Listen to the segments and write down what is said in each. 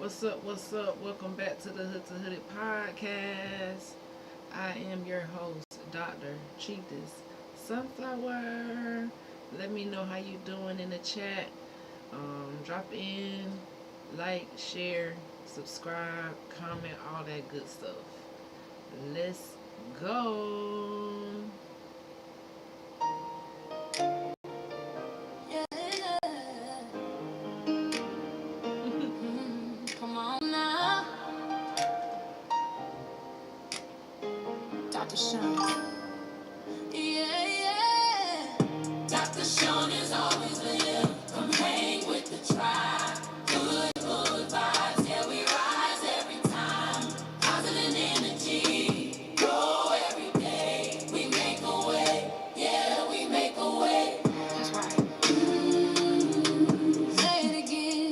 What's up? What's up? Welcome back to the Hood to Hooded podcast. I am your host, Dr. Cheetahs Sunflower. Let me know how you doing in the chat. Drop in, like, share, subscribe, comment, all that good stuff. Let's go. Come on now, Dr. Sean. Yeah, yeah. Dr. Sean is always there. Come hang with the tribe. Good vibes. Yeah, we rise every time. Positive energy. Grow every day. We make a way. Yeah, we make a way. That's right. Say it again.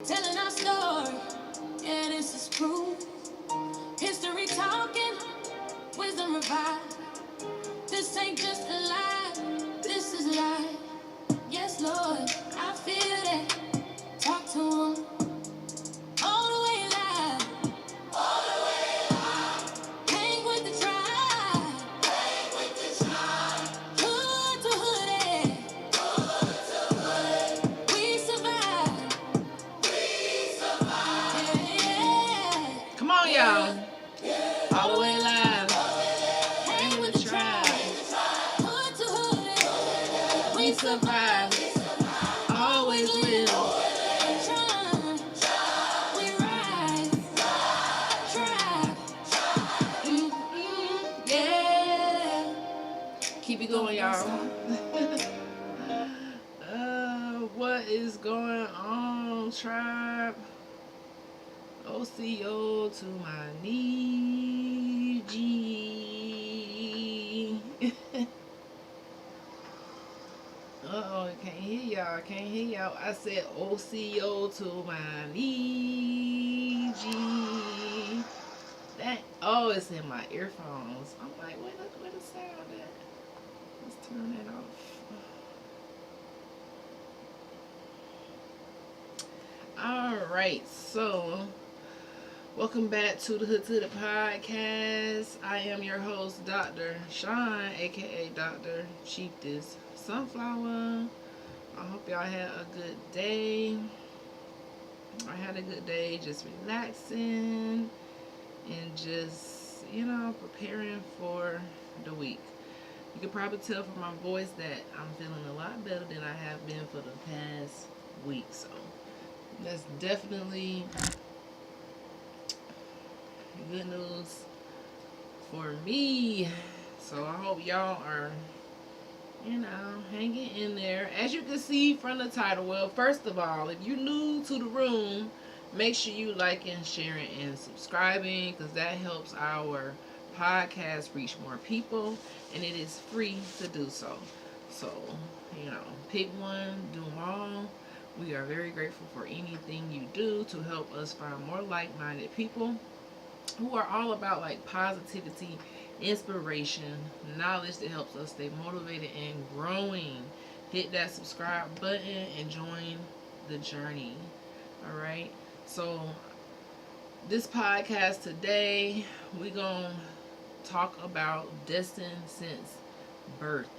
Telling our story, and this is proof. History talking, wisdom revived. This ain't just a lie, this is life. Yes, Lord, I feel that. Talk to him. All the way live. All the way live. Hang with the tribe. Hang with the tribe. Hood to hoodie. Hood to hoodie. We survive. We survive. Yeah. Come on, y'all. All the way live. Hang with the tribe. Hood to hoodie. We survive. Always will. We rise. Tribe. Yeah. Keep it going, y'all. What is going on, tribe? OCO to my knee. G. Uh-oh, can't hear y'all. Can't hear y'all. I said OCO to my knee. G. Oh, it's in my earphones. I'm like, where the sound at? Let's turn that off. Alright, so welcome back to the Hood to the Podcast. I am your host, Dr. Sean, aka Dr. Cheetahs Sunflower. I hope y'all had a good day. I had a good day, just relaxing and just, preparing for the week. You can probably tell from my voice that I'm feeling a lot better than I have been for the past week. So that's definitely good news for me. So I hope y'all are, hanging in there. As you can see from the title, well, first of all, if you're new to the room, make sure you liking, sharing, and subscribing, because that helps our podcast reach more people, and it is free to do so. So, pick one, do them all. We are very grateful for anything you do to help us find more like-minded people who are all about positivity, inspiration, knowledge that helps us stay motivated and growing. Hit that subscribe button and join the journey. All right. So this podcast today, we're going to talk about destined since birth.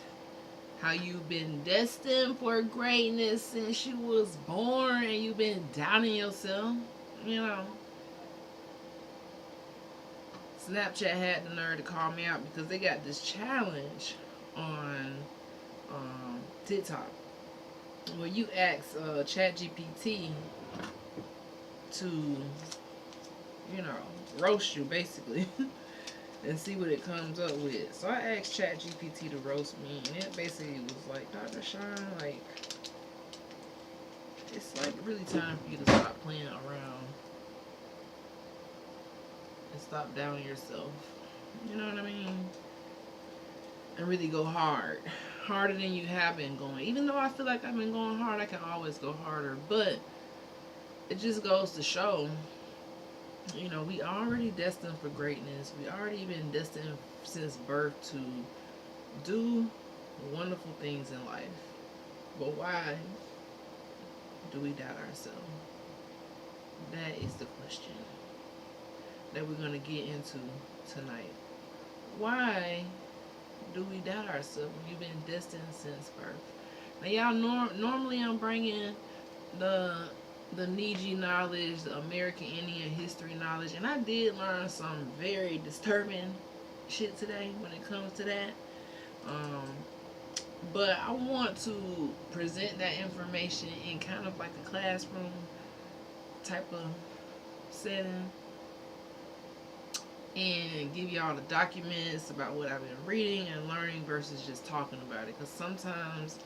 How you've been destined for greatness since you was born and you've been doubting yourself. Snapchat had the nerve to call me out because they got this challenge on TikTok where you ask ChatGPT to, roast you basically and see what it comes up with. So I asked ChatGPT to roast me, and it basically was like, Dr. Sean, it's really time for you to stop playing around and stop doubting yourself. You know what I mean? And really go hard. Harder than you have been going. Even though I feel like I've been going hard, I can always go harder. But it just goes to show, we already destined for greatness. We already been destined since birth to do wonderful things in life. But why do we doubt ourselves? That is the question that we're going to get into tonight. Why do we doubt ourselves when you've been destined since birth? Now, y'all, normally I'm bringing the Niji knowledge, the American Indian history knowledge, and I did learn some very disturbing shit today when it comes to that. Um, but I want to present that information in kind of like a classroom type of setting and give y'all the documents about what I've been reading and learning versus just talking about it. Because sometimes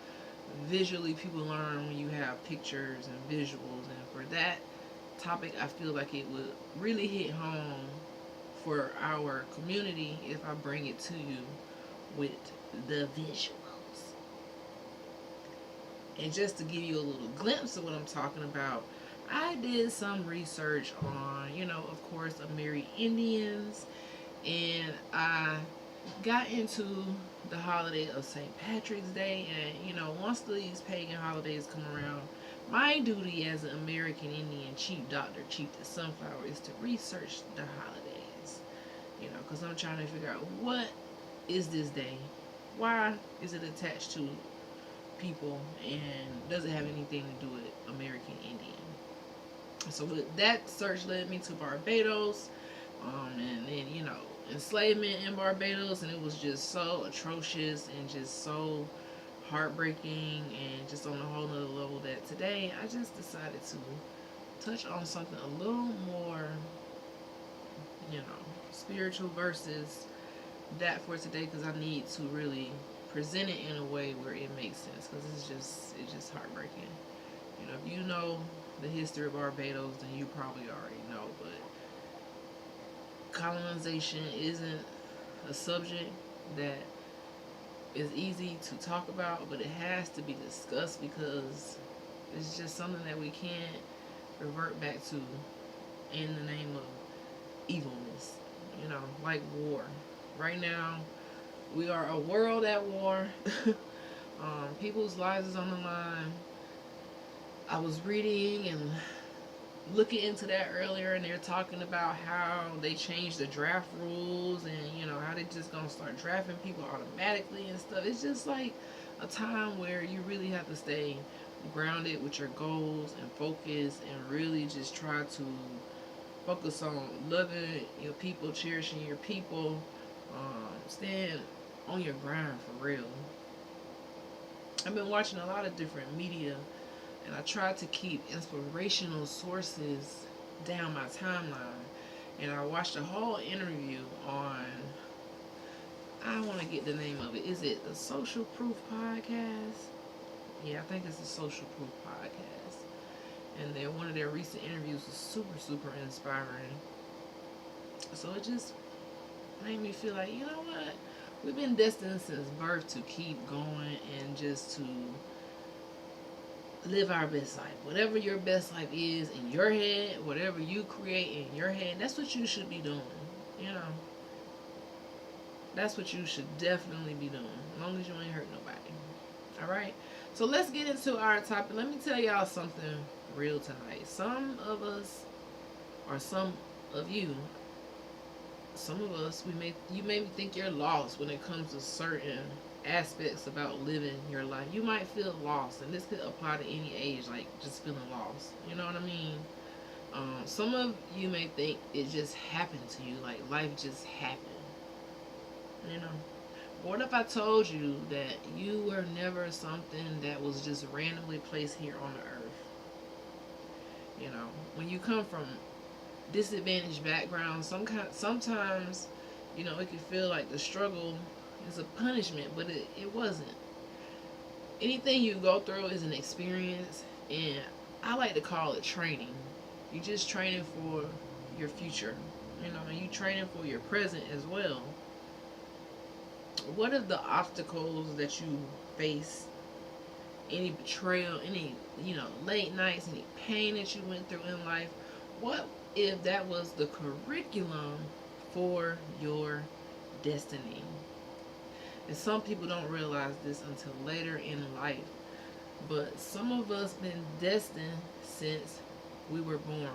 visually people learn when you have pictures and visuals, and for that topic I feel like it would really hit home for our community if I bring it to you with the visuals. And just to give you a little glimpse of what I'm talking about, I did some research on, of course, Amerindians, and I got into the holiday of St. Patrick's Day. And, once these pagan holidays come around, my duty as an American Indian chief doctor, Chief the Sunflower, is to research the holidays, because I'm trying to figure out what is this day? Why is it attached to people, and does it have anything to do with American Indian? So with that search led me to Barbados, and then enslavement in Barbados, and it was just so atrocious and just so heartbreaking and just on a whole nother level that today I just decided to touch on something a little more, spiritual versus that for today, because I need to really present it in a way where it makes sense, because it's just heartbreaking. If you know the history of Barbados, then you probably already know. But colonization isn't a subject that is easy to talk about, but it has to be discussed because it's just something that we can't revert back to in the name of evilness, like war. Right now, we are a world at war. People's lives is on the line. I was reading and looking into that earlier, and they're talking about how they changed the draft rules, and how they just gonna start drafting people automatically and stuff. It's just like a time where you really have to stay grounded with your goals and focus, and really just try to focus on loving your people, cherishing your people, staying on your grind for real. I've been watching a lot of different media, and I try to keep inspirational sources down my timeline. And I watched a whole interview on, I want to get the name of it. Is it the Social Proof Podcast? Yeah, I think it's the Social Proof Podcast. And then one of their recent interviews was super, super inspiring. So it just made me feel like, you know what? We've been destined since birth to keep going and just to live our best life. Whatever your best life is in your head, whatever you create in your head, that's what you should be doing. That's what you should definitely be doing, as long as you ain't hurt nobody. Alright? So let's get into our topic. Let me tell y'all something real tonight. Some of us, or some of you, some of us, you may think you're lost when it comes to certain aspects about living your life. You might feel lost, and this could apply to any age, like just feeling lost. You know what I mean? Some of you may think it just happened to you, like life just happened. But what if I told you that you were never something that was just randomly placed here on the earth? When you come from disadvantaged backgrounds, sometimes, it can feel like the struggle is a punishment, but it wasn't. Anything you go through is an experience, and I like to call it training. You're just training for your future, and you training for your present as well. What if the obstacles that you face any betrayal, any, late nights, any pain that you went through in life, what if that was the curriculum for your destiny? And some people don't realize this until later in life. But some of us been destined since we were born.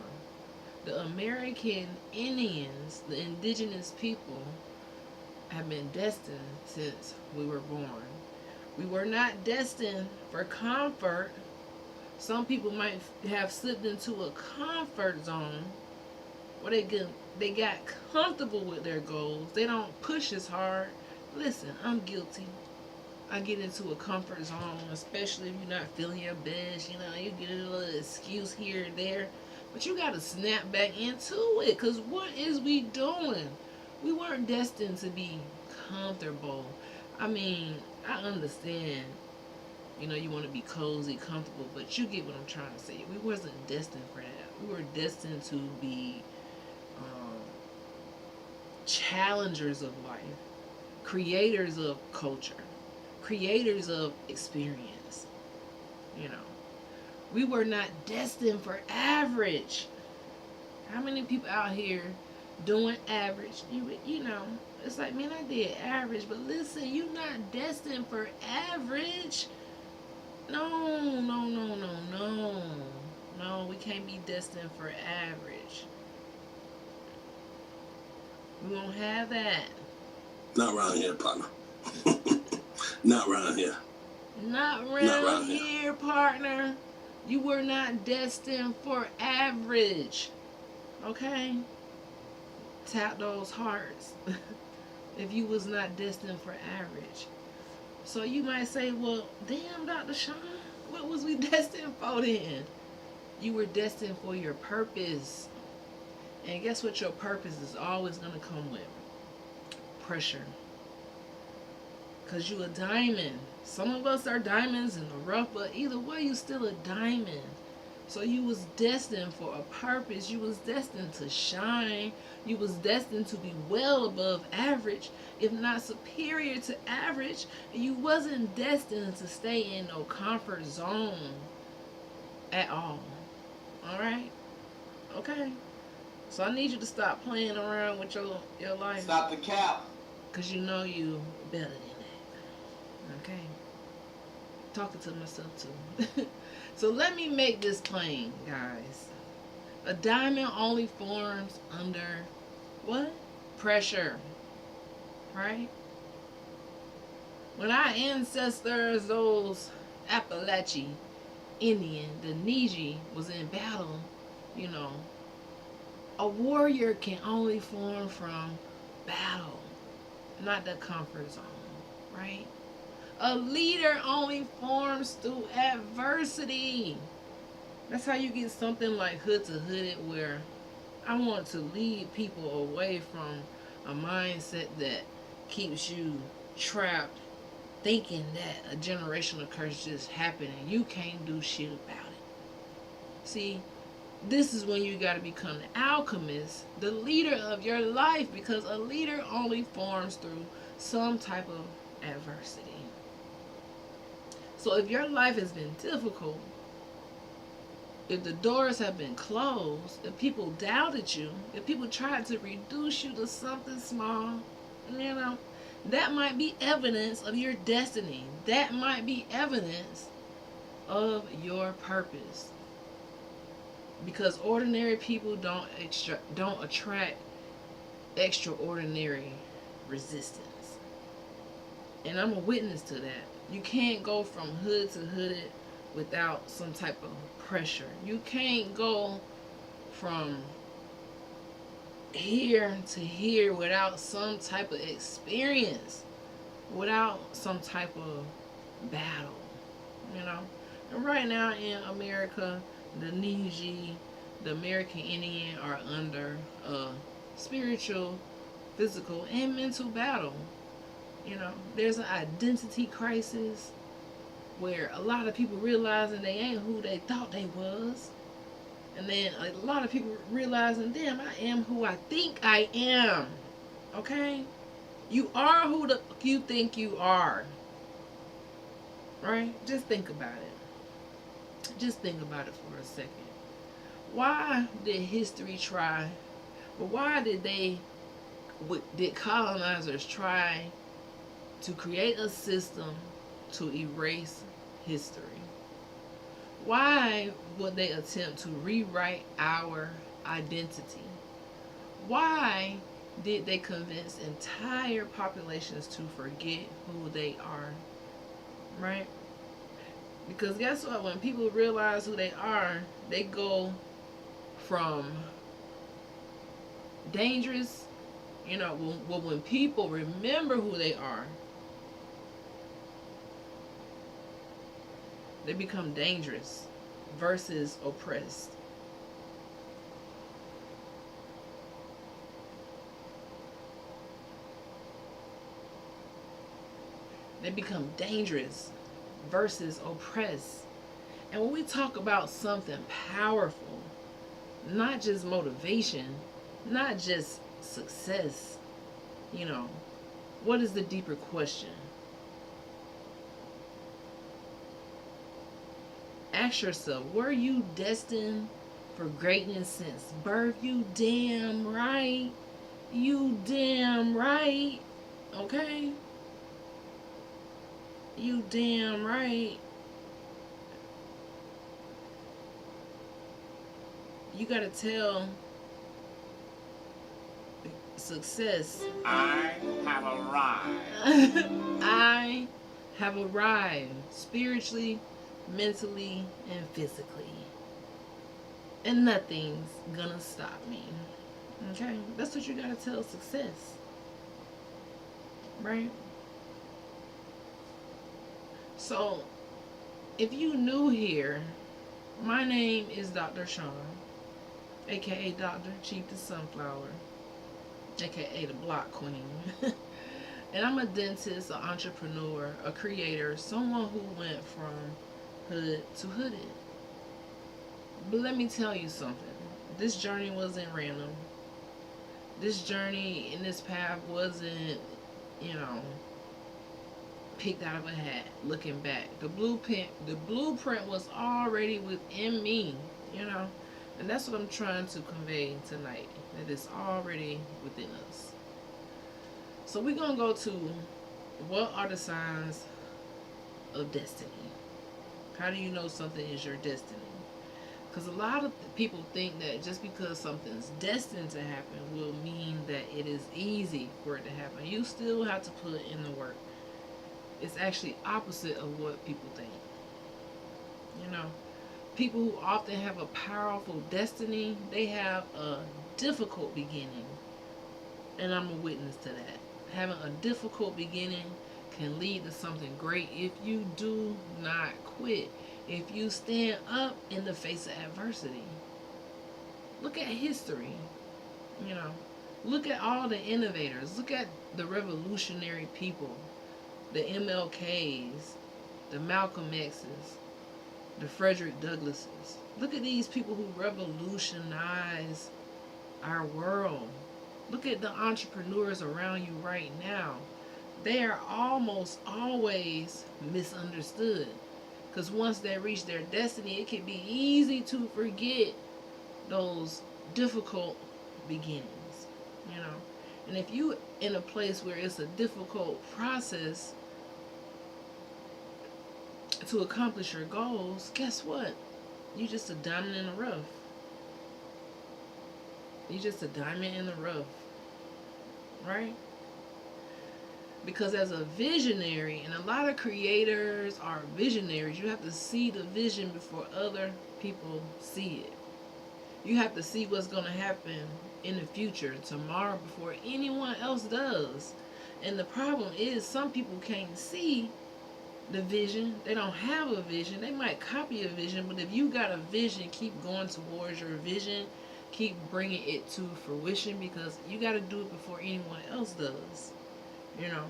The American Indians, the indigenous people, have been destined since we were born. We were not destined for comfort. Some people might have slipped into a comfort zone where they got comfortable with their goals. They don't push as hard. Listen, I'm guilty. I get into a comfort zone, especially if you're not feeling your best. You get a little excuse here and there. But you got to snap back into it. Because what is we doing? We weren't destined to be comfortable. I mean, I understand, you want to be cozy, comfortable, but you get what I'm trying to say. We wasn't destined for that. We were destined to be challengers of life, creators of culture, creators of experience. You know, we were not destined for average. How many people out here doing average? It's like, man, I did average, but listen, you're not destined for average. No, no, no, no, no. No, we can't be destined for average. We won't have that. Not around here, partner. Not around here. Not around here, partner. You were not destined for average. Okay? Tap those hearts. If you was not destined for average. So you might say, well, damn, Dr. Sean, what was we destined for then? You were destined for your purpose. And guess what your purpose is always going to come with? Pressure. Because you a diamond. Some of us are diamonds in the rough, but either way, you still a diamond. So you was destined for a purpose. You was destined to shine. You was destined to be well above average, if not superior to average. And you wasn't destined to stay in no comfort zone at all. Alright? Okay? So I need you to stop playing around with your life. Stop the cap. Because you know you better than that. Okay? Talking to myself too. So let me make this plain, guys. A diamond only forms under what? Pressure. Right? When our ancestors, those Appalachian Indian, the Niji, was in battle, a warrior can only form from battle, not the comfort zone, right? A leader only forms through adversity. That's how you get something like Hood to Hooded, where I want to lead people away from a mindset that keeps you trapped, thinking that a generational curse just happened and you can't do shit about it. See, this is when you got to become the alchemist, the leader of your life, because a leader only forms through some type of adversity. So if your life has been difficult, if the doors have been closed, if people doubted you, if people tried to reduce you to something small, that might be evidence of your destiny. That might be evidence of your purpose. Because ordinary people don't attract extraordinary resistance. And I'm a witness to that. You can't go from hood to hooded without some type of pressure. You can't go from here to here without some type of experience, without some type of battle, And right now in America, the Niji, the American Indian, are under a spiritual, physical, and mental battle. There's an identity crisis where a lot of people realizing they ain't who they thought they was. And then a lot of people realizing, damn, I am who I think I am. Okay? You are who you think you are. Right? Just think about it. Just think about it for a second. Why did history try, but why did did colonizers try to create a system to erase history? Why would they attempt to rewrite our identity? Why did they convince entire populations to forget who they are? Right? Because guess what? When people realize who they are, they go from dangerous, when people remember who they are, they become dangerous versus oppressed. They become dangerous versus oppressed. And when we talk about something powerful, not just motivation, not just success, you know, what is the deeper question? Ask yourself, were you destined for greatness since birth? You damn right. You damn right. Okay? You damn right. You gotta tell success. I have arrived. I have arrived spiritually, mentally, and physically. And nothing's gonna stop me. Okay? That's what you gotta tell success. Right? So, if you new here, my name is Dr. Sean, aka Dr. Chief the Sunflower, aka the Block Queen. And I'm a dentist, an entrepreneur, a creator, someone who went from hood to hooded. But let me tell you something. This journey wasn't random. This journey in this path wasn't, you know, picked out of a hat looking back. The blueprint was already within me, you know. And that's what I'm trying to convey tonight. That it's already within us. So we're gonna go to what are the signs of destiny? How do you know something is your destiny? Because a lot of people think that just because something's destined to happen will mean that it is easy for it to happen. You still have to put in the work. It's actually opposite of what people think. You know, people who often have a powerful destiny, they have a difficult beginning. And I'm a witness to that. Having a difficult beginning can lead to something great if you do not quit. If you stand up in the face of adversity. Look at history. You know, look at all the innovators. Look at the revolutionary people. The MLKs, the Malcolm X's, the Frederick Douglasses. Look at these people who revolutionize our world. Look at the entrepreneurs around you right now. They are almost always misunderstood. Because once they reach their destiny, it can be easy to forget those difficult beginnings, you know. And if you in a place where it's a difficult process to accomplish your goals, guess what? You just a diamond in the rough. You just a diamond in the rough, right? Because as a visionary, and a lot of creators are visionaries, you have to see the vision before other people see it. You have to see what's going to happen in the future, tomorrow, before anyone else does. And the problem is some people can't see the vision. They don't have a vision. They might copy a vision, but if you got a vision, keep going towards your vision. Keep bringing it to fruition, because you got to do it before anyone else does. You know,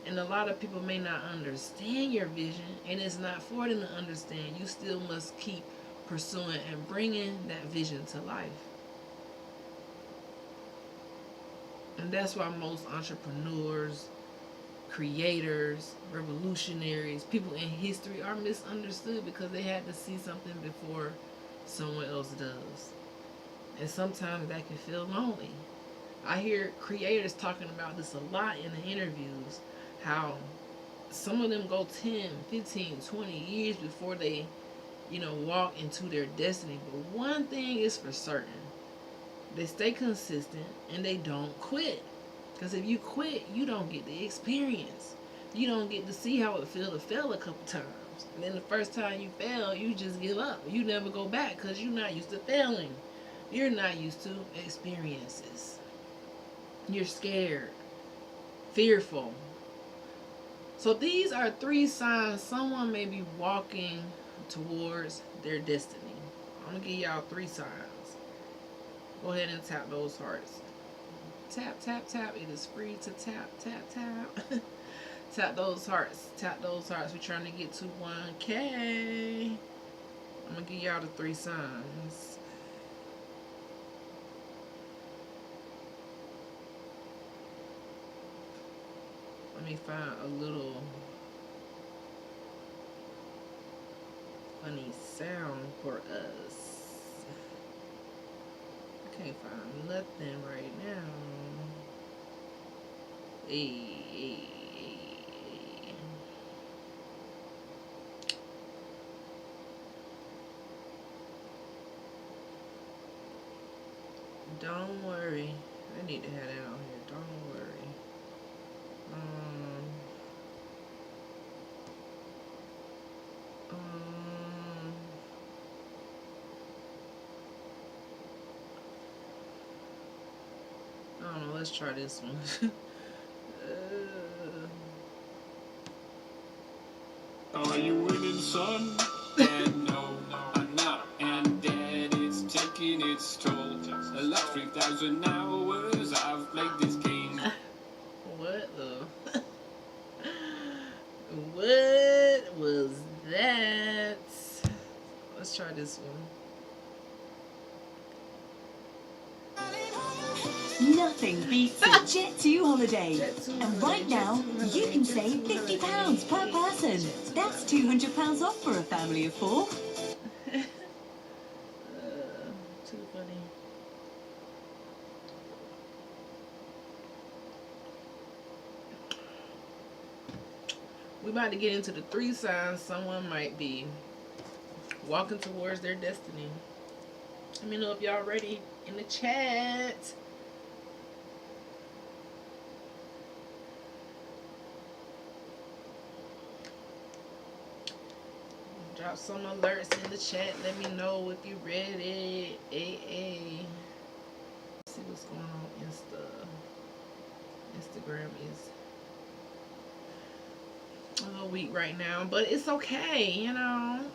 and a lot of people may not understand your vision, and it's not for them to understand. You still must keep pursuing and bringing that vision to life. And that's why most entrepreneurs, creators, revolutionaries, people in history are misunderstood because they had to see something before someone else does. And sometimes that can feel lonely. I hear creators talking about this a lot in the interviews, how some of them go 10, 15, 20 years before they, walk into their destiny. But one thing is for certain, they stay consistent and they don't quit. Because if you quit, you don't get the experience. You don't get to see how it feels to fail a couple times. And then the first time you fail, you just give up. You never go back because you're not used to failing. You're not used to experiences. You're scared, fearful. So these are 3 signs someone may be walking towards their destiny. I'm going to give y'all 3 signs. Go ahead and tap those hearts. Tap, tap, tap. It is free to tap, tap, tap. Tap those hearts. Tap those hearts. We're trying to get to 1K. I'm going to give y'all the 3 signs. Let me find a little funny sound for us. I can't find nothing right now. Hey. Don't worry. I need to have that on here. Don't worry. I don't know. Let's try this one. Are you winning, son? And no, I'm not. And Dad, it's taking its toll. The last 3,000 hours I've played this game. What the? What was that? Let's try this one. Nothing beats a Jet2 holiday. And right now, you can save £50 per person. That's £200 off for a family of 4. Too funny. We about to get into the 3 signs someone might be walking towards their destiny. Let me know if y'all ready in the chat. Drop some alerts in the chat. Let me know if you ready. See what's going on. Instagram is a little weak right now, but it's okay.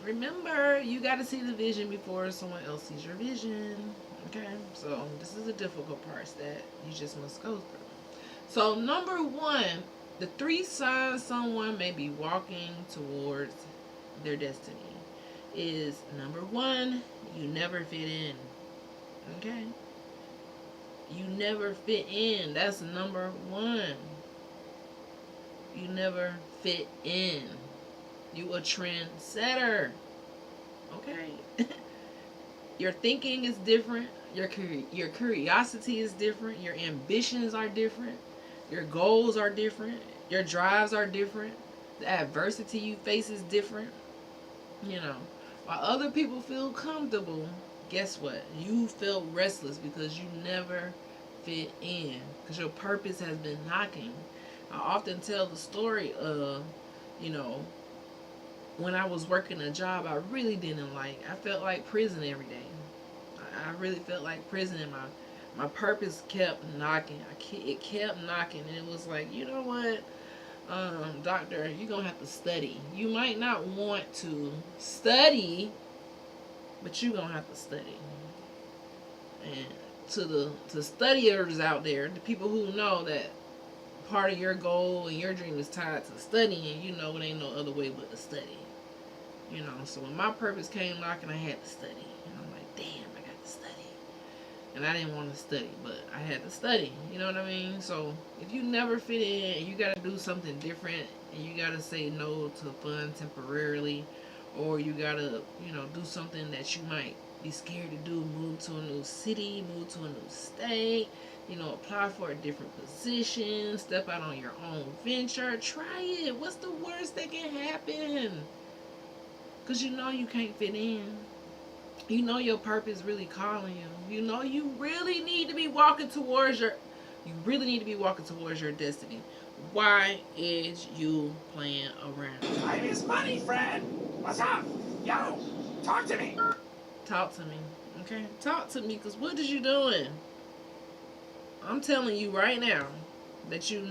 Remember, you got to see the vision before someone else sees your vision. Okay, so this is the difficult parts that you just must go through. So number 1, the 3 signs someone may be walking towards their destiny is, number 1, you never fit in. Okay, you never fit in. That's number 1. You never fit in. You a trendsetter. Okay. Your thinking is different. Your curiosity is different. Your ambitions are different. Your goals are different. Your drives are different. The adversity you face is different. While other people feel comfortable, guess what? You feel restless because you never fit in. Because your purpose has been knocking. I often tell the story of, when I was working a job I really didn't like. I felt like prison every day. I really felt like prison, and my purpose kept knocking. It kept knocking, and it was like, you know what, doctor, you're going to have to study. You might not want to study, but you're going to have to study. And to the studiers out there, the people who know that part of your goal and your dream is tied to studying, it ain't no other way but to study. So when my purpose came knocking, I had to study. And I'm like, damn, I got to study. and I didn't want to study, but I had to study. You know what I mean? So if you never fit in and you got to do something different and you got to say no to fun temporarily, or you got to, do something that you might be scared to do, move to a new city, move to a new state, apply for a different position, step out on your own venture, try it. What's the worst that can happen? Because you can't fit in. Your purpose really calling you. You really need to be walking towards your destiny. Why is you playing around? Time is money, friend. What's up? Yo, talk to me. Talk to me. Okay? Talk to me, because what is you doing? I'm telling you right now that you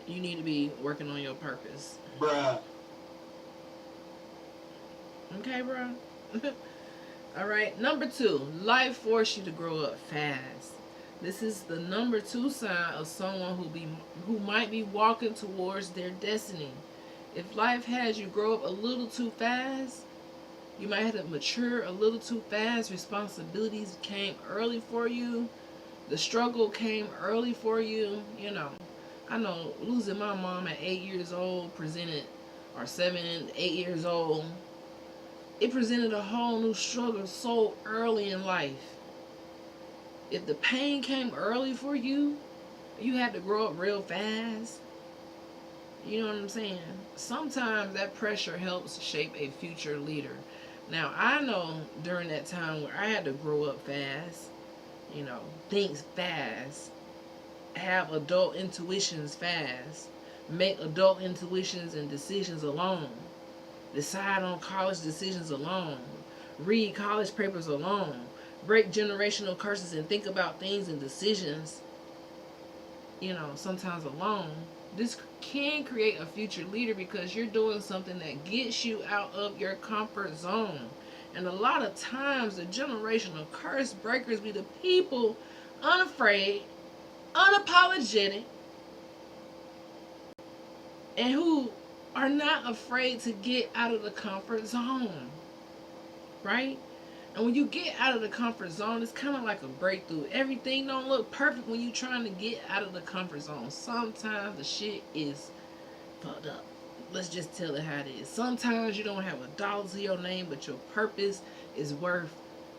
need to be working on your purpose. Bruh. Okay, bro? All right. Number 2, life forced you to grow up fast. This is the number 2 sign of someone who might be walking towards their destiny. If life has you grow up a little too fast, you might have to mature a little too fast. Responsibilities came early for you. The struggle came early for you. I know losing my mom at 8 years old or 7, 8 years old, it presented a whole new struggle so early in life. If the pain came early for you, you had to grow up real fast. You know what I'm saying? Sometimes that pressure helps shape a future leader. Now, I know during that time where I had to grow up fast, think fast, have adult intuitions fast, make adult intuitions and decisions alone, decide on college decisions alone, read college papers alone, break generational curses and think about things and decisions, sometimes alone. This can create a future leader because you're doing something that gets you out of your comfort zone. And a lot of times the generational curse breakers be the people unafraid, unapologetic, and who are not afraid to get out of the comfort zone. Right? And when you get out of the comfort zone, it's kind of like a breakthrough. Everything don't look perfect when you're trying to get out of the comfort zone. Sometimes the shit is fucked up. Let's just tell it how it is. Sometimes you don't have $1 to your name, but your purpose is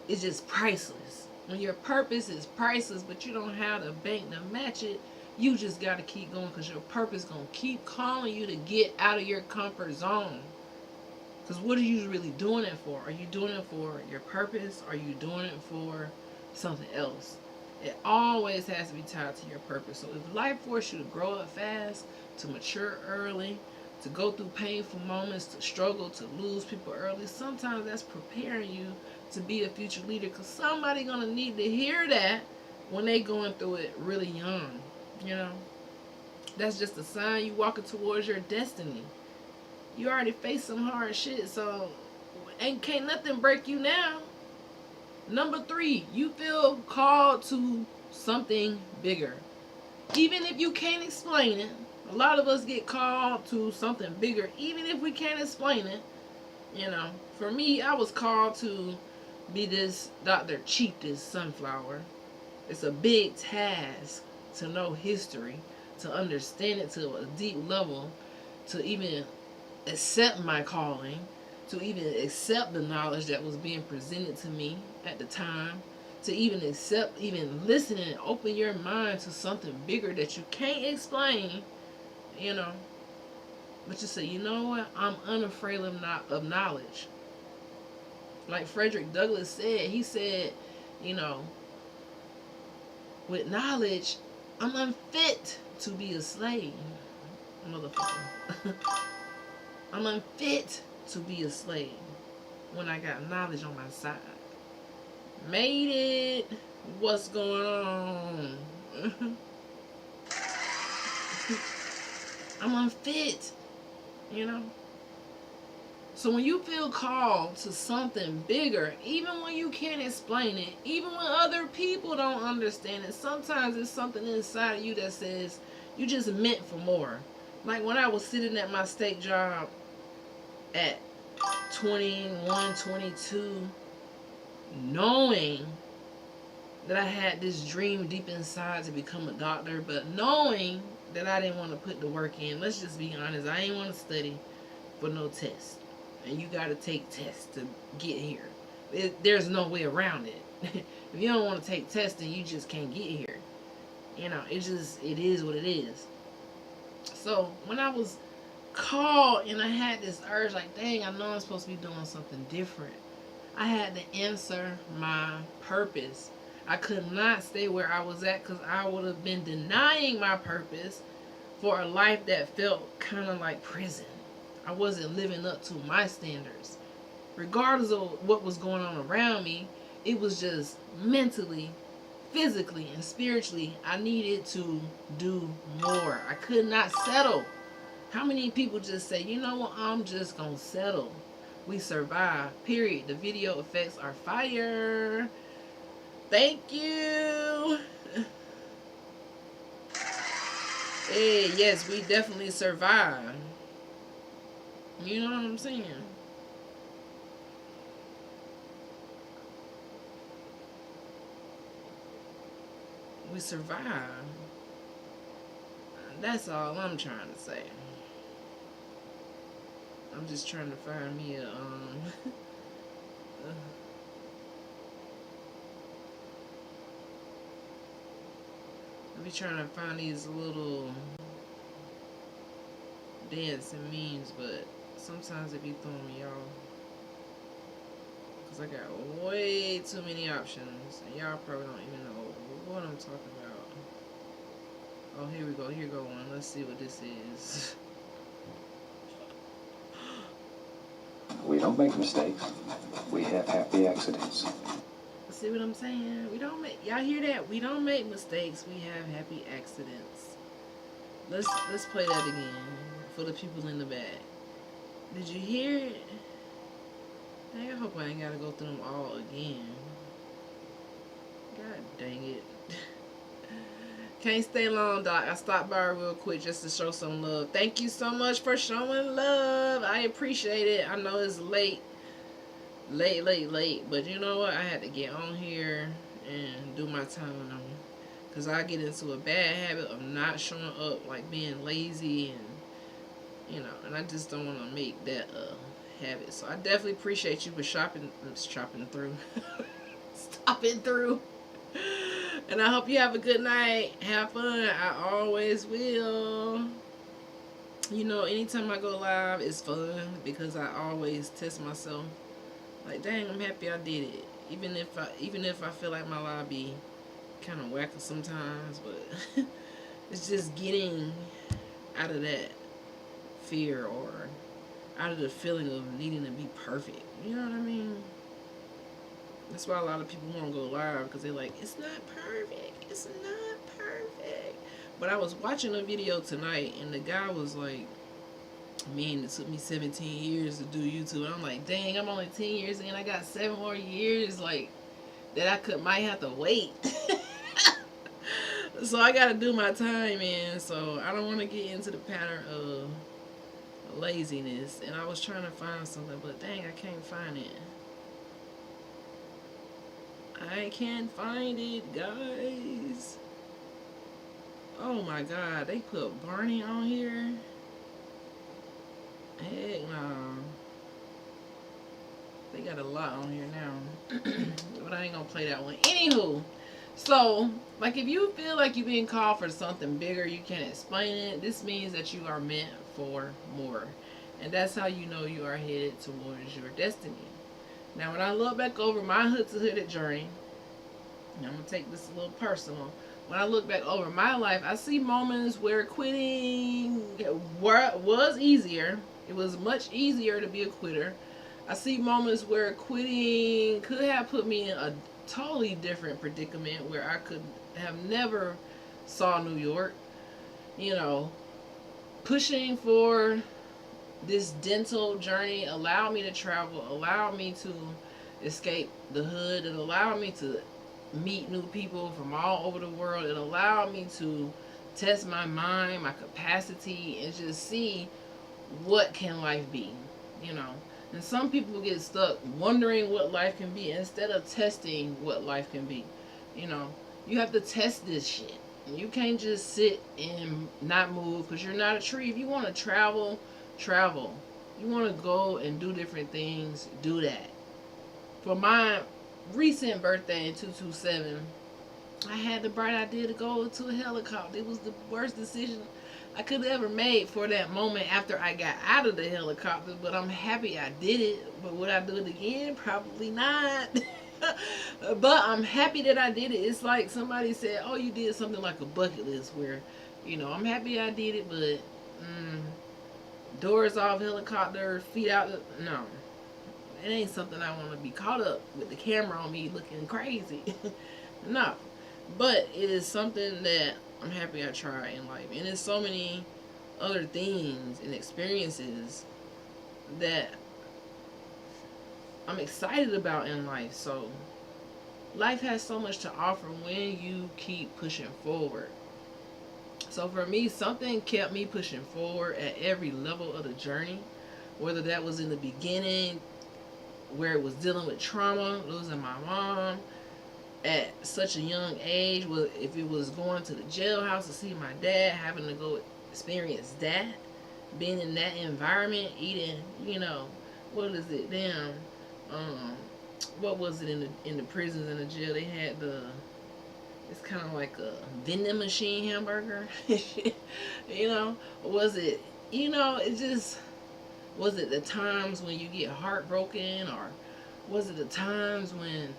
it's just priceless. When your purpose is priceless, but you don't have the bank to match it, you just got to keep going because your purpose going to keep calling you to get out of your comfort zone. Because what are you really doing it for? Are you doing it for your purpose? Are you doing it for something else? It always has to be tied to your purpose. So if life forced you to grow up fast, to mature early, to go through painful moments, to struggle, to lose people early, sometimes that's preparing you to be a future leader. Because somebody going to need to hear that when they going through it really young. That's just a sign you walking towards your destiny. You already faced some hard shit, so can't nothing break you now. Number 3, you feel called to something bigger. Even if you can't explain it, a lot of us get called to something bigger, even if we can't explain it. For me, I was called to be this Dr. Chief, sunflower. It's a big task to know history, to understand it to a deep level, to even accept my calling, to even accept the knowledge that was being presented to me at the time, to even listen and open your mind to something bigger that you can't explain, but you say, you know what, I'm unafraid of knowledge. Like Frederick Douglass said, he said, with knowledge, I'm unfit to be a slave. Motherfucker. I'm unfit to be a slave when I got knowledge on my side. Made it. What's going on? I'm unfit. So when you feel called to something bigger, even when you can't explain it, even when other people don't understand it, sometimes it's something inside of you that says you just meant for more. Like when I was sitting at my state job at 21, 22, knowing that I had this dream deep inside to become a doctor, but knowing that I didn't want to put the work in. Let's just be honest. I ain't want to study for no test. And you got to take tests to get here. There's no way around it. If you don't want to take tests, then you just can't get here. You know, it is what it is. So when I was called and I had this urge, like, dang, I know I'm supposed to be doing something different. I had to answer my purpose. I could not stay where I was at because I would have been denying my purpose for a life that felt kind of like prison. I wasn't living up to my standards. Regardless of what was going on around me, it was just mentally, physically, and spiritually, I needed to do more. I could not settle. How many people just say, you know what, I'm just going to settle? We survive, period. The video effects are fire. Thank you. Hey, yes, we definitely survive. You know what I'm saying? We survive. That's all I'm trying to say. I'm just trying to find me a I be trying to find these little dancing memes, but sometimes it be throwing me off. Because I got way too many options, and y'all probably don't even know what I'm talking about. Oh, here we go. Here go one. Let's see what this is. We don't make mistakes. We have happy accidents. See what I'm saying? We don't make, y'all hear that? We don't make mistakes. We have happy accidents. Let's play that again for the people in the back. Did you hear it? Dang, I hope I ain't gotta go through them all again. God dang it. Can't stay long, Doc. I stopped by real quick just to show some love. Thank you so much for showing love. I appreciate it. I know it's late. Late. But you know what? I had to get on here and do my time. Because I get into a bad habit of not showing up, like being lazy and, you know, and I just don't want to make that habit. So I definitely appreciate you for stopping through. And I hope you have a good night. Have fun. I always will. You know, anytime I go live, it's fun because I always test myself. Like, dang, I'm happy I did it. Even if I feel like my live be kind of wacky sometimes, but it's just getting out of that fear or out of the feeling of needing to be perfect. You know what I mean? That's why a lot of people want to go live, because they're like, it's not perfect. It's not perfect. But I was watching a video tonight, and the guy was like, man, it took me 17 years to do YouTube. And I'm like, dang, I'm only 10 years in. I got 7 more years, like, that I might have to wait. So I got to do my time, man. So I don't want to get into the pattern of laziness. And I was trying to find something, but dang, I can't find it. I can't find it, guys. Oh my God, they put Barney on here. Heck no. They got a lot on here now. But I ain't gonna play that one. Anywho, so, like, if you feel like you're being called for something bigger, you can't explain it, this means that you are meant for more. And that's how you know you are headed towards your destiny. Now, when I look back over my hood to hooded journey, and I'm going to take this a little personal. When I look back over my life, I see moments where quitting was easier. It was much easier to be a quitter. I see moments where quitting could have put me in a totally different predicament where I could have never saw New York. You know, pushing for this dental journey allowed me to travel, allowed me to escape the hood, it allowed me to meet new people from all over the world. It allowed me to test my mind, my capacity, and just see what can life be. You know, And some people get stuck wondering what life can be instead of testing what life can be. You know, you have to test this shit. You can't just sit and not move because you're not a tree. If you want to travel, travel. You want to go and do different things, do that. For my recent birthday in 227, I had the bright idea to go to a helicopter. It was the worst decision I could have ever made for that moment after I got out of the helicopter, but I'm happy I did it. But would I do it again? Probably not. But I'm happy that I did it. It's like somebody said, "Oh, you did something like a bucket list," where, I'm happy I did it, but doors off, helicopter, feet out. No, it ain't something I want to be caught up with the camera on me looking crazy. No, but it is something that I'm happy I tried in life, and there's so many other things and experiences that I'm excited about in life. So life has so much to offer when you keep pushing forward. So for me, something kept me pushing forward at every level of the journey, whether that was in the beginning where it was dealing with trauma, losing my mom at such a young age, if it was going to the jailhouse to see my dad, having to go experience that, being in that environment, eating, what is it, damn, what was it in the prisons and the jail? They had it's kind of like a vending machine hamburger. Was it, it just, was it the times when you get heartbroken, or was it the times when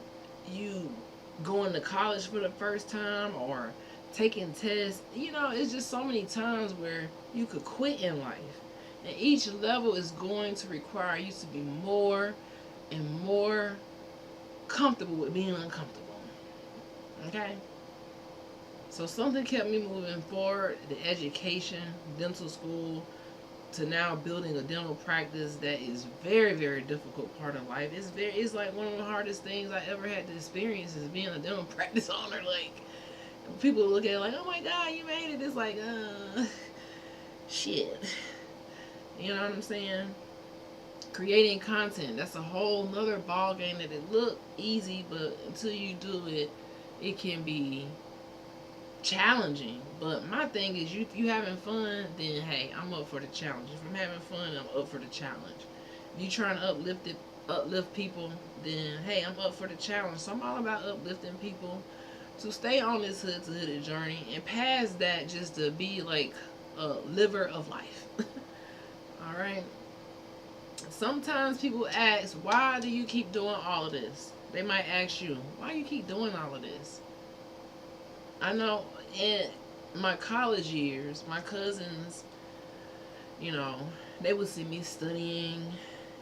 you going to college for the first time, or taking tests? It's just so many times where you could quit in life, and each level is going to require you to be more and more comfortable with being uncomfortable. Okay, so something kept me moving forward: the education, dental school, to now building a dental practice that is very, very difficult part of life. It's like one of the hardest things I ever had to experience is being a dental practice owner. Like, people look at it like, "Oh my God, you made it." It's like, shit. You know what I'm saying? Creating content, that's a whole nother ball game. That it look easy, but until you do it, it can be challenging. But my thing is, if you having fun, then hey, I'm up for the challenge. If I'm having fun, I'm up for the challenge. If you trying to uplift people, then hey, I'm up for the challenge. So I'm all about uplifting people to stay on this hood to hood journey, and past that, just to be like a liver of life. All right. Sometimes people ask, why do you keep doing all of this? They might ask you, why you keep doing all of this? I know in my college years, my cousins, they would see me studying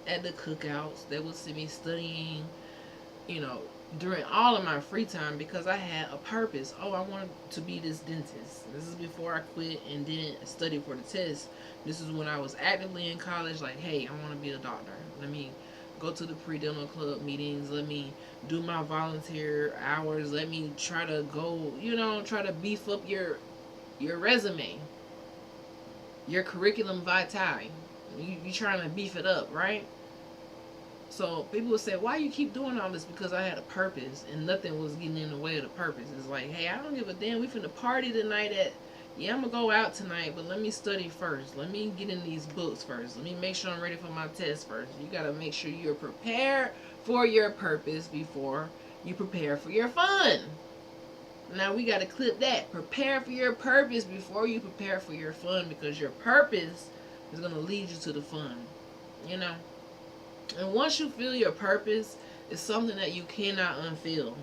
at the cookouts. They would see me studying, you know, during all of my free time, because I had a purpose. Oh, I wanted to be this dentist. This is before I quit and didn't study for the test. This is when I was actively in college, like, hey, I want to be a doctor. Let me go to the pre-dental club meetings. Let me do my volunteer hours. Let me try to go, try to beef up your resume, your curriculum vitae. You trying to beef it up, right? So people would say, why you keep doing all this? Because I had a purpose, and nothing was getting in the way of the purpose. It's like, hey, I don't give a damn. We finna party tonight I'm gonna go out tonight, but let me study first. Let me get in these books first. Let me make sure I'm ready for my test first. You gotta make sure you're prepared for your purpose before you prepare for your fun. Now we gotta clip that. Prepare for your purpose before you prepare for your fun, because your purpose is gonna lead you to the fun. And once you feel your purpose, it's something that you cannot unfeel.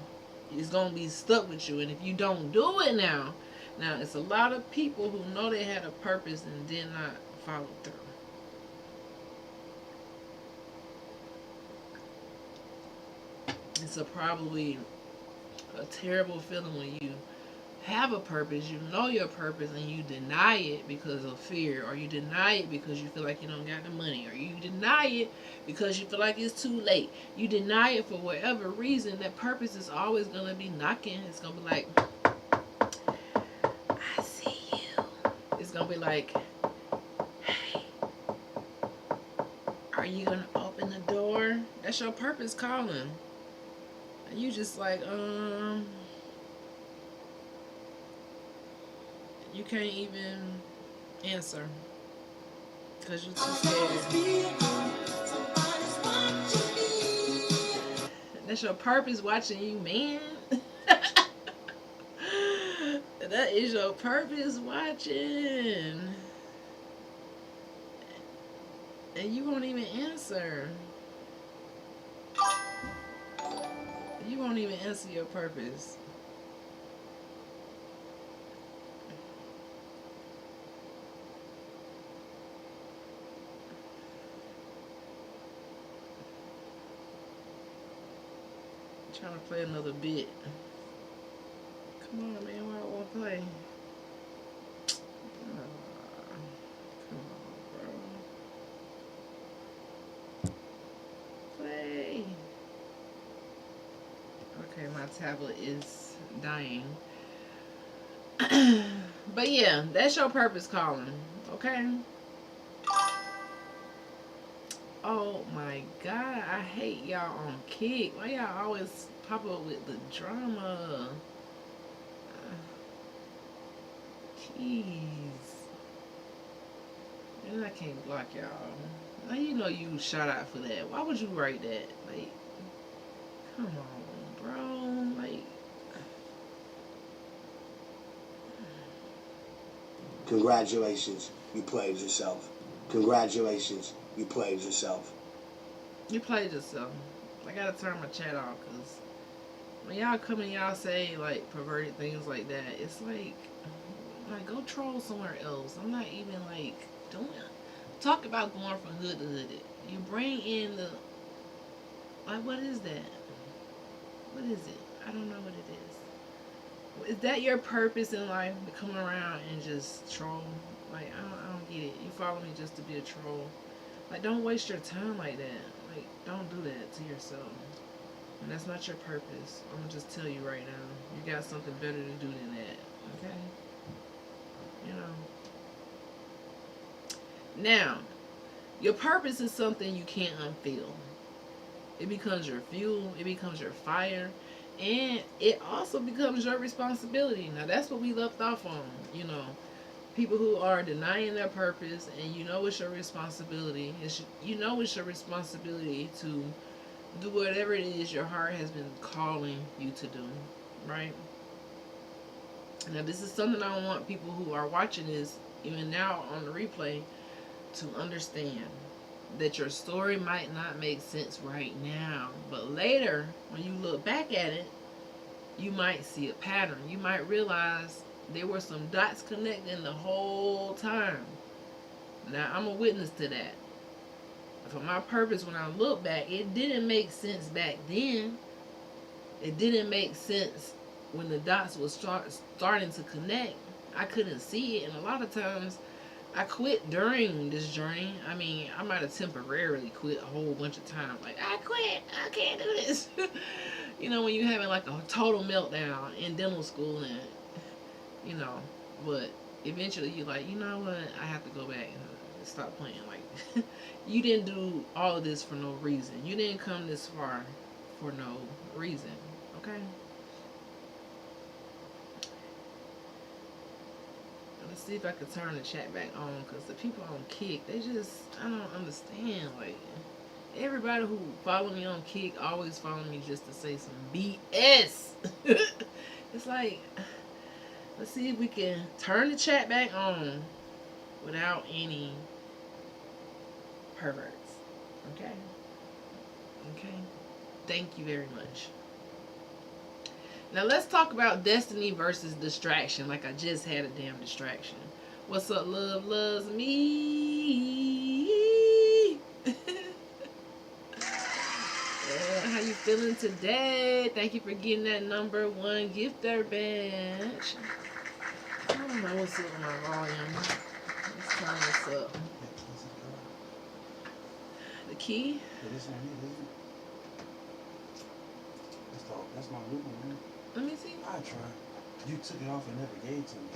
It's going to be stuck with you. And if you don't do it now, it's a lot of people who know they had a purpose and did not follow through. It's probably a terrible feeling when you have a purpose, you know your purpose, and you deny it because of fear, or you deny it because you feel like you don't got the money, or you deny it because you feel like it's too late. You deny it for whatever reason. That purpose is always going to be knocking. It's going to be like, I see you. It's going to be like, hey, are you going to open the That's your purpose calling. And you just like, you can't even answer because you're too scared. That's your purpose watching you, man. That is your purpose watching. And you won't even answer. You won't even answer your purpose. I'm trying to play another bit. Come on, man. Why I won't play? Come on, bro. Play. Okay, my tablet is dying. But yeah, that's your purpose calling. Okay? Oh my god, I hate y'all on Kick. Why y'all always pop up with the drama? Jeez. And I can't block y'all. Now you know you shot out for that. Why would you write that? Like, come on, bro. Like, congratulations, you played yourself. Congratulations, you played yourself. you played yourself. I gotta turn my chat off because when y'all come and y'all say like perverted things like that, it's like go troll somewhere else. I'm not even like doing. Talk about going from hood to hood. You bring in the like, what is that? What is it? I don't know what it is. Is that your purpose in life, to come around and just troll? Like, I don't get it. You follow me just to be a troll. Like, don't waste your time like that. Like, don't do that to yourself. And that's not your purpose. I'm gonna just tell you right now. You got something better to do than that. Okay? You know. Now, your purpose is something you can't unfeel. It becomes your fuel. It becomes your fire. And it also becomes your responsibility. Now, that's what we left off on. You know, people who are denying their purpose, and you know it's your responsibility. You know it's your responsibility to do whatever it is your heart has been calling you to do. Right? Now, this is something I want people who are watching this, even now on the replay, to understand. That your story might not make sense right now, but later when you look back at it, you might see a pattern. You might realize there were some dots connecting the whole time. Now, I'm a witness to that. For my purpose, when I look back, it didn't make sense back then. It didn't make sense when the dots was starting to connect. I couldn't see it, and a lot of times I quit during this journey. I mean, I might have temporarily quit a whole bunch of times. Like, I quit. I can't do this. You know, when you're having like a total meltdown in dental school and, you know, but eventually you're like, you know what? I have to go back and stop playing. Like, you didn't do all of this for no reason. You didn't come this far for no reason. Okay? Let's see if I can turn the chat back on, because the people on Kick, they just, I don't understand. Like, everybody who follow me on Kick always follow me just to say some BS. It's like, let's see if we can turn the chat back on without any perverts. Okay? Okay? Thank you very much. Now let's talk about destiny versus distraction. Like I just had a damn distraction. What's up, love loves me? How you feeling today? Thank you for getting that #1 gifter badge. I don't know what's up with my volume. Let's turn this up. The key? That's my new one. Let me see. I tried. You took it off and never gave to me.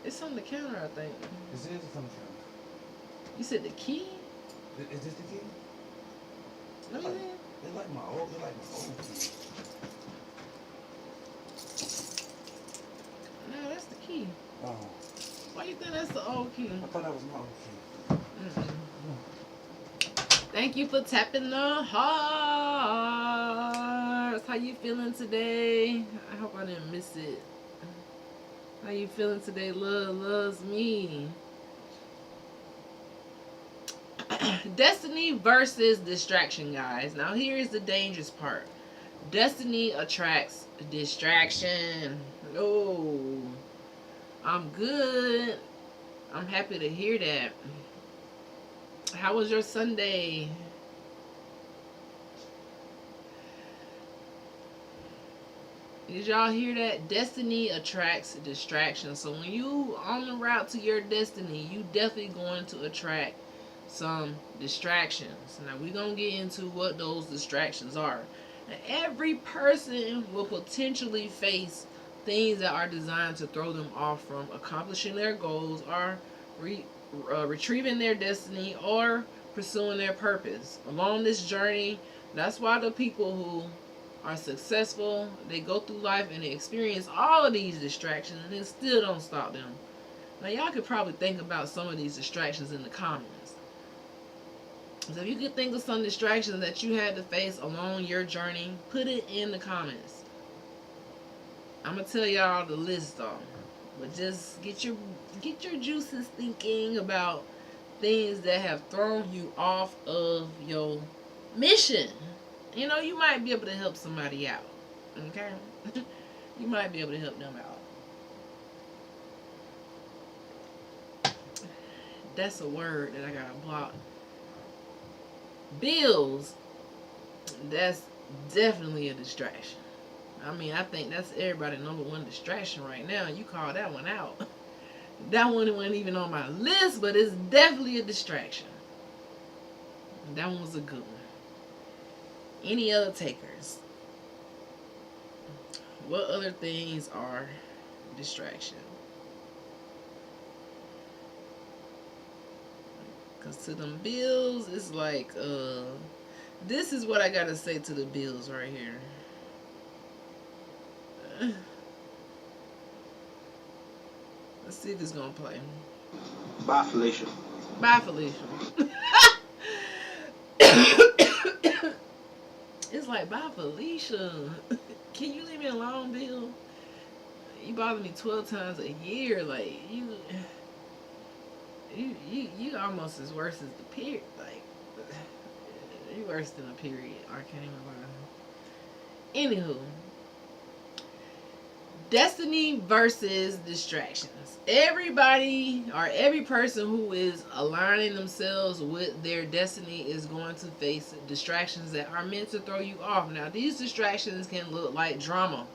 It's on the counter, I think. This is on the counter. You said the key? Is this the key? Let me see. They like my old key. No, that's the key. Oh, Why you think that's the old key? I thought that was my old key. Mm-mm. Thank you for tapping the hearts. How you feeling today? I hope I didn't miss it. How you feeling today? Love loves me. Destiny versus distraction, guys. Now here's the dangerous part. Destiny attracts distraction. Oh, I'm good. I'm happy to hear that. How was your Sunday? Did y'all hear that? Destiny attracts distraction. So when you on the route to your destiny, you definitely going to attract some distractions. Now we're gonna get into what those distractions are. Now, every person will potentially face things that are designed to throw them off from accomplishing their goals or retrieving their destiny or pursuing their purpose. Along this journey, that's why the people who are successful, they go through life and they experience all of these distractions and it still don't stop them. Now y'all could probably think about some of these distractions in the comments. So if you could think of some distractions that you had to face along your journey, put it in the comments. I'm gonna tell y'all the list though, but just get your juices thinking about things that have thrown you off of your mission. You know, you might be able to help somebody out. Okay? You might be able to help them out. That's a word that I gotta block. Bills. That's definitely a distraction. I mean, I think that's everybody's number one distraction right now. You call that one out. That one wasn't even on my list, but it's definitely a distraction. That one was a good one. Any other takers? What other things are distraction? Because to them bills, it's like, this is what I gotta say to the bills right here. Let's see if it's gonna play. Bye, Felicia. Bye, Felicia. It's like, bye, Felicia. Can you leave me alone, Bill? You bother me 12 times a year. Like, you almost as worse as the period. Like, you worse than a period. I can't even lie. Anywho, destiny versus distractions. Everybody or every person who is aligning themselves with their destiny is going to face distractions that are meant to throw you off. Now, these distractions can look like drama.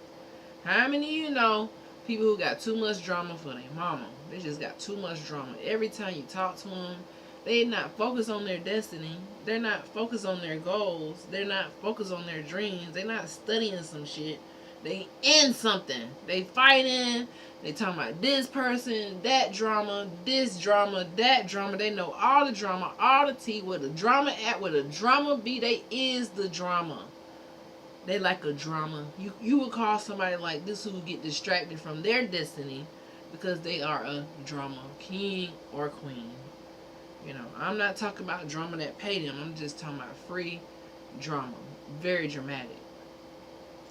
How many of you know people who got too much drama for their mama? They just got too much drama. Every time you talk to them, they're not focused on their destiny. They're not focused on their goals. They're not focused on their dreams. They're not studying some shit. They in something. They fighting. They talking about this person, that drama, this drama, that drama. They know all the drama, all the tea. Where the drama at, where the drama be, they is the drama. They like a drama. You would call somebody like this who would get distracted from their destiny because they are a drama king or queen. You know, I'm not talking about drama that pay them. I'm just talking about free drama. Very dramatic.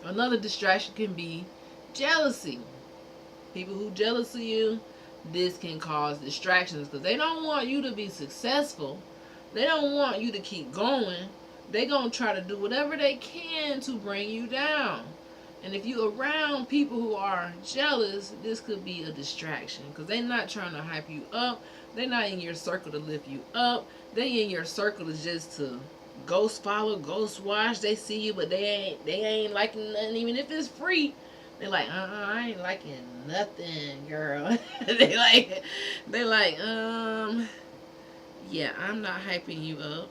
Another distraction can be jealousy. People who jealous of you, this can cause distractions because they don't want you to be successful. They don't want you to keep going. They're going to try to do whatever they can to bring you down. And if you're around people who are jealous, this could be a distraction because they're not trying to hype you up. They're not in your circle to lift you up. They in your circle is just to ghost follow, ghost watch. They see you, but they ain't liking nothing, even if it's free. They're like, I ain't liking nothing, girl. they like, yeah, I'm not hyping you up.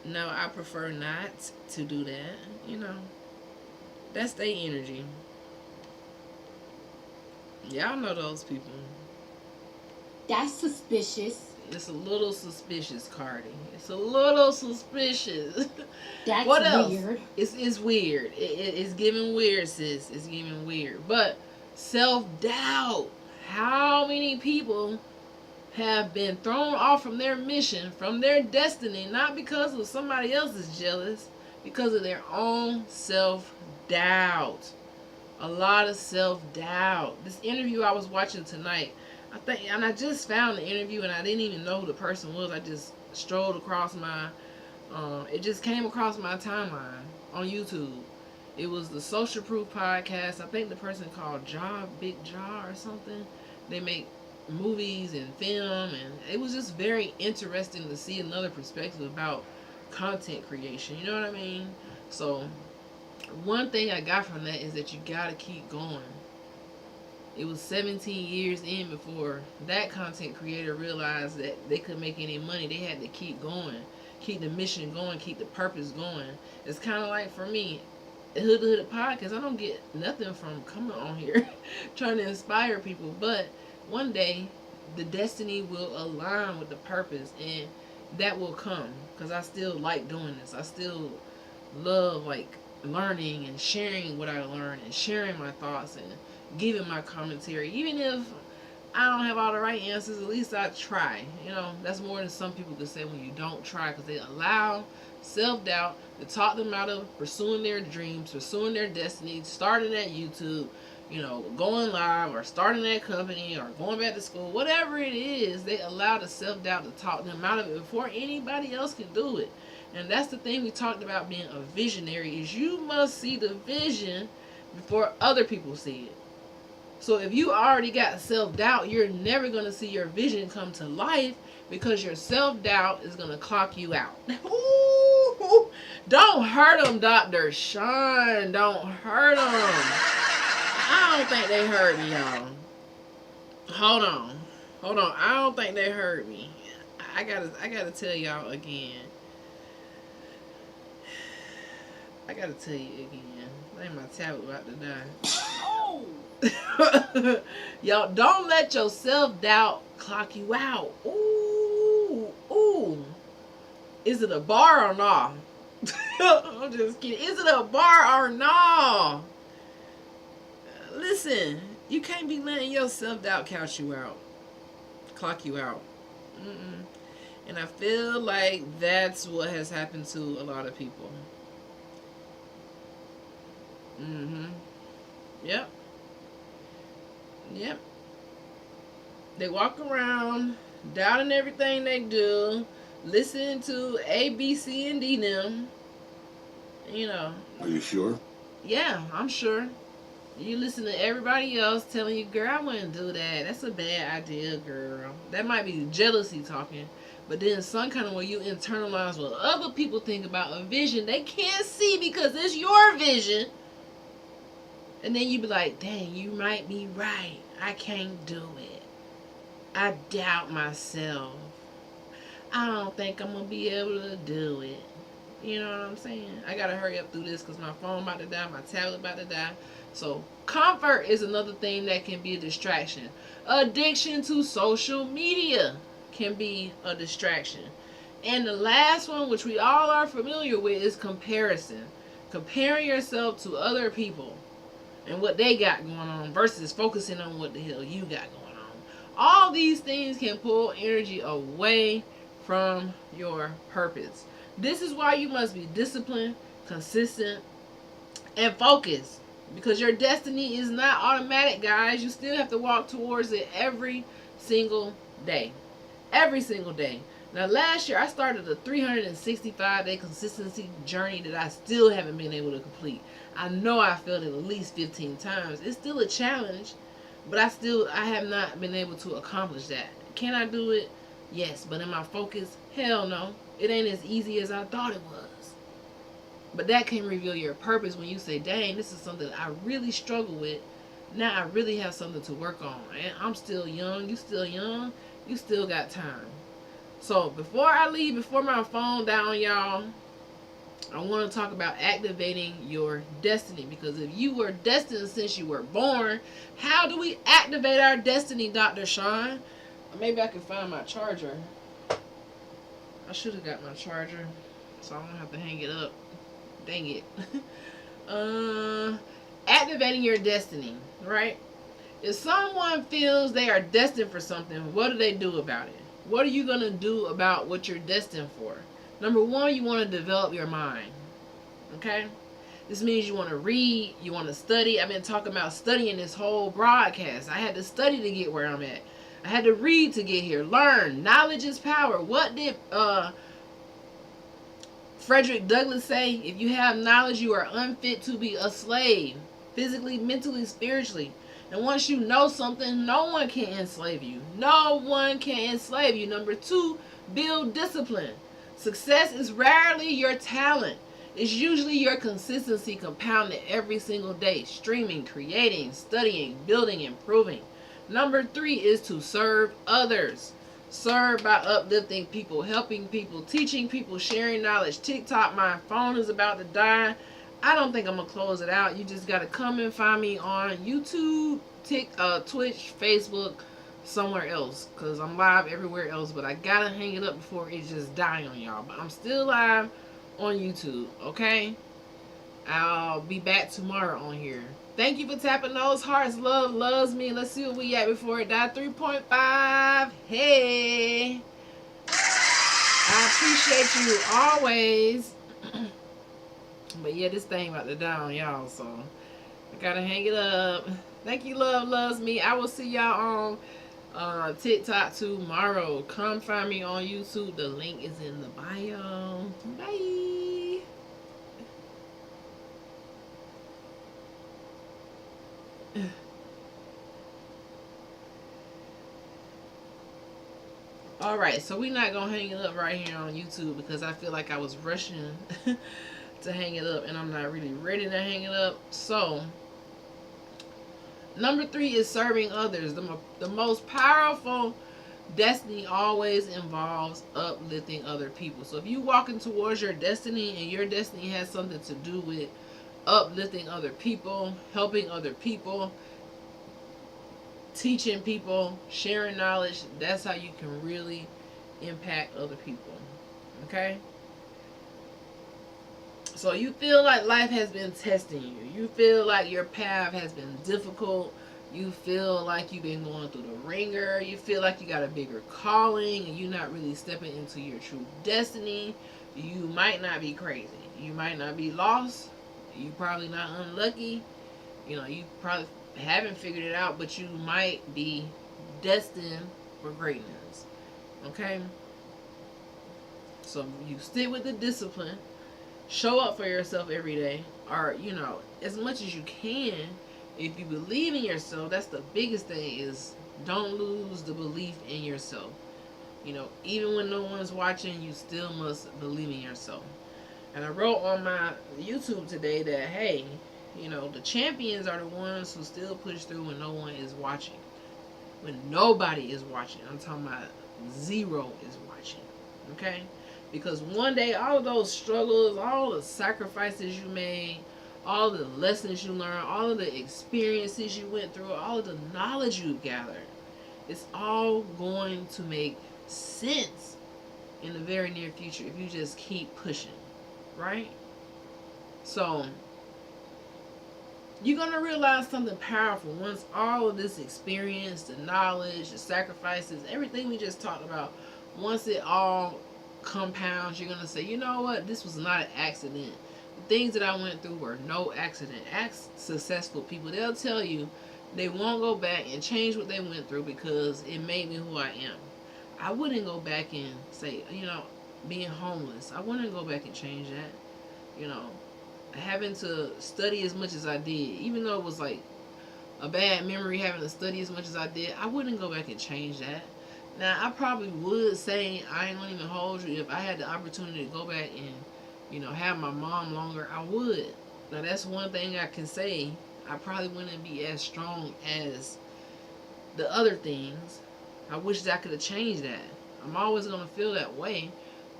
No, I prefer not to do that. You know, that's their energy. Y'all know those people. That's suspicious. It's a little suspicious, Cardi. It's a little suspicious. That's What else? weird. It's weird. It's giving weird, sis. It's giving weird. But self-doubt. How many people have been thrown off from their mission, from their destiny, not because of somebody else is jealous, because of their own self-doubt. A lot of self-doubt. This interview I was watching tonight, I just found the interview and I didn't even know who the person was. I just strolled across my, it just came across my timeline on YouTube. It was the Social Proof podcast. I think the person called Big Jaw or something. They make movies and film, and it was just very interesting to see another perspective about content creation. You know what I mean? So one thing I got from that is that you gotta keep going. It was 17 years in before that content creator realized that they couldn't make any money. They had to keep going, keep the mission going, keep the purpose going. It's kind of like for me, the Hood to Hood podcast. I don't get nothing from coming on here trying to inspire people, but one day the destiny will align with the purpose, and that will come because I still like doing this. I still love like learning and sharing what I learned and sharing my thoughts and giving my commentary. Even if I don't have all the right answers, at least I try. You know, that's more than some people could say when you don't try, because they allow self-doubt to talk them out of pursuing their dreams, pursuing their destiny, starting at YouTube, you know, going live or starting that company or going back to school, whatever it is, they allow the self-doubt to talk them out of it before anybody else can do it. And that's the thing we talked about being a visionary, is you must see the vision before other people see it. So if you already got self-doubt, you're never going to see your vision come to life because your self-doubt is going to clock you out. Ooh, don't hurt them, Dr. Sean. Don't hurt them. I don't think they heard me, y'all. Hold on. I don't think they heard me. I gotta tell y'all again. I gotta tell you again. I think my tablet about to die. Oh! Y'all, don't let your self-doubt clock you out. Ooh. Is it a bar or no? I'm just kidding. Is it a bar or no? Listen, you can't be letting your self-doubt clock you out. And I feel like that's what has happened to a lot of people. Yep. They walk around doubting everything they do, listening to A, B, C, and D them. You know. Are you sure? Yeah, I'm sure. You listen to everybody else telling you, girl, I wouldn't do that. That's a bad idea, girl. That might be jealousy talking. But then some kind of way you internalize what other people think about a vision they can't see because it's your vision. And then you be like, dang, you might be right. I can't do it. I doubt myself. I don't think I'm going to be able to do it. You know what I'm saying? I got to hurry up through this because my phone about to die. My tablet about to die. So comfort is another thing that can be a distraction. Addiction to social media can be a distraction. And the last one, which we all are familiar with, is comparison. Comparing yourself to other people and what they got going on versus focusing on what the hell you got going on. All these things can pull energy away from your purpose. This is why you must be disciplined, consistent, and focused. Because your destiny is not automatic, guys. You still have to walk towards it every single day. Every single day. Now, last year, I started a 365-day consistency journey that I still haven't been able to complete. I know I failed it at least 15 times. It's still a challenge, but I have not been able to accomplish that. Can I do it? Yes. But am I focused? Hell no. It ain't as easy as I thought it was. But that can reveal your purpose when you say, dang, this is something I really struggle with. Now I really have something to work on. And I'm still young. You still young. You still got time. So before I leave, before my phone down, y'all, I want to talk about activating your destiny. Because if you were destined since you were born, how do we activate our destiny, Dr. Sean? Maybe I can find my charger. I should have got my charger, so I don't have to hang it up. Dang it. Activating your destiny, right? If someone feels they are destined for something, what do they do about it? What are you going to do about what you're destined for? Number one, you want to develop your mind. Okay? This means you want to read, you want to study. I've been talking about studying this whole broadcast. I had to study to get where I'm at. I had to read to get here. Learn. Knowledge is power. What did Frederick Douglass say? If you have knowledge, you are unfit to be a slave. Physically, mentally, spiritually. And once you know something, no one can enslave you. No one can enslave you. Number two, build discipline. Success is rarely your talent. It's usually your consistency compounded every single day. Streaming, creating, studying, building, improving. Number three is to serve others. Serve by uplifting people, helping people, teaching people, sharing knowledge. TikTok, my phone is about to die. I don't think I'm going to close it out. You just got to come and find me on YouTube, Twitch, Facebook, somewhere else. Because I'm live everywhere else. But I got to hang it up before it just die on y'all. But I'm still live on YouTube, okay? I'll be back tomorrow on here. Thank you for tapping those hearts. Love loves me. Let's see what we at before it died. 3.5. Hey. I appreciate you always. But yeah, this thing about to die on y'all, so I gotta hang it up. Thank you, love loves me. I will see y'all on TikTok tomorrow. Come find me on YouTube. The link is in the bio. Bye. Alright, so we're not gonna hang it up right here on YouTube because I feel like I was rushing to hang it up and I'm not really ready to hang it up. So number three is serving others. The most powerful destiny always involves uplifting other people. So if you walking towards your destiny and your destiny has something to do with uplifting other people, helping other people, teaching people, sharing knowledge, that's how you can really impact other people. Okay? So you feel like life has been testing you. You feel like your path has been difficult. You feel like you've been going through the ringer. You feel like you got a bigger calling and you're not really stepping into your true destiny. You might not be crazy. You might not be lost. You probably not unlucky. You probably haven't figured it out, but you might be destined for greatness. Okay? So you stick with the discipline. Show up for yourself every day, or as much as you can. If you believe in yourself, that's the biggest thing, is don't lose the belief in yourself. Even when no one's watching, you still must believe in yourself. And I wrote on my YouTube today that, hey, the champions are the ones who still push through when no one is watching. When nobody is watching. I'm talking about zero is watching. Okay? Because one day, all of those struggles, all the sacrifices you made, all the lessons you learned, all of the experiences you went through, all of the knowledge you gathered, it's all going to make sense in the very near future if you just keep pushing. Right? So you're going to realize something powerful once all of this experience, the knowledge, the sacrifices, everything we just talked about, once it all compounds, you're going to say, you know what, this was not an accident. The things that I went through were no accident. Ask successful people. They'll tell you they won't go back and change what they went through because it made me who I am. I wouldn't go back and say, being homeless, I wouldn't go back and change that. Having to study as much as I did, even though it was like a bad memory having to study as much as I did, I wouldn't go back and change that. Now, I probably would say, I ain't gonna even hold you, if I had the opportunity to go back and, have my mom longer, I would. Now, that's one thing I can say. I probably wouldn't be as strong as the other things. I wish that I could have changed that. I'm always gonna feel that way,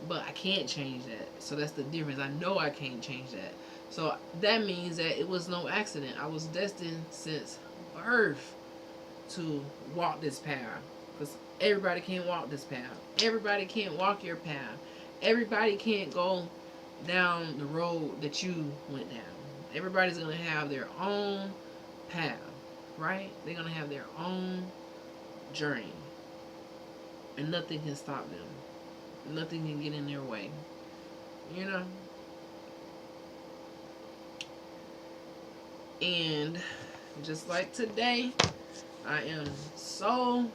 but I can't change that. So that's the difference. I know I can't change that. So that means that it was no accident. I was destined since birth to walk this path. Because everybody can't walk this path. Everybody can't walk your path. everybody can't go down the road that you went down. Everybody's gonna have their own path, right? They're gonna have their own journey, and nothing can stop them. Nothing can get in their way. You know. And just like today, I am so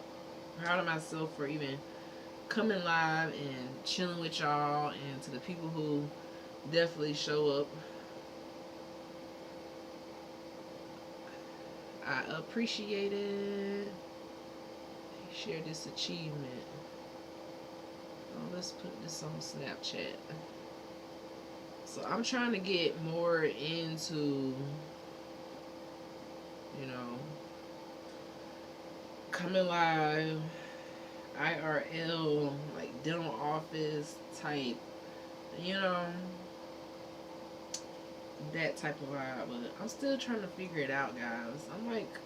proud of myself for even coming live and chilling with y'all, and to the people who definitely show up. I appreciate it. Share this achievement. Oh, let's put this on Snapchat. So I'm trying to get more into, you know, coming live, IRL, like dental office type, you know, that type of vibe. But I'm still trying to figure it out, guys. I'm like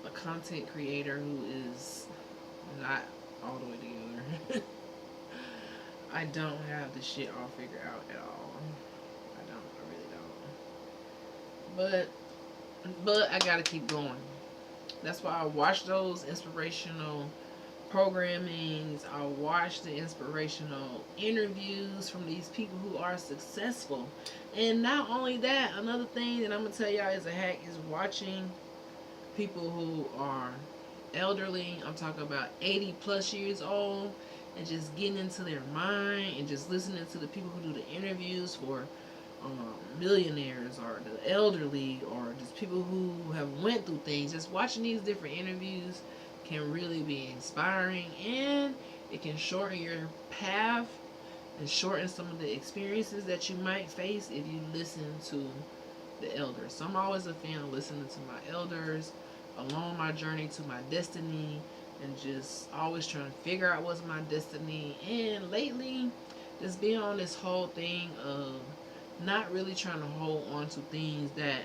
a content creator who is not all the way together. I don't have the shit all figured out at all. I really don't. But I gotta keep going. That's why I watch those inspirational programmings. I watch the inspirational interviews from these people who are successful. And not only that, another thing that I'm gonna tell y'all is a hack is watching people who are elderly. I'm talking about 80 plus years old, and just getting into their mind and just listening to the people who do the interviews for millionaires or the elderly or just people who have went through things. Just watching these different interviews can really be inspiring, and it can shorten your path and shorten some of the experiences that you might face if you listen to the elders. So I'm always a fan of listening to my elders along my journey to my destiny, and just always trying to figure out what's my destiny. And lately, just being on this whole thing of not really trying to hold on to things that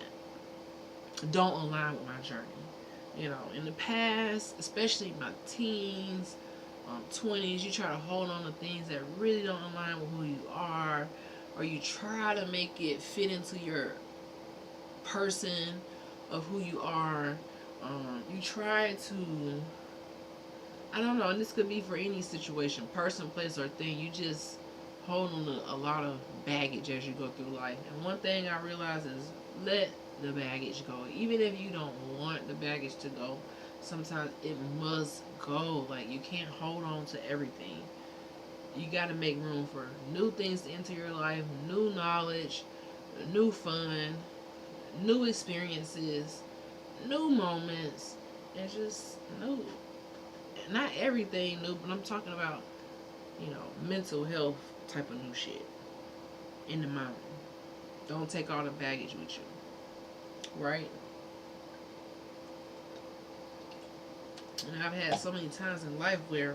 don't align with my journey. You know, in the past, especially my teens, 20s, you try to hold on to things that really don't align with who you are, or you try to make it fit into your person of who you are. You try to, I don't know, and this could be for any situation, person, place, or thing. You just hold on to a lot of baggage as you go through life. And one thing I realize is let the baggage go. Even if you don't want the baggage to go, sometimes it must go. Like, you can't hold on to everything. You got to make room for new things to enter your life, new knowledge, new fun, new experiences, new moments, and just new. Not everything new, but I'm talking about, you know, mental health type of new shit in the mind. Don't take all the baggage with you, right? And I've had so many times in life where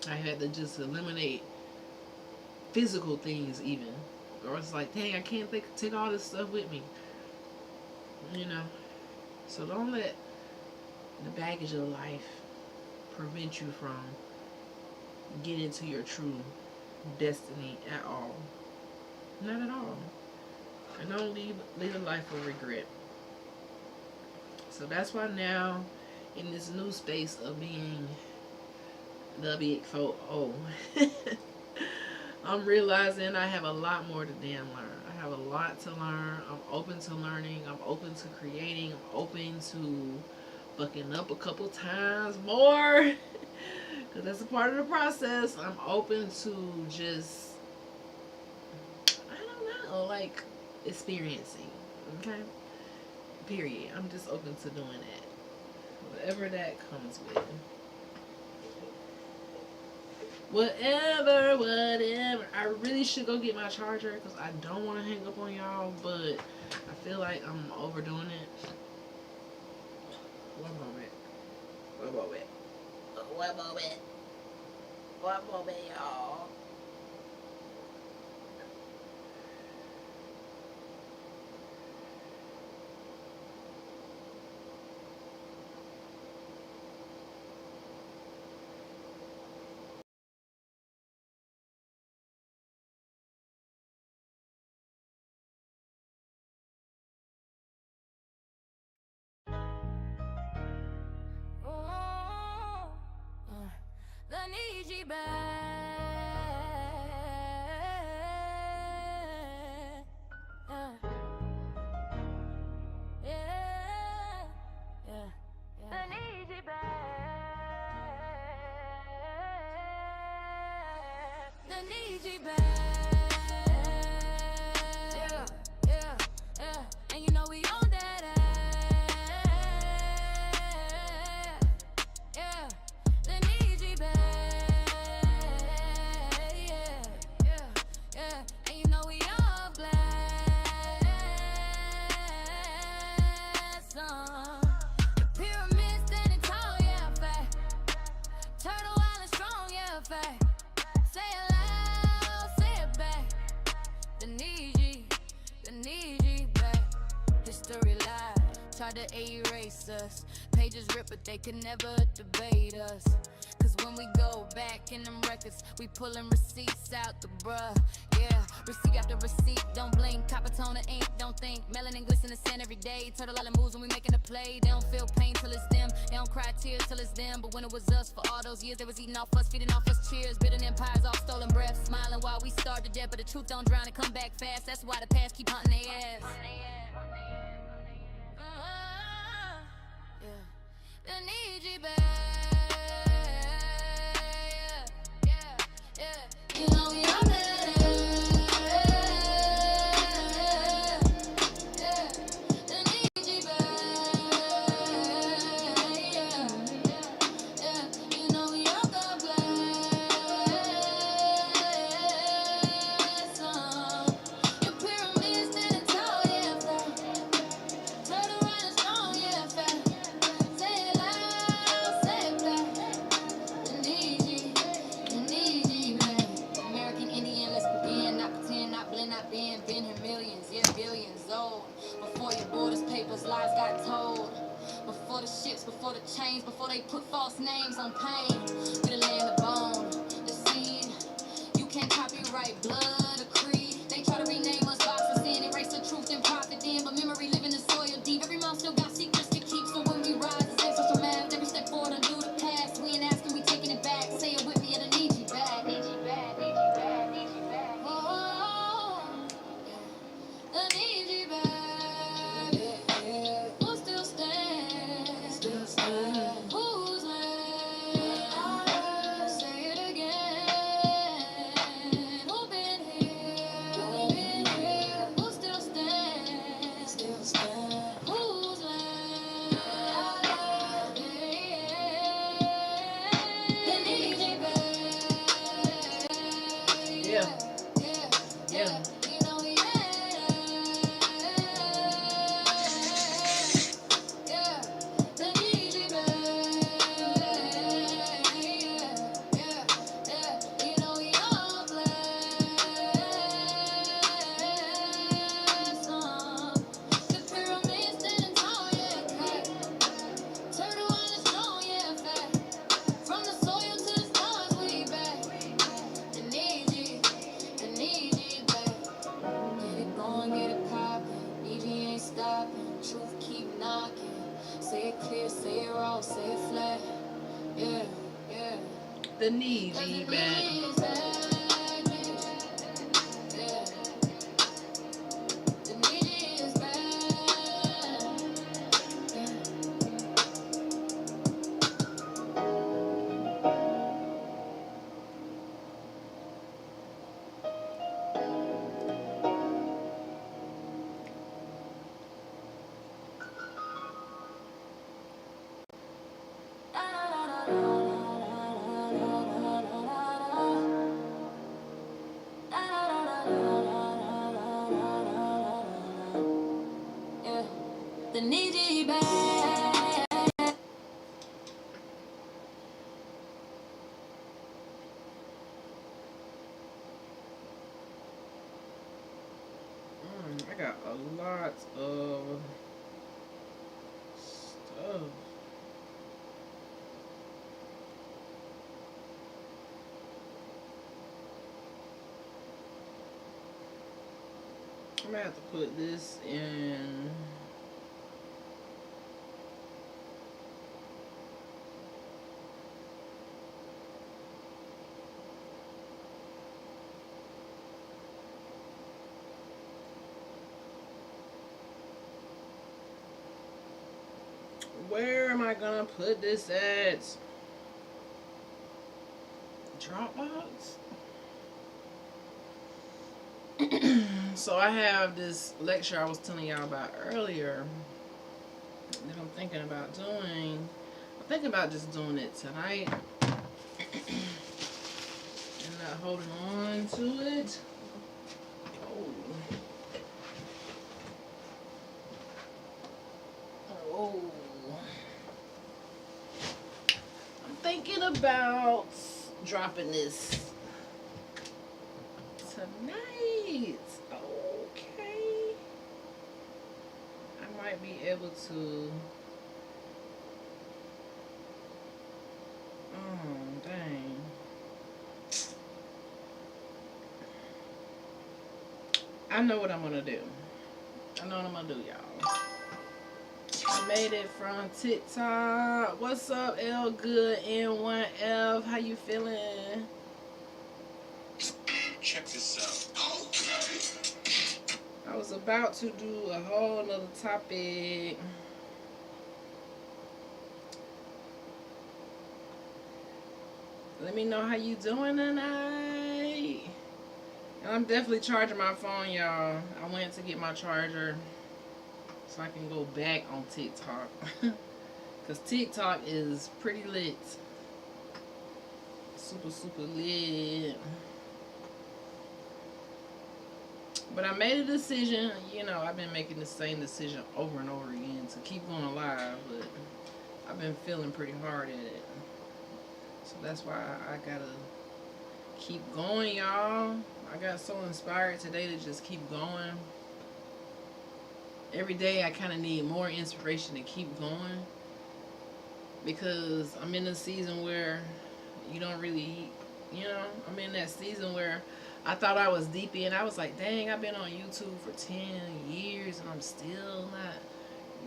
I had to just eliminate physical things, even, or it's like, dang, I can't take all this stuff with me, you know. So don't let the baggage of life prevent you from getting to your true destiny at all. Not at all. And don't leave a life of regret. So that's why now, in this new space of being the big 4-0, I'm realizing I have a lot more to damn learn. I have a lot to learn. I'm open to learning. I'm open to creating. I'm open to fucking up a couple times more. Because that's a part of the process. I'm open to just, I don't know, like, experiencing. Okay? Period. I'm just open to doing that. Whatever that comes with. Whatever. I really should go get my charger because I don't want to hang up on y'all, but I feel like I'm overdoing it. One moment, y'all. need you back. Yeah, yeah, yeah. I need you back. I need you back. Yeah, yeah, yeah. And you know we on that ass. Yeah, I need you back. Yeah, yeah, yeah. And you know we all glass. The pyramid standing tall, yeah, fact. Turtle Island strong, yeah, fact. Say it loud, say it back. The need you back. History live, tried to erase us. Pages rip, but they could never debate us. Cause when we go back in them records, we pulling receipts out the bruh. Yeah, receipt after receipt, don't blink. Copper tone of ink, don't think. Melanin glisten in the sand every day. Turtle Island moves when we making a play. They don't feel pain till it's them. They don't cry tears till it's them. But when it was us for all those years, they was eating off us, feeding off us cheers. Building empires off stolen breath. Smiling while we starve to death. But the truth don't drown and come back fast. That's why the past keep hunting their ass. Yeah, I need you back. Yeah, yeah, yeah. You know we are better. Been here millions, yeah, billions old. Before your borders, papers, lies got told. Before the ships, before the chains, before they put false names on pain. We the land of bone, the seed. You can't copyright blood or creed. They try to rename us box of sin, erase the truth and profit then. But memory live in the soil deep. Every mouth still got secrets to keep. So when we rise, it's ancestral math. Every step forward, undo the past. We ain't asking, we taking it back. Say it with me, and I need you back. Need you back, need you back, need you back. Oh, I need you back. Who still stands? Still stands. Who's left? Say it again. Who been here? Who been here? Who still stands? Still stands. Who's left? I need you back. Yeah. Yeah. You know we from the soil to the stars, we back. I need you back. Get it going, get it poppin'. Need you ain't stopping. Truth keep knocking. Say it clear, say it raw, say it flat. Yeah, yeah. The need you back. Yeah. The need is back. Yeah. Yeah. The need you back. I got a lot of stuff. I'm gonna have to put this in. Where am I gonna put this at? Dropbox. So I have this lecture I was telling y'all about earlier that I'm thinking about doing. I'm thinking about just doing it tonight and not holding on to it. Oh. I'm thinking about dropping this tonight. Okay. I might be able to. Oh, dang. I know what I'm gonna do. I know what I'm gonna do, y'all. I made it from TikTok. What's up, L Good N1F? How you feeling? Check this out. I was about to do a whole nother topic. Let me know how you doing tonight. And I'm definitely charging my phone, y'all. I went to get my charger so I can go back on TikTok. Because TikTok is pretty lit. Super, super lit. But I made a decision. You know, I've been making the same decision over and over again to keep going live. But I've been feeling pretty hard at it. So that's why I gotta keep going, y'all. I got so inspired today to just keep going. Every day I kind of need more inspiration to keep going. Because I'm in a season where you don't really, you know, I'm in that season where I thought I was deep in. I was like, dang, I've been on YouTube for 10 years and I'm still not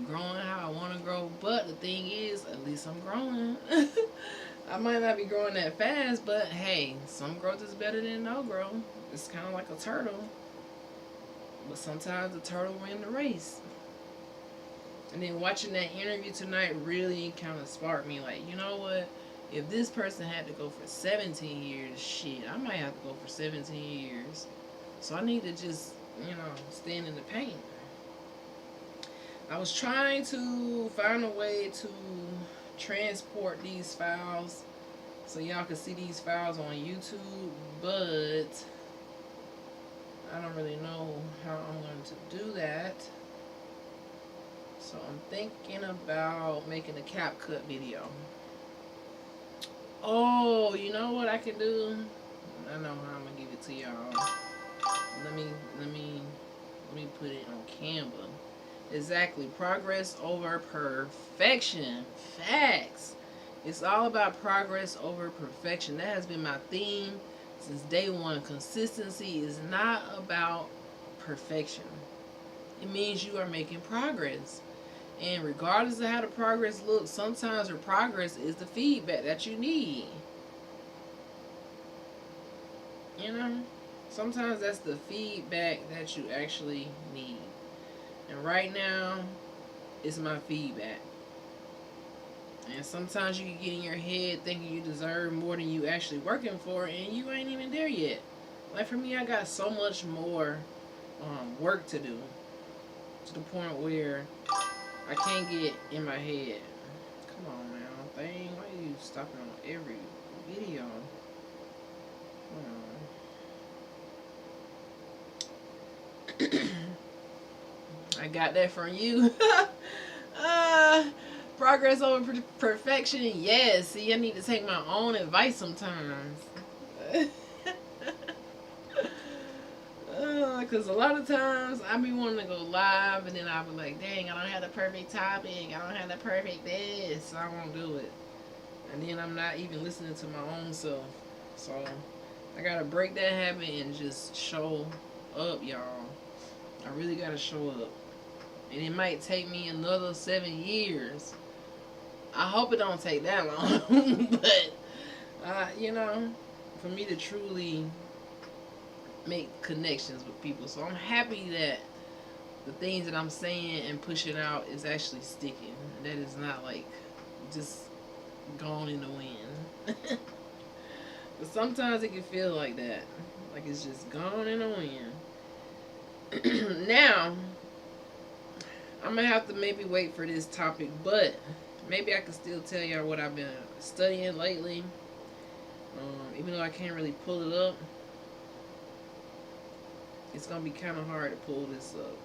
growing how I want to grow. But the thing is, at least I'm growing. I might not be growing that fast, but hey, some growth is better than no growth. It's kind of like a turtle. But sometimes the turtle wins the race. And then watching that interview tonight really kind of sparked me. Like, you know what? If this person had to go for 17 years, shit, I might have to go for 17 years. So I need to just, you know, stand in the paint. I was trying to find a way to transport these files so y'all can see these files on YouTube, but I don't really know how I'm going to do that. So I'm thinking about making a CapCut video. Oh, you know what I can do? I know how I'm gonna give it to y'all. Let me put it on Canva. Exactly. Progress over perfection. Facts. It's all about progress over perfection. That has been my theme since day one. Consistency is not about perfection. It means you are making progress. And regardless of how the progress looks, sometimes the progress is the feedback that you need. You know? Sometimes that's the feedback that you actually need. And right now, it's my feedback. And sometimes you can get in your head thinking you deserve more than you actually working for, and you ain't even there yet. Like for me, I got so much more work to do, to the point where I can't get in my head. Come on now, thing. Why are you stopping on every video? I got that from you. Progress over perfection. Yes. See, I need to take my own advice sometimes. Because a lot of times I be wanting to go live and then I be like, dang, I don't have the perfect topic. I don't have the perfect this. So I won't do it. And then I'm not even listening to my own self. So I got to break that habit and just show up, y'all. I really got to show up. And it might take me another 7 years. I hope it don't take that long. But, you know, for me to truly make connections with people. So I'm happy that the things that I'm saying and pushing out is actually sticking. That is not like just gone in the wind. But sometimes it can feel like that. Like it's just gone in the wind. Now, I'm going to have to maybe wait for this topic, but maybe I can still tell y'all what I've been studying lately. Even though I can't really pull it up, it's going to be kind of hard to pull this up.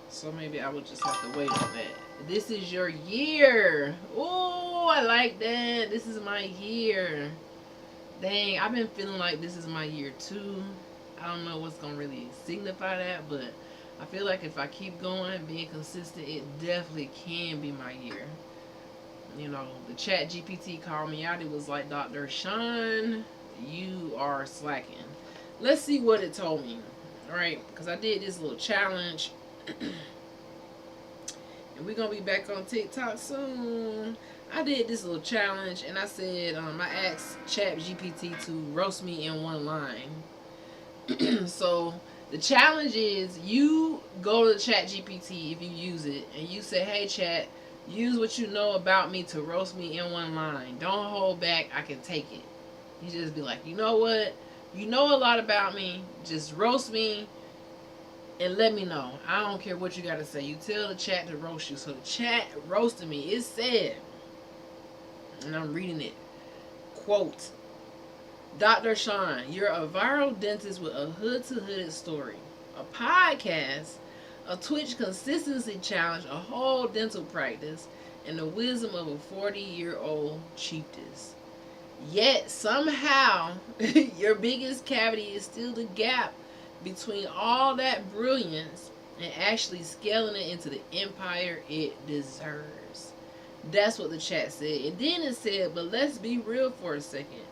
So maybe I will just have to wait on that. This is your year. Oh, I like that. This is my year. Dang, I've been feeling like this is my year too. I don't know what's going to really signify that, but I feel like if I keep going, being consistent, it definitely can be my year. You know, the chat GPT called me out. It was like, Dr. Sean, you are slacking. Let's see what it told me. Alright, because I did this little challenge. And we're going to be back on TikTok soon. I did this little challenge and I said, I asked chat GPT to roast me in one line. So the challenge is you go to chat GPT if you use it and you say, hey chat, use what you know about me to roast me in one line. Don't hold back. I can take it. You just be like, you know what? You know a lot about me. Just roast me and let me know. I don't care what you got to say. You tell the chat to roast you. So the chat roasted me. It said, and I'm reading it, quote, Dr. Sean, you're a viral dentist with a hood-to-hood story, a podcast, a Twitch consistency challenge, a whole dental practice, and the wisdom of a 40-year-old chiefess. Yet, somehow, your biggest cavity is still the gap between all that brilliance and actually scaling it into the empire it deserves. That's what the chat said. And then it said, but let's be real for a second.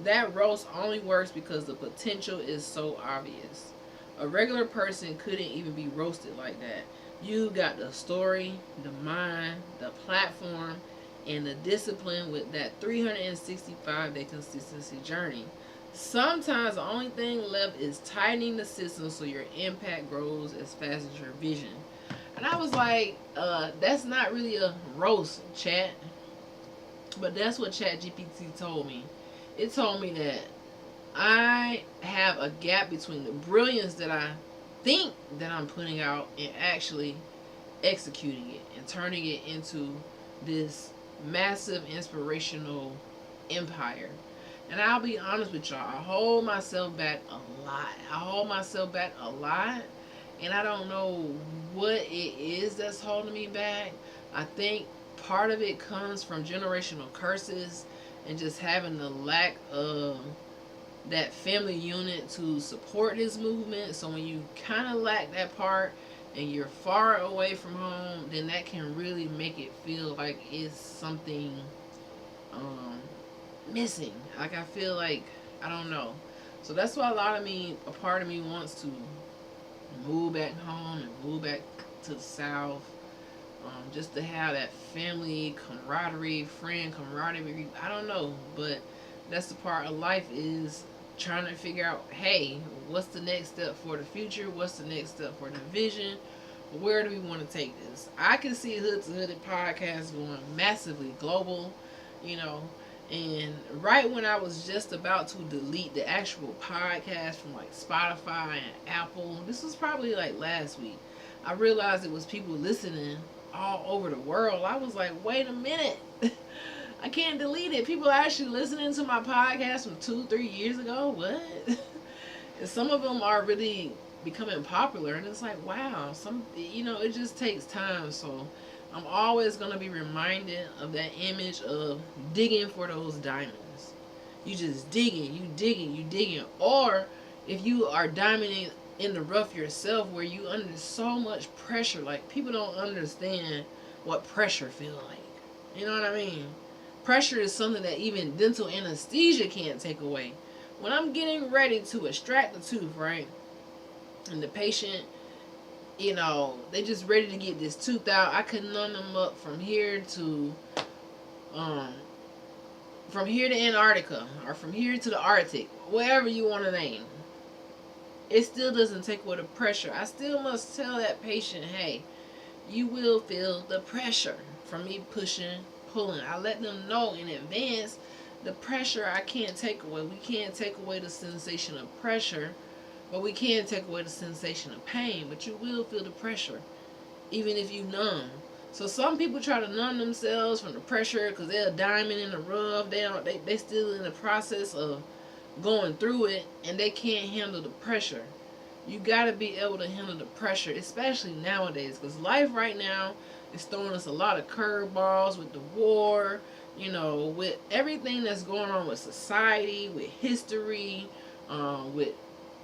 That roast only works because the potential is so obvious. A regular person couldn't even be roasted like that. You got the story, the mind, the platform, and the discipline with that 365-day consistency journey. Sometimes the only thing left is tightening the system so your impact grows as fast as your vision. And I was like, that's not really a roast, chat. But that's what Chat GPT told me. It told me that I have a gap between the brilliance that I think that I'm putting out and actually executing it and turning it into this massive inspirational empire. And I'll be honest with y'all, I hold myself back a lot. And I don't know what it is that's holding me back. I think part of it comes from generational curses and just having the lack of that family unit to support this movement. So when you kind of lack that part and you're far away from home, then that can really make it feel like it's something missing. Like I feel like, I don't know. So that's why a part of me wants to move back home and move back to the South. Just to have that family camaraderie, friend camaraderie. I don't know, but that's the part of life, is trying to figure out, hey, what's the next step for the future? What's the next step for the vision? Where do we want to take this? I can see Hood to Hooded podcast going massively global, and right when I was just about to delete the actual podcast from like Spotify and Apple, this was probably like last week, I realized it was people listening all over the world. I was like, wait a minute. I can't delete it. People are actually listening to my podcast from 2-3 years ago. What? And some of them are really becoming popular, and it's like, wow, it just takes time. So I'm always going to be reminded of that image of digging for those diamonds. You just digging. Or if you are diamonding in the rough yourself, where you under so much pressure, like people don't understand what pressure feel like. You know what I mean? Pressure is something that even dental anesthesia can't take away. When I'm getting ready to extract the tooth, right, and the patient, they just ready to get this tooth out, I can numb them up from here to Antarctica, or from here to the Arctic, wherever you want to name. It still doesn't take away the pressure. I still must tell that patient, hey, you will feel the pressure from me pushing, pulling. I let them know in advance the pressure I can't take away. We can't take away the sensation of pressure, but we can take away the sensation of pain. But you will feel the pressure, even if you numb. So some people try to numb themselves from the pressure because they're a diamond in the rough. They still in the process of going through it, and they can't handle the pressure. You got to be able to handle the pressure, especially nowadays, because life right now is throwing us a lot of curveballs with the war, with everything that's going on with society, with history, with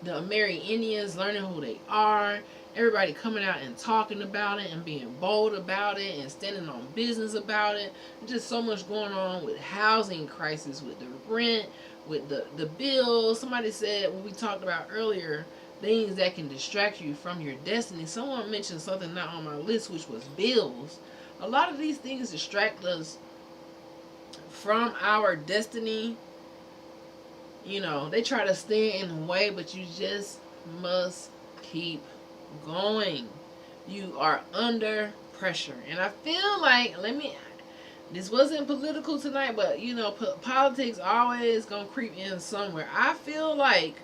the American Indians learning who they are, everybody coming out and talking about it and being bold about it and standing on business about it. Just so much going on with housing crisis, with the rent, with the bills. Somebody said, when we talked about earlier, things that can distract you from your destiny. Someone mentioned something not on my list, which was bills. A lot of these things distract us from our destiny. They try to stand in the way, but you just must keep going. You are under pressure. And I feel like, this wasn't political tonight, but politics always gonna creep in somewhere. I feel like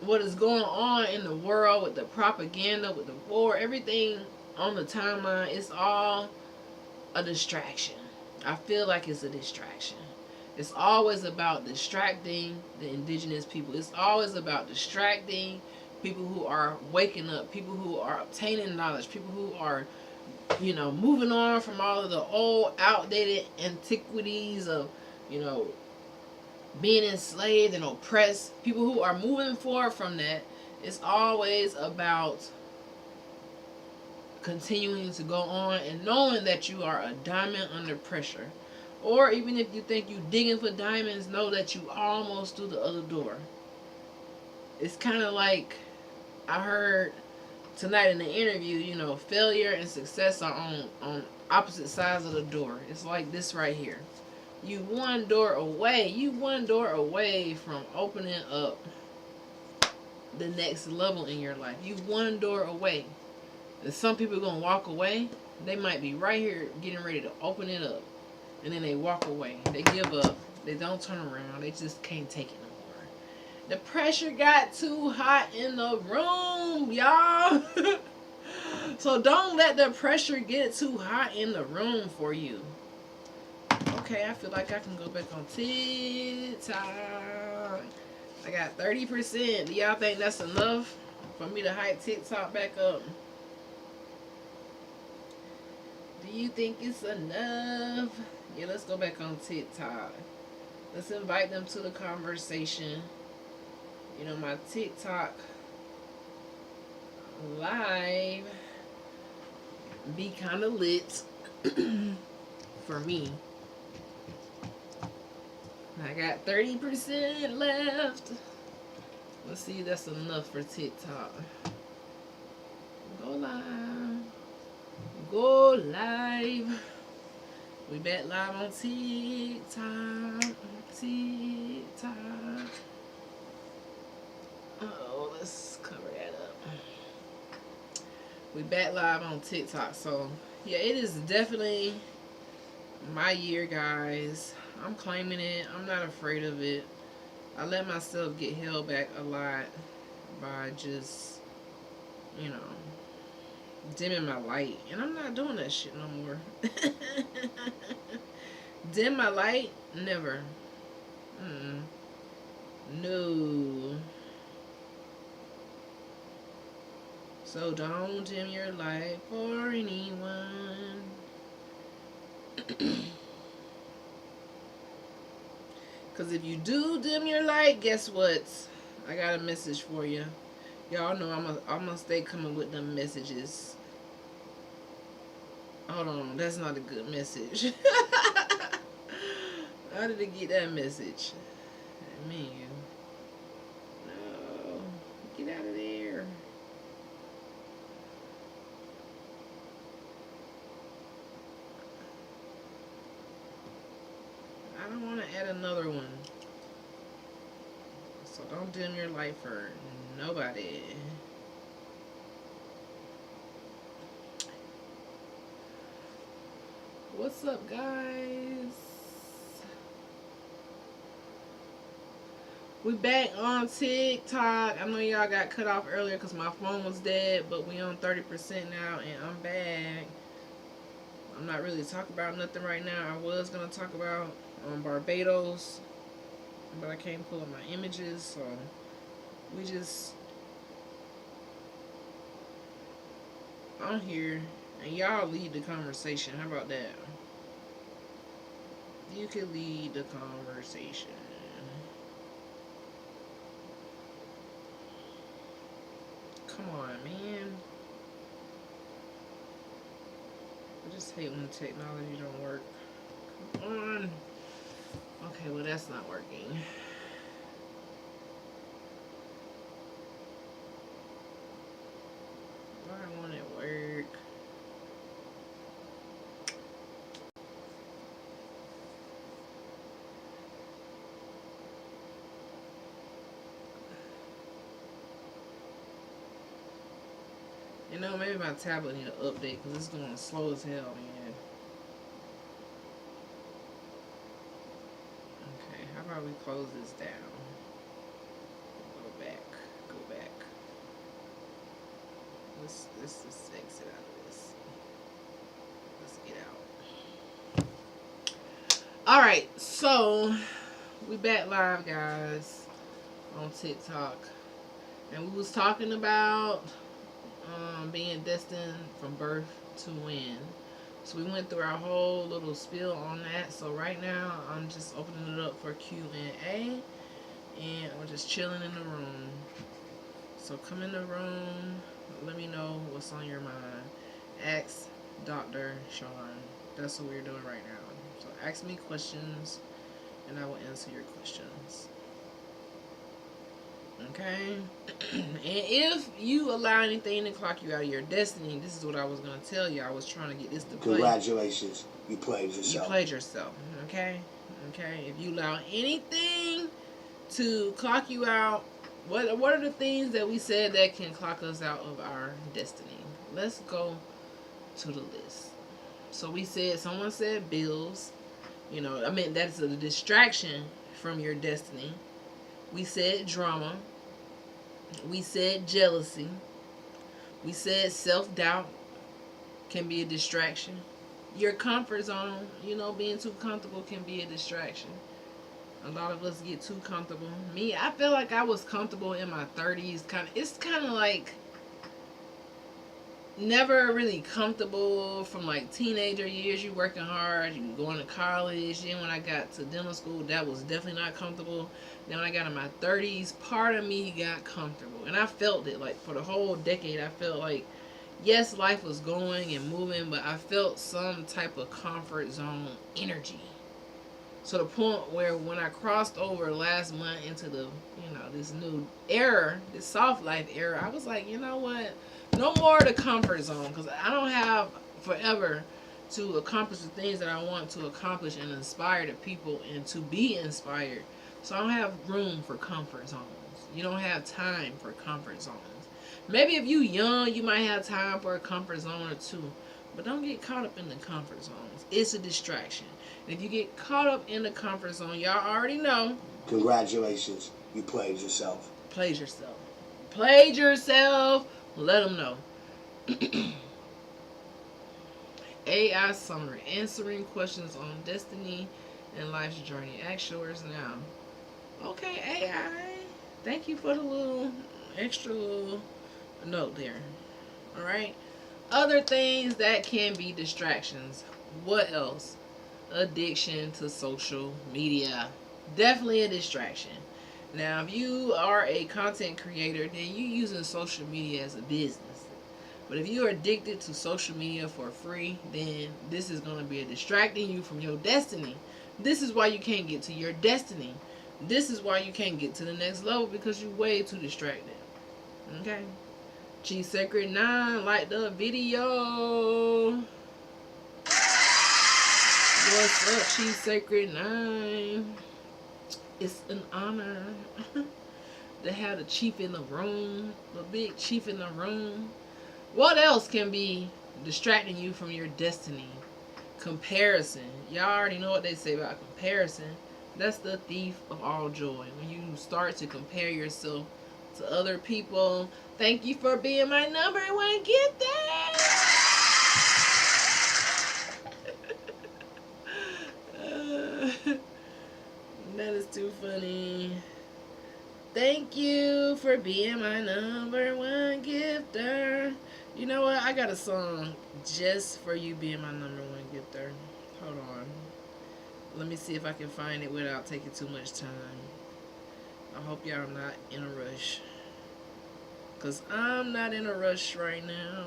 what is going on in the world with the propaganda, with the war, everything on the timeline, it's all a distraction. I feel like it's a distraction. It's always about distracting the indigenous people. It's always about distracting people who are waking up, people who are obtaining knowledge, people who are, moving on from all of the old, outdated antiquities of, being enslaved and oppressed. People who are moving forward from that. It's always about continuing to go on and knowing that you are a diamond under pressure. Or even if you think you're digging for diamonds, know that you almost through the other door. It's kind of like I heard tonight in the interview, failure and success are on opposite sides of the door. It's like this right here. You one door away from opening up the next level in your life. You one door away. And some people are going to walk away. They might be right here getting ready to open it up. And then they walk away. They give up. They don't turn around. They just can't take it no more. The pressure got too hot in the room, y'all. So don't let the pressure get too hot in the room for you. Okay, I feel like I can go back on TikTok. I got 30%. Do y'all think that's enough for me to hype TikTok back up? Do you think it's enough? Yeah, let's go back on TikTok. Let's invite them to the conversation. My TikTok live be kind of lit for me. I got 30% left. Let's see if that's enough for TikTok. Go live. Go live. We back live on TikTok. TikTok. Oh, let's cover that up. We back live on TikTok. So, yeah, it is definitely my year, guys. I'm claiming it. I'm not afraid of it. I let myself get held back a lot by just, dimming my light. And I'm not doing that shit no more. Dim my light? Never. No. So don't dim your light for anyone. Because if you do dim your light, guess what? I got a message for you. Y'all know I'm gonna stay coming with them messages. Hold on, that's not a good message. How did it get that message? Menu. No. Get out of there. I don't want to add another one. So don't dim your light for nobody. What's up, guys? We back on TikTok. I know y'all got cut off earlier because my phone was dead, but we on 30% now, and I'm back. I'm not really talking about nothing right now. I was gonna talk about Barbados, but I can't pull up my images, so we just on here, and y'all lead the conversation. How about that? You can lead the conversation. Come on, man. I just hate when the technology don't work. Come on. Okay, well that's not working. Why won't it work? You know, maybe my tablet need an update because it's going slow as hell, man. Okay, how about we close this down? Go back. Go back. Let's just exit out of this. Let's get out. Alright, so we back live, guys, on TikTok. And we was talking about being destined from birth to win. So we went through our whole little spiel on that. So right now I'm just opening it up for Q&A, and we're just chilling in the room. So come in the room, let me know what's on your mind. Ask Dr. Sean. That's what we're doing right now. So ask me questions and I will answer your questions. Okay? And if you allow anything to clock you out of your destiny, this is what I was going to tell you. I was trying to get this to play. Congratulations. You played yourself. You played yourself. Okay? Okay? If you allow anything to clock you out, what are the things that we said that can clock us out of our destiny? Let's go to the list. So we said, someone said bills. You know, I mean, that's a distraction from your destiny. We said drama. We said jealousy. We said self-doubt can be a distraction. Your comfort zone, you know, being too comfortable can be a distraction. A lot of us get too comfortable. Me, I feel like I was comfortable in my 30s. It's kind of like never really comfortable from like teenager years. You working hard, you going to college. Then when I got to dental school, that was definitely not comfortable. Then when I got in my 30s, part of me got comfortable, and I felt it. Like for the whole decade, I felt like, yes, life was going and moving, but I felt some type of comfort zone energy. So the point where when I crossed over last month into the, this new era, this soft life era, I was like, you know what? No more the comfort zone, because I don't have forever to accomplish the things that I want to accomplish and inspire the people and to be inspired. So I don't have room for comfort zones. You don't have time for comfort zones. Maybe if you young, you might have time for a comfort zone or two, but don't get caught up in the comfort zones. It's a distraction. And if you get caught up in the comfort zone, y'all already know. Congratulations. You played yourself. Played yourself. Played yourself. Let them know. AI summary. Answering questions on destiny and life's journey. Ask yours now. Okay, AI. Thank you for the little extra little note there. Alright. Other things that can be distractions. What else? Addiction to social media. Definitely a distraction. Now, if you are a content creator, then you're using social media as a business. But if you are addicted to social media for free, then this is going to be distracting you from your destiny. This is why you can't get to your destiny. This is why you can't get to the next level, because you're way too distracted. Okay? G Sacred 9, like the video. What's up, G Sacred 9? It's an honor to have the chief in the room, the big chief in the room. What else can be distracting you from your destiny? Comparison. Y'all already know what they say about comparison. That's the thief of all joy. When you start to compare yourself to other people. Thank you for being my number one gift. That is too funny. Thank you for being my number one gifter. You know what? I got a song just for you being my number one gifter. Hold on. Let me see if I can find it without taking too much time. I hope y'all not in a rush. Because I'm not in a rush right now.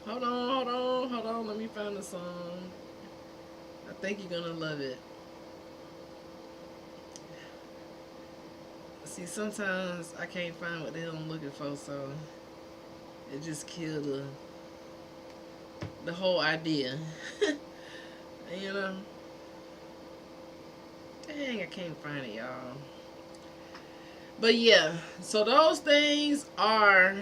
Hold on. Let me find the song. I think you're going to love it. See, sometimes I can't find what the hell I'm looking for, so it just killed the whole idea. You know? Dang, I can't find it, y'all. But yeah, so those things are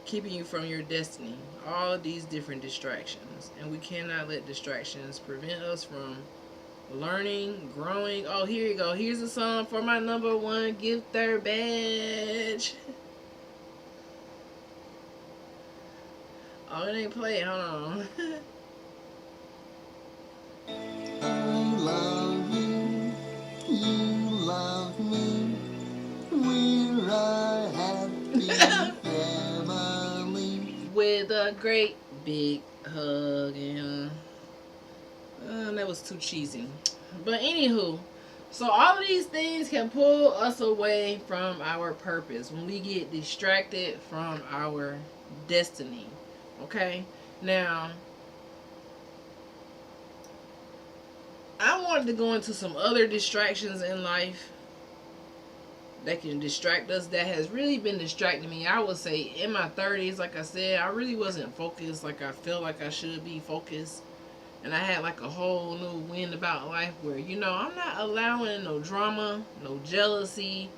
keeping you from your destiny. All of these different distractions. And we cannot let distractions prevent us from learning, growing. Oh, here you go. Here's a song for my number one gifter badge. Oh, it ain't playing. Hold on. I love you, you love me, we're a happy family. With a great big hug and that was too cheesy. But anywho, so all of these things can pull us away from our purpose when we get distracted from our destiny. Okay? Now, I wanted to go into some other distractions in life that can distract us, that has really been distracting me. I would say in my 30s, like I said, I really wasn't focused like I felt like I should be focused. And I had like a whole new wind about life where, you know, I'm not allowing no drama, no jealousy,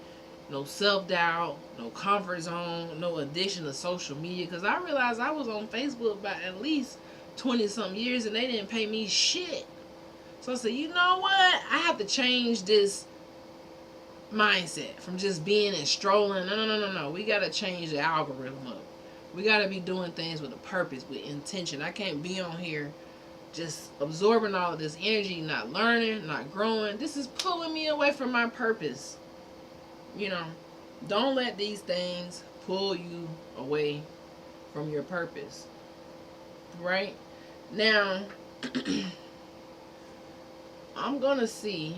no self-doubt, no comfort zone, no addiction to social media. Because I realized I was on Facebook about at least 20-something years and they didn't pay me shit. So I said, you know what? I have to change this mindset from just being and strolling. No. We got to change the algorithm up. We got to be doing things with a purpose, with intention. I can't be on here just absorbing all of this energy, not learning, not growing. This is pulling me away from my purpose. You know, don't let these things pull you away from your purpose. Right? Now, I'm going to see,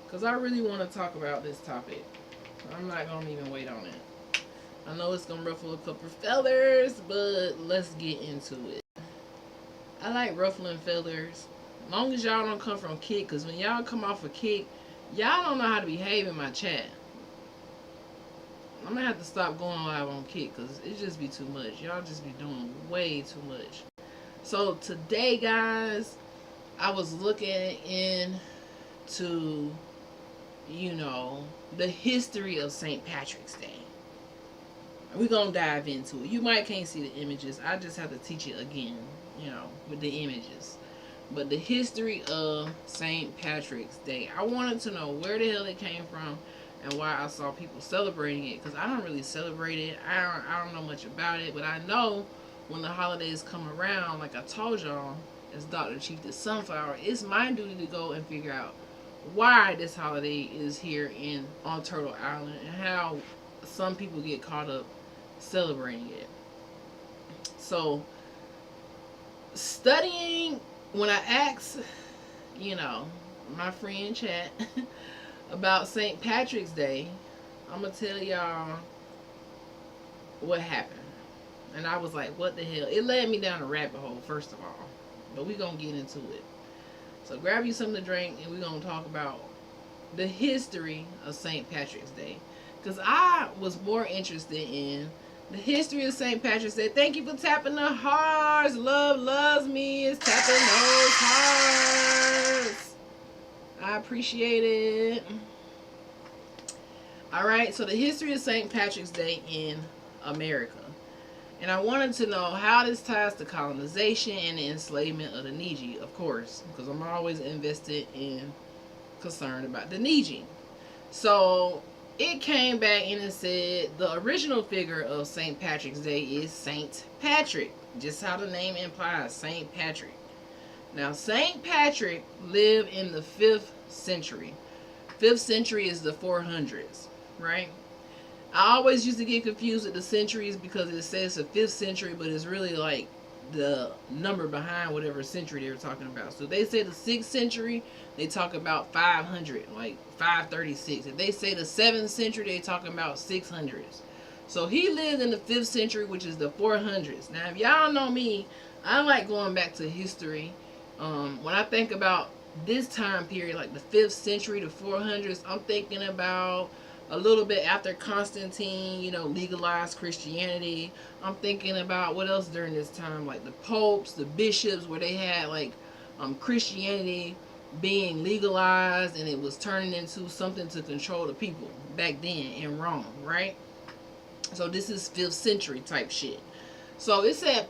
because I really want to talk about this topic. I'm not going to even wait on it. I know it's going to ruffle a couple feathers, but let's get into it. I like ruffling feathers. As long as y'all don't come from Kick, because when y'all come off a Kick, y'all don't know how to behave in my chat. I'm going to have to stop going live on Kick, because it just be too much. Y'all just be doing way too much. So today, guys, I was looking into, you know, the history of St. Patrick's Day. We're going to dive into it. You might can't see the images. I just have to teach it again, you know, with the images. But the history of St. Patrick's Day. I wanted to know where the hell it came from and why I saw people celebrating it. Because I don't really celebrate it. I don't know much about it. But I know when the holidays come around, like I told y'all, as Dr. Chief the Sunflower, it's my duty to go and figure out why this holiday is here on Turtle Island and how some people get caught up celebrating it. So, studying, when I asked, you know, my friend chat about St. Patrick's Day, I'm going to tell y'all what happened. And I was like, what the hell? It led me down a rabbit hole, first of all. But we're going to get into it. So grab you something to drink and we're going to talk about the history of St. Patrick's Day. Because I was more interested in the history of St. Patrick's Day. Thank you for tapping the hearts. Love loves me. It's tapping those hearts. I appreciate it. Alright, so the history of St. Patrick's Day in America. And I wanted to know how this ties to colonization and the enslavement of the Niji, of course, because I'm always invested in concerned about the Niji. So it came back and it said the original figure of St. Patrick's Day is Saint Patrick, just how the name implies, Saint Patrick. Now, Saint Patrick lived in the 5th century. 5th century is the 400s, right? I always used to get confused with the centuries because it says the 5th century, but it's really like the number behind whatever century they were talking about. So they say the 6th century, they talk about 500, like 536. If they say the 7th century, they talking about 600s. So he lived in the 5th century, which is the 400s. Now, if y'all know me, I like going back to history. When I think about this time period, like the 5th century to 400s, I'm thinking about a little bit after Constantine, legalized Christianity. I'm thinking about what else during this time, like the popes, the bishops, where they had like Christianity being legalized and it was turning into something to control the people back then in Rome, right? So this is 5th century type shit. So it said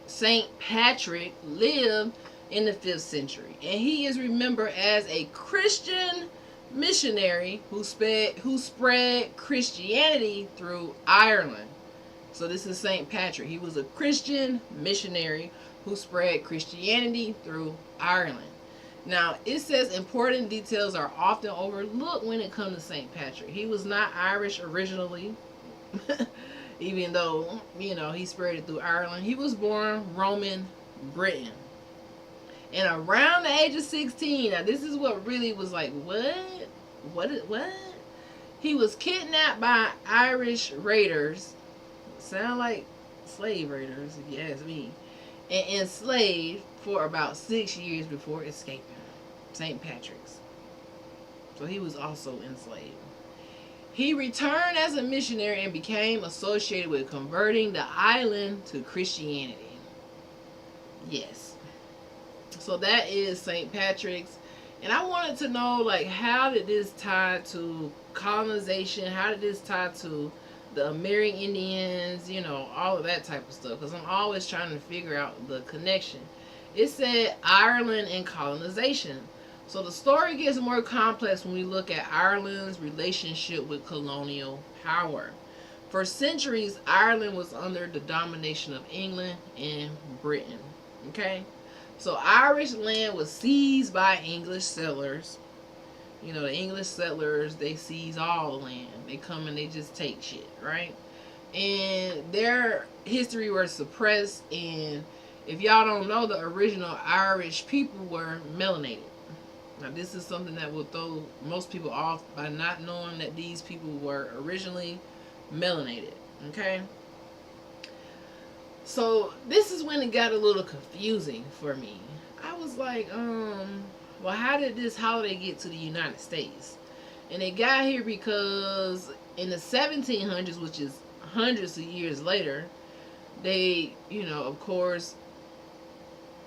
Saint Patrick lived in the 5th century, and he is remembered as a Christian missionary who spread Christianity through Ireland. So this is Saint Patrick. He was a Christian missionary who spread Christianity through Ireland. Now, it says important details are often overlooked when it comes to Saint Patrick. He was not Irish originally, even though, he spread it through Ireland. He was born Roman Britain. And around the age of 16, now this is what really was like, what? He was kidnapped by Irish raiders. Sound like slave raiders, if you ask me. And enslaved for about 6 years before escaping. St. Patrick's. So he was also enslaved. He returned as a missionary and became associated with converting the island to Christianity. Yes. So that is St. Patrick's. And I wanted to know, like, how did this tie to colonization? How did this tie to the American Indians? All of that type of stuff. Because I'm always trying to figure out the connection. It said Ireland and colonization. So the story gets more complex when we look at Ireland's relationship with colonial power. For centuries, Ireland was under the domination of England and Britain. Okay? So Irish land was seized by English settlers. The English settlers, they seize all the land. They come and they just take shit, right? And their history was suppressed. And if y'all don't know, the original Irish people were melanated. Now, this is something that will throw most people off by not knowing that these people were originally melanated. Okay? So, this is when it got a little confusing for me. I was like, well, how did this holiday get to the United States? And it got here because in the 1700s, which is hundreds of years later, they, of course,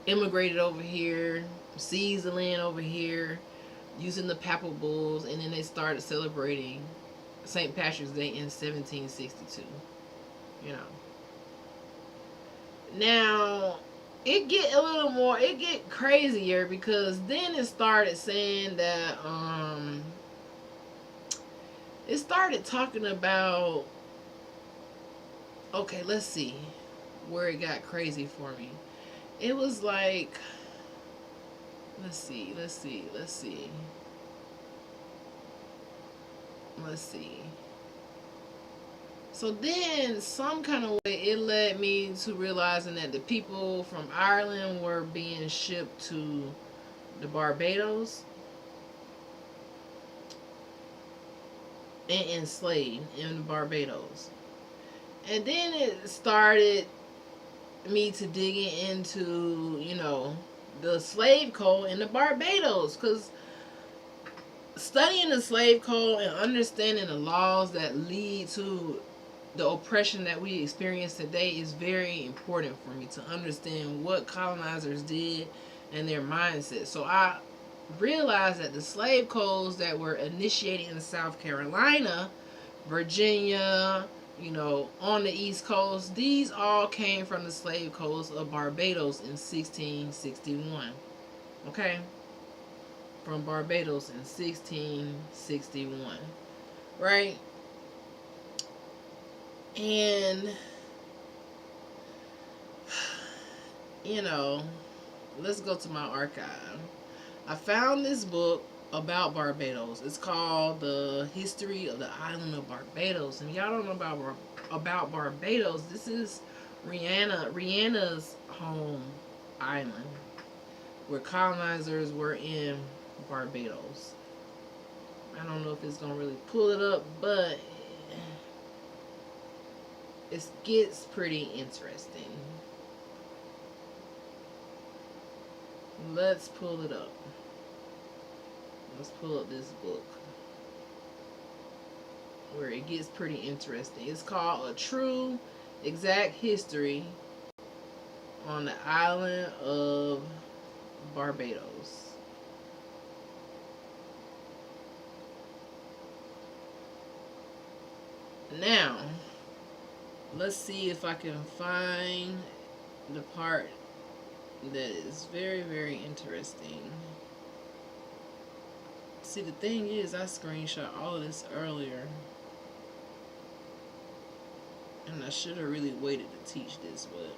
immigrated over here, seized the land over here, using the papal bulls, and then they started celebrating St. Patrick's Day in 1762. Now, it get crazier because then it started saying that, it started talking about, okay, let's see where it got crazy for me. It was like, let's see. So then, some kind of way, it led me to realizing that the people from Ireland were being shipped to the Barbados and enslaved in Barbados. And then it started me to digging into, the slave code in the Barbados, because studying the slave code and understanding the laws that lead to the oppression that we experience today is very important for me to understand what colonizers did and their mindset. So I realized that the slave codes that were initiated in South Carolina, Virginia, on the East Coast. These all came from the slave coast of Barbados in 1661. Okay? From Barbados in 1661. Right? And, let's go to my archive. I found this book about Barbados. It's called The History of the Island of Barbados. And y'all don't know about Barbados. This is Rihanna's home island, where colonizers were in Barbados. I don't know if it's gonna really pull it up, but it gets pretty interesting. Let's pull it up. Let's pull up this book where it gets pretty interesting. It's called A True Exact History on the Island of Barbados. Now, let's see if I can find the part that is very, very interesting. See, the thing is, I screenshot all of this earlier, and I should have really waited to teach this, but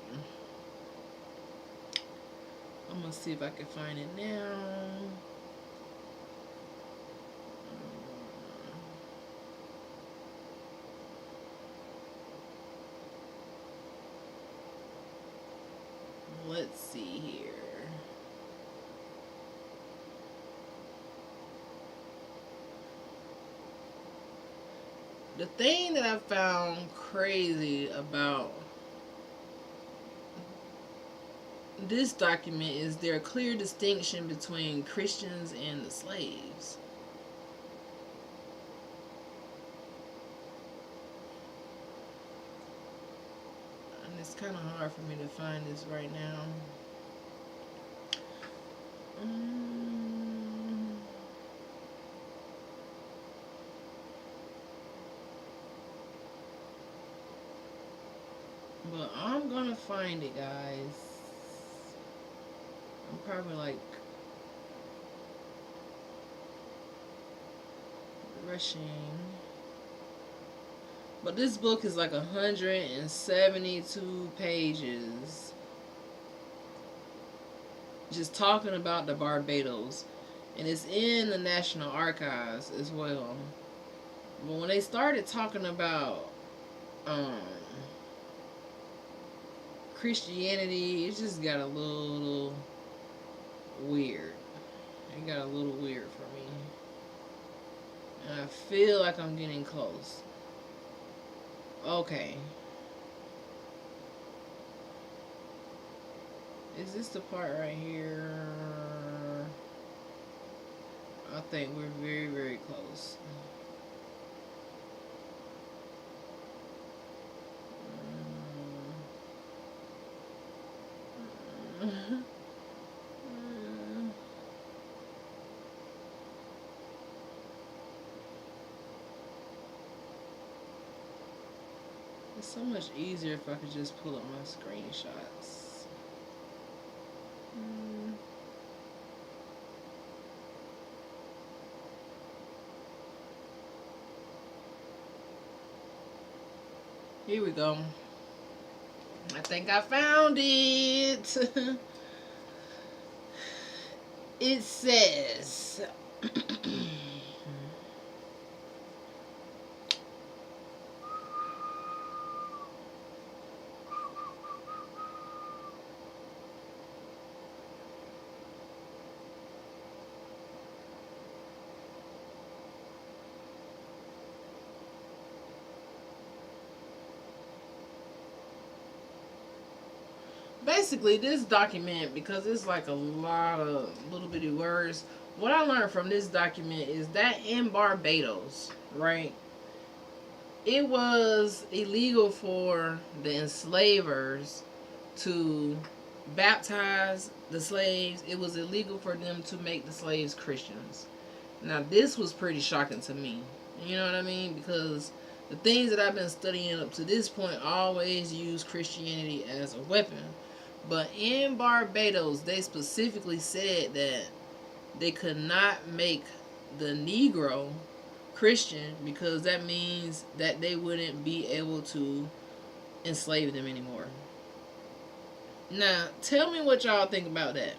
I'm gonna see if I can find it now. Let's see here. The thing that I found crazy about this document is there a clear distinction between Christians and the slaves. And it's kind of hard for me to find this right now. But I'm gonna find it, guys. I'm probably like rushing. But this book is like 172 pages. Just talking about the Barbados. And it's in the National Archives as well. But when they started talking about Christianity, it just got a little weird. It got a little weird for me. And I feel like I'm getting close. Okay. Is this the part right here? I think we're very, very close. It's so much easier if I could just pull up my screenshots. Here we go. I think I found it. It says basically this document, because it's like a lot of little bitty words. What I learned from this document is that in Barbados, right, it was illegal for the enslavers to baptize the slaves. It was illegal for them to make the slaves Christians. Now, this was pretty shocking to me. You know what I mean? Because The things that I've been studying up to this point always use Christianity as a weapon. But in Barbados, they specifically said that they could not make the Negro Christian because that means that they wouldn't be able to enslave them anymore. Now, tell me what y'all think about that.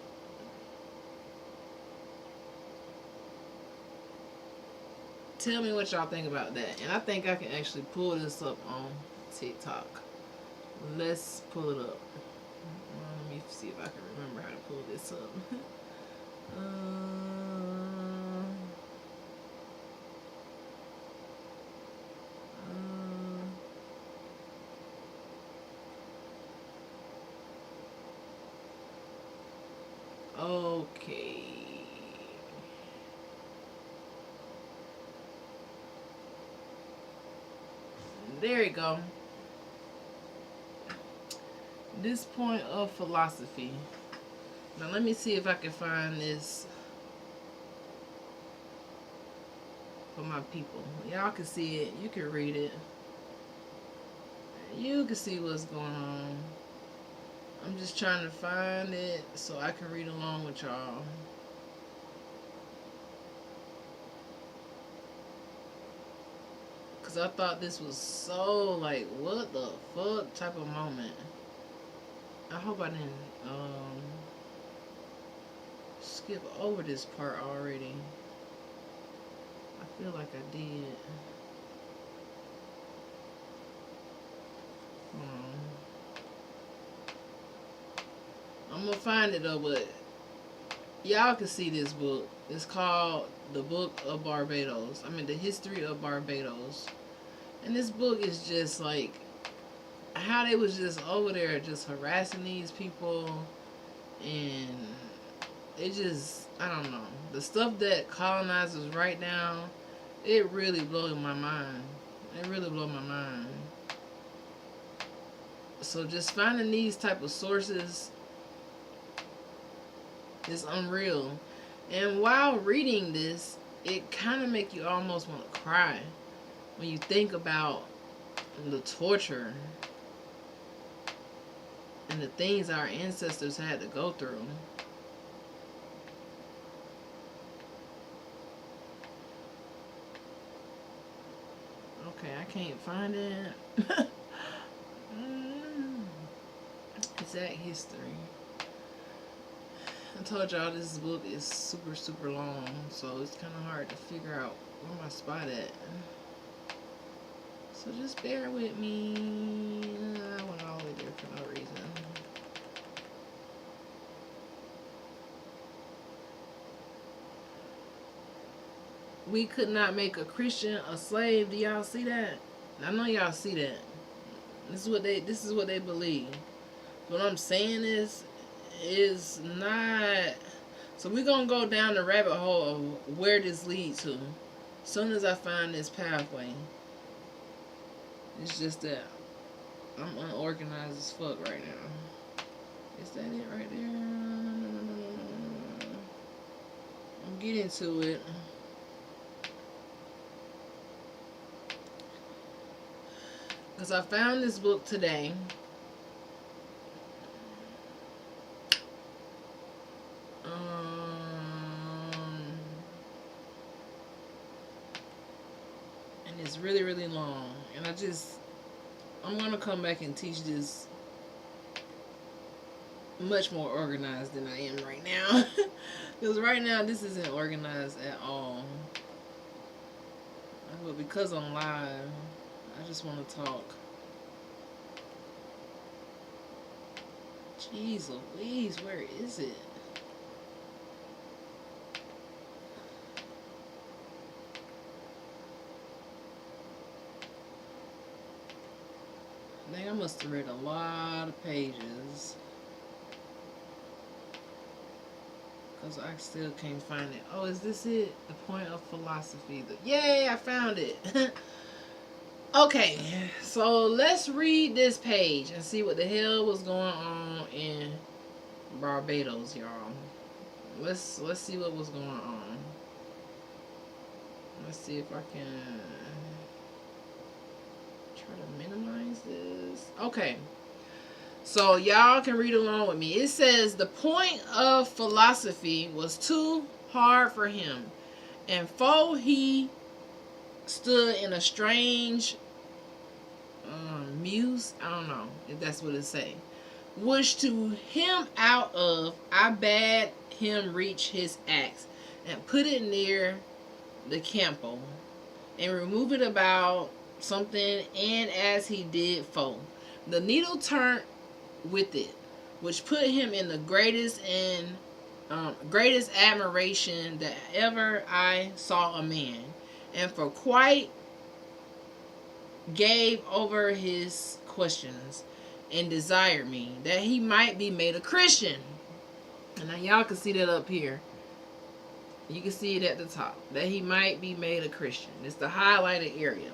Tell me what y'all think about that. And I think I can actually pull this up on TikTok. Let's pull it up. Let me see if I can remember how to pull this up. Okay. There you go. This point of philosophy. Now let me see if I can find this for my people. Y'all can see it. You can read it. You can see what's going on. I'm just trying to find it so I can read along with y'all. Because I thought this was so, like, what the fuck type of moment. I hope I didn't skip over this part already. I feel like I did. I'm gonna find it though, but y'all can see this book. It's called The Book of Barbados. I mean, The History of Barbados. And this book is just like how they was just over there just harassing these people, and it just, I don't know, the stuff that colonizers write down, it really blows my mind. It really blows my mind. So just finding these type of sources is unreal. And while reading this, it kind of make you almost want to cry when you think about the torture and the things our ancestors had to go through. Okay, I can't find it. Exact history. I told y'all this book is super, super long, so it's kind of hard to figure out where my spot at. So just bear with me. I went all the way there for no reason. We could not make a Christian a slave. Do y'all see that? I know y'all see that. This is what they believe. What I'm saying is not. So we're gonna go down the rabbit hole of where this leads to. As soon as I find this pathway. It's just that I'm unorganized as fuck right now. Is that it right there? I'm getting to it. Because I found this book today. And it's really, really long. And I'm going to come back and teach this much more organized than I am right now. Because right now, this isn't organized at all. But because I'm live, I just want to talk. Jeez Louise, where is it? I think I must have read a lot of pages. Because I still can't find it. Oh, is this it? The point of philosophy. Yay, I found it. Okay, so let's read this page and see what the hell was going on in Barbados, y'all. Let's see what was going on. Let's see if I can. Try to minimize this. Okay. So y'all can read along with me. It says the point of philosophy was too hard for him, and he stood in a strange muse. I don't know if that's what it say. Which to him out of I bade him reach his axe and put it near the campo and remove it about something, and as he did the needle turned with it, which put him in the greatest admiration that ever I saw a man, and for quite gave over his questions and desired me that he might be made a Christian. And now y'all can see that up here. You can see it at the top, that he might be made a Christian. It's the highlighted area.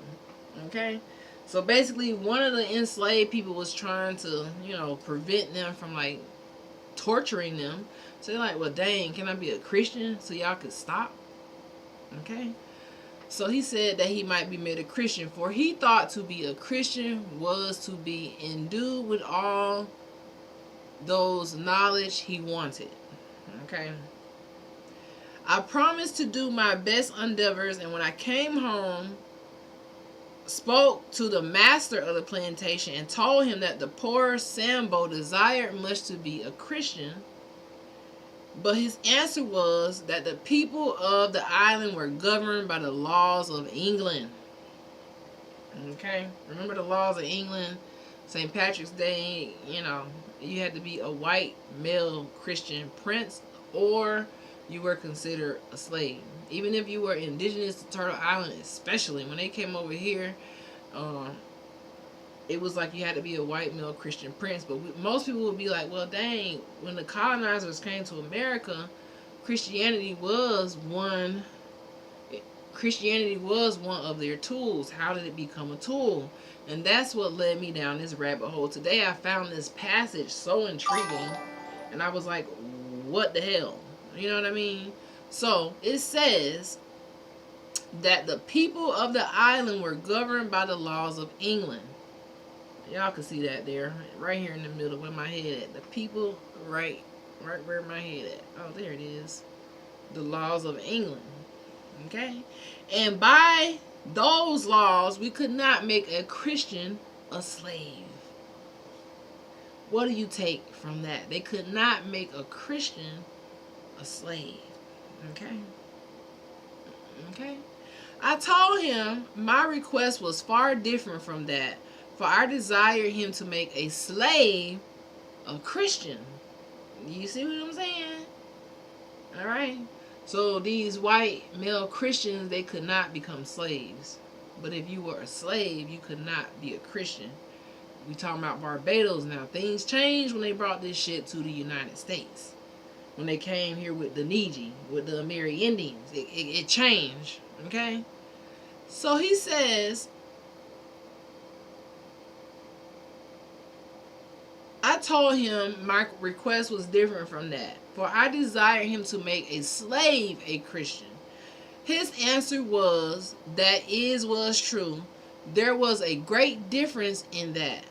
Okay? So basically, one of the enslaved people was trying to, prevent them from, like, torturing them. So they're like, well, dang, can I be a Christian so y'all could stop? Okay? So he said that he might be made a Christian, for he thought to be a Christian was to be endued with all those knowledge he wanted. Okay? I promised to do my best endeavors, and when I came home, spoke to the master of the plantation and told him that the poor Sambo desired much to be a Christian, but his answer was that the people of the island were governed by the laws of England. Okay? Remember the laws of England? St. Patrick's Day, you had to be a white male Christian prince, or you were considered a slave. Even if you were indigenous to Turtle Island, especially when they came over here, it was like you had to be a white male Christian prince. But most people would be like, well, dang, when the colonizers came to America, Christianity was one of their tools. How did it become a tool? And that's what led me down this rabbit hole. Today I found this passage so intriguing, and I was like, what the hell? You know what I mean? So it says that the people of the island were governed by the laws of England. Y'all can see that there, right here in the middle where my head at. The people, right where my head at. Oh, there it is. The laws of England. Okay? And by those laws, we could not make a Christian a slave. What do you take from that? They could not make a Christian a slave. Okay? Okay? I told him my request was far different from that, for I desired him to make a slave a Christian. You see what I'm saying? Alright? So these white male Christians, they could not become slaves. But if you were a slave, you could not be a Christian. We talking about Barbados now. Things changed when they brought this shit to the United States. When they came here with the Niji, with the Amerindians. It changed. Okay? So he says, I told him my request was different from that, for I desired him to make a slave a Christian. His answer was was true. There was a great difference in that.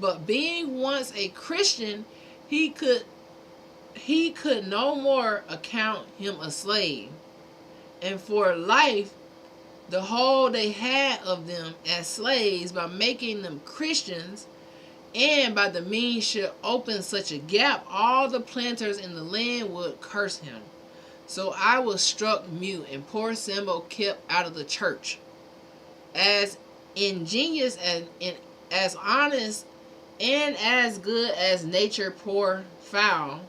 But being once a Christian, he could no more account him a slave. And for life, the hold they had of them as slaves by making them Christians, and by the means should open such a gap, all the planters in the land would curse him. So I was struck mute, and poor Sambo kept out of the church. As ingenious and as honest and as good as nature poor foul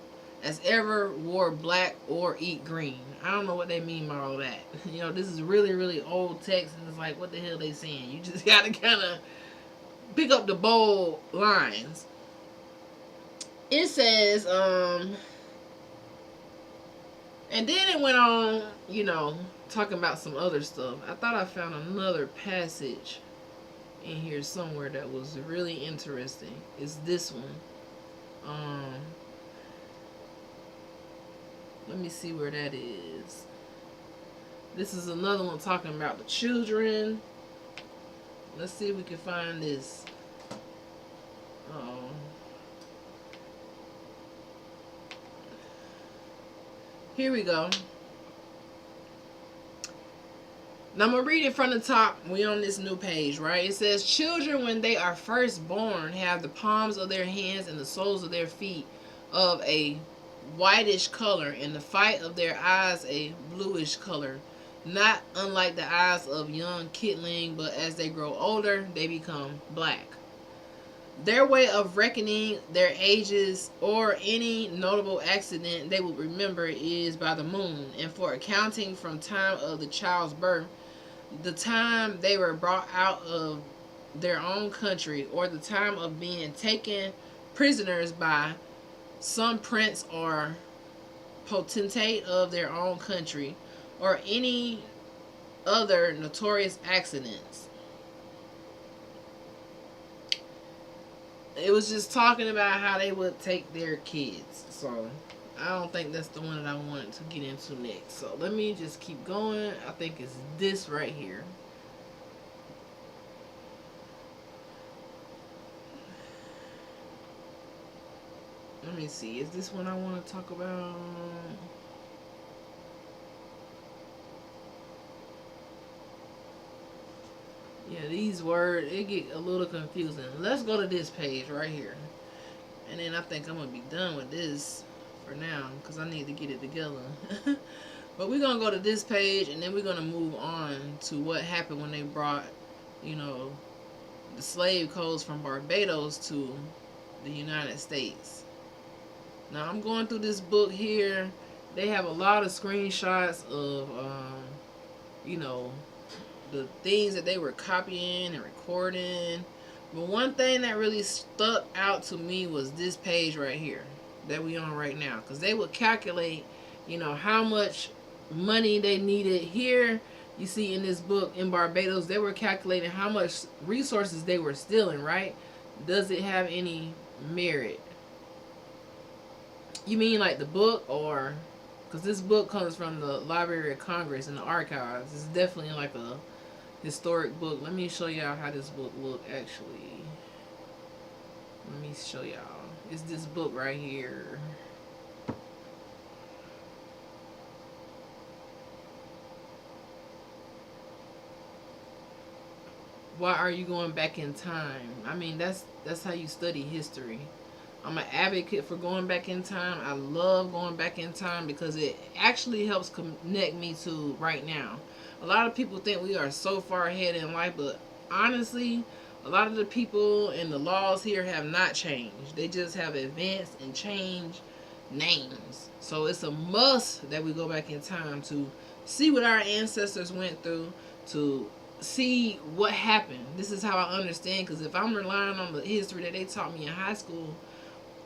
as ever wore black or eat green. I don't know what they mean by all that. This is really, really old text, and it's like, what the hell they saying? You just gotta kind of pick up the bold lines. It says, and then it went on, talking about some other stuff. I thought I found another passage in here somewhere that was really interesting. It's this one. Let me see where that is. This is another one talking about the children. Let's see if we can find this. Oh. Here we go. Now I'm going to read it from the top. We on this new page, right? It says, children when they are first born have the palms of their hands and the soles of their feet of a whitish color, and the white of their eyes a bluish color. Not unlike the eyes of young kidling, but as they grow older, they become black. Their way of reckoning their ages or any notable accident they will remember is by the moon, and for accounting from time of the child's birth, the time they were brought out of their own country, or the time of being taken prisoners by some prince or potentate of their own country, or any other notorious accidents. It was just talking about how they would take their kids. So I don't think that's the one that I wanted to get into next. So let me just keep going. I think it's this right here. Let me see. Is this one I want to talk about? Yeah, these words, it get a little confusing. Let's go to this page right here. And then I think I'm going to be done with this for now, because I need to get it together. But we're going to go to this page, and then we're going to move on to what happened when they brought, you know, the slave codes from Barbados to the United States. Now, I'm going through this book here. They have a lot of screenshots of, you know, the things that they were copying and recording. But one thing that really stuck out to me was this page right here that we on right now, because they would calculate, you know, how much money they needed. Here you see in this book in Barbados, they were calculating how much resources they were stealing, right? Does it have any merit? You mean like the book, or because this book comes from the Library of Congress and the archives. It's definitely like a historic book. Let me show y'all how this book look actually. Let me show y'all. It's this book right here. Why are you going back in time? I mean, that's how you study history. I'm an advocate for going back in time. I love going back in time because it actually helps connect me to right now. A lot of people think we are so far ahead in life, but honestly, a lot of the people and the laws here have not changed. They just have advanced and changed names. So it's a must that we go back in time to see what our ancestors went through, to see what happened. This is how I understand, because if I'm relying on the history that they taught me in high school,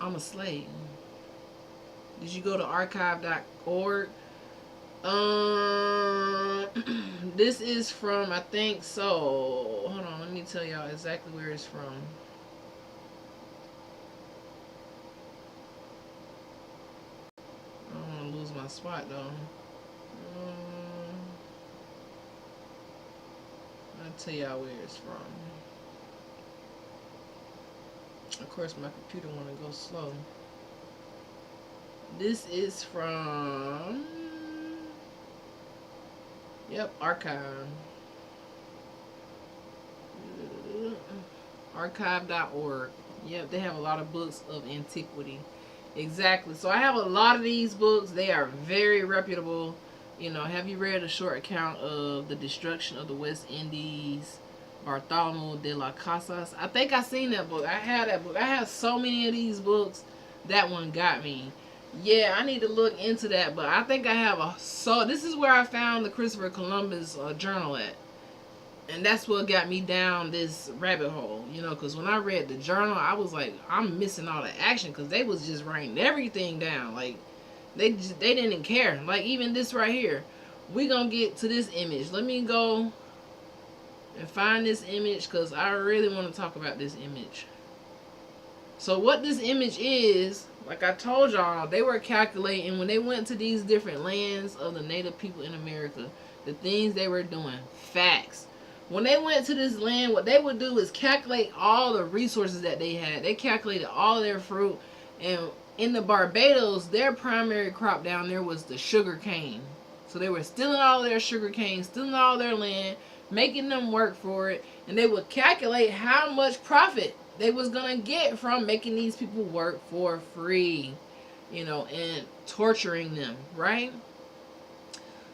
I'm a slave. Did you go to archive.org? This is from, I think so. Hold on, let me tell y'all exactly where it's from. I don't want to lose my spot though. I'll tell y'all where it's from. Of course, my computer want to go slow. This is from, yep, archive. Archive.org. Yep, they have a lot of books of antiquity. Exactly. So I have a lot of these books. They are very reputable. You know, have you read a short account of the destruction of the West Indies? Bartholomew de las Casas. I think I seen that book. I have that book. I have so many of these books. That one got me. Yeah, I need to look into that. But I think I have a... So this is where I found the Christopher Columbus journal at. And that's what got me down this rabbit hole. You know, because when I read the journal, I was like, I'm missing all the action. Because they was just writing everything down. Like, they didn't care. Like, even this right here. We gonna get to this image. Let me go and find this image, because I really want to talk about this image. So what this image is, like I told y'all, they were calculating when they went to these different lands of the native people in America, the things they were doing. Facts. when they went to this land, what they would do is calculate all the resources that they had. They calculated all of their fruit. And in the Barbados, their primary crop down there was the sugar cane. So they were stealing all their sugar cane, stealing all their land, making them work for it. And they would calculate how much profit they was going to get from making these people work for free, you know, and torturing them, right?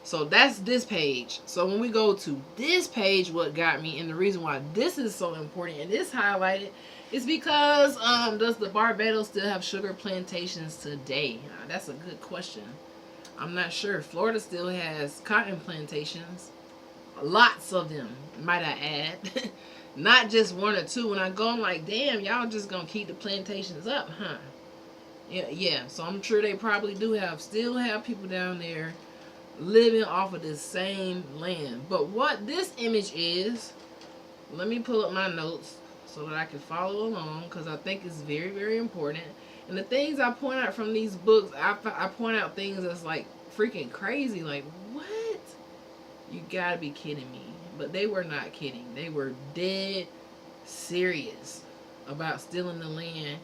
So that's this page. So when we go to this page, what got me, and the reason why this is so important and this highlighted, is because does the Barbados still have sugar plantations today? That's a good question. I'm not sure. Florida still has cotton plantations. Lots of them, might I add. Not just one or two. When I go, I'm like, damn, y'all just gonna keep the plantations up, huh? Yeah. So I'm sure they probably still have people down there living off of this same land. But what this image is, let me pull up my notes so that I can follow along, because I think it's very, very important. And the things I point out from these books, I point out things that's like freaking crazy. Like, what? You gotta be kidding me. But they were not kidding. They were dead serious about stealing the land,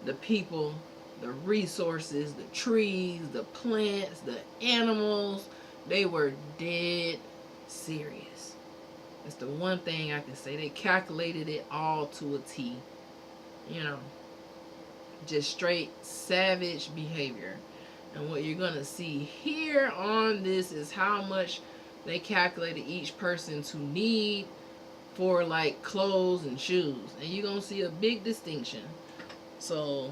the people, the resources, the trees, the plants, the animals. They were dead serious. That's the one thing I can say. They calculated it all to a T. You know, just straight savage behavior. And what you're going to see here on this is how much they calculated each person to need for like clothes and shoes. And you're going to see a big distinction. So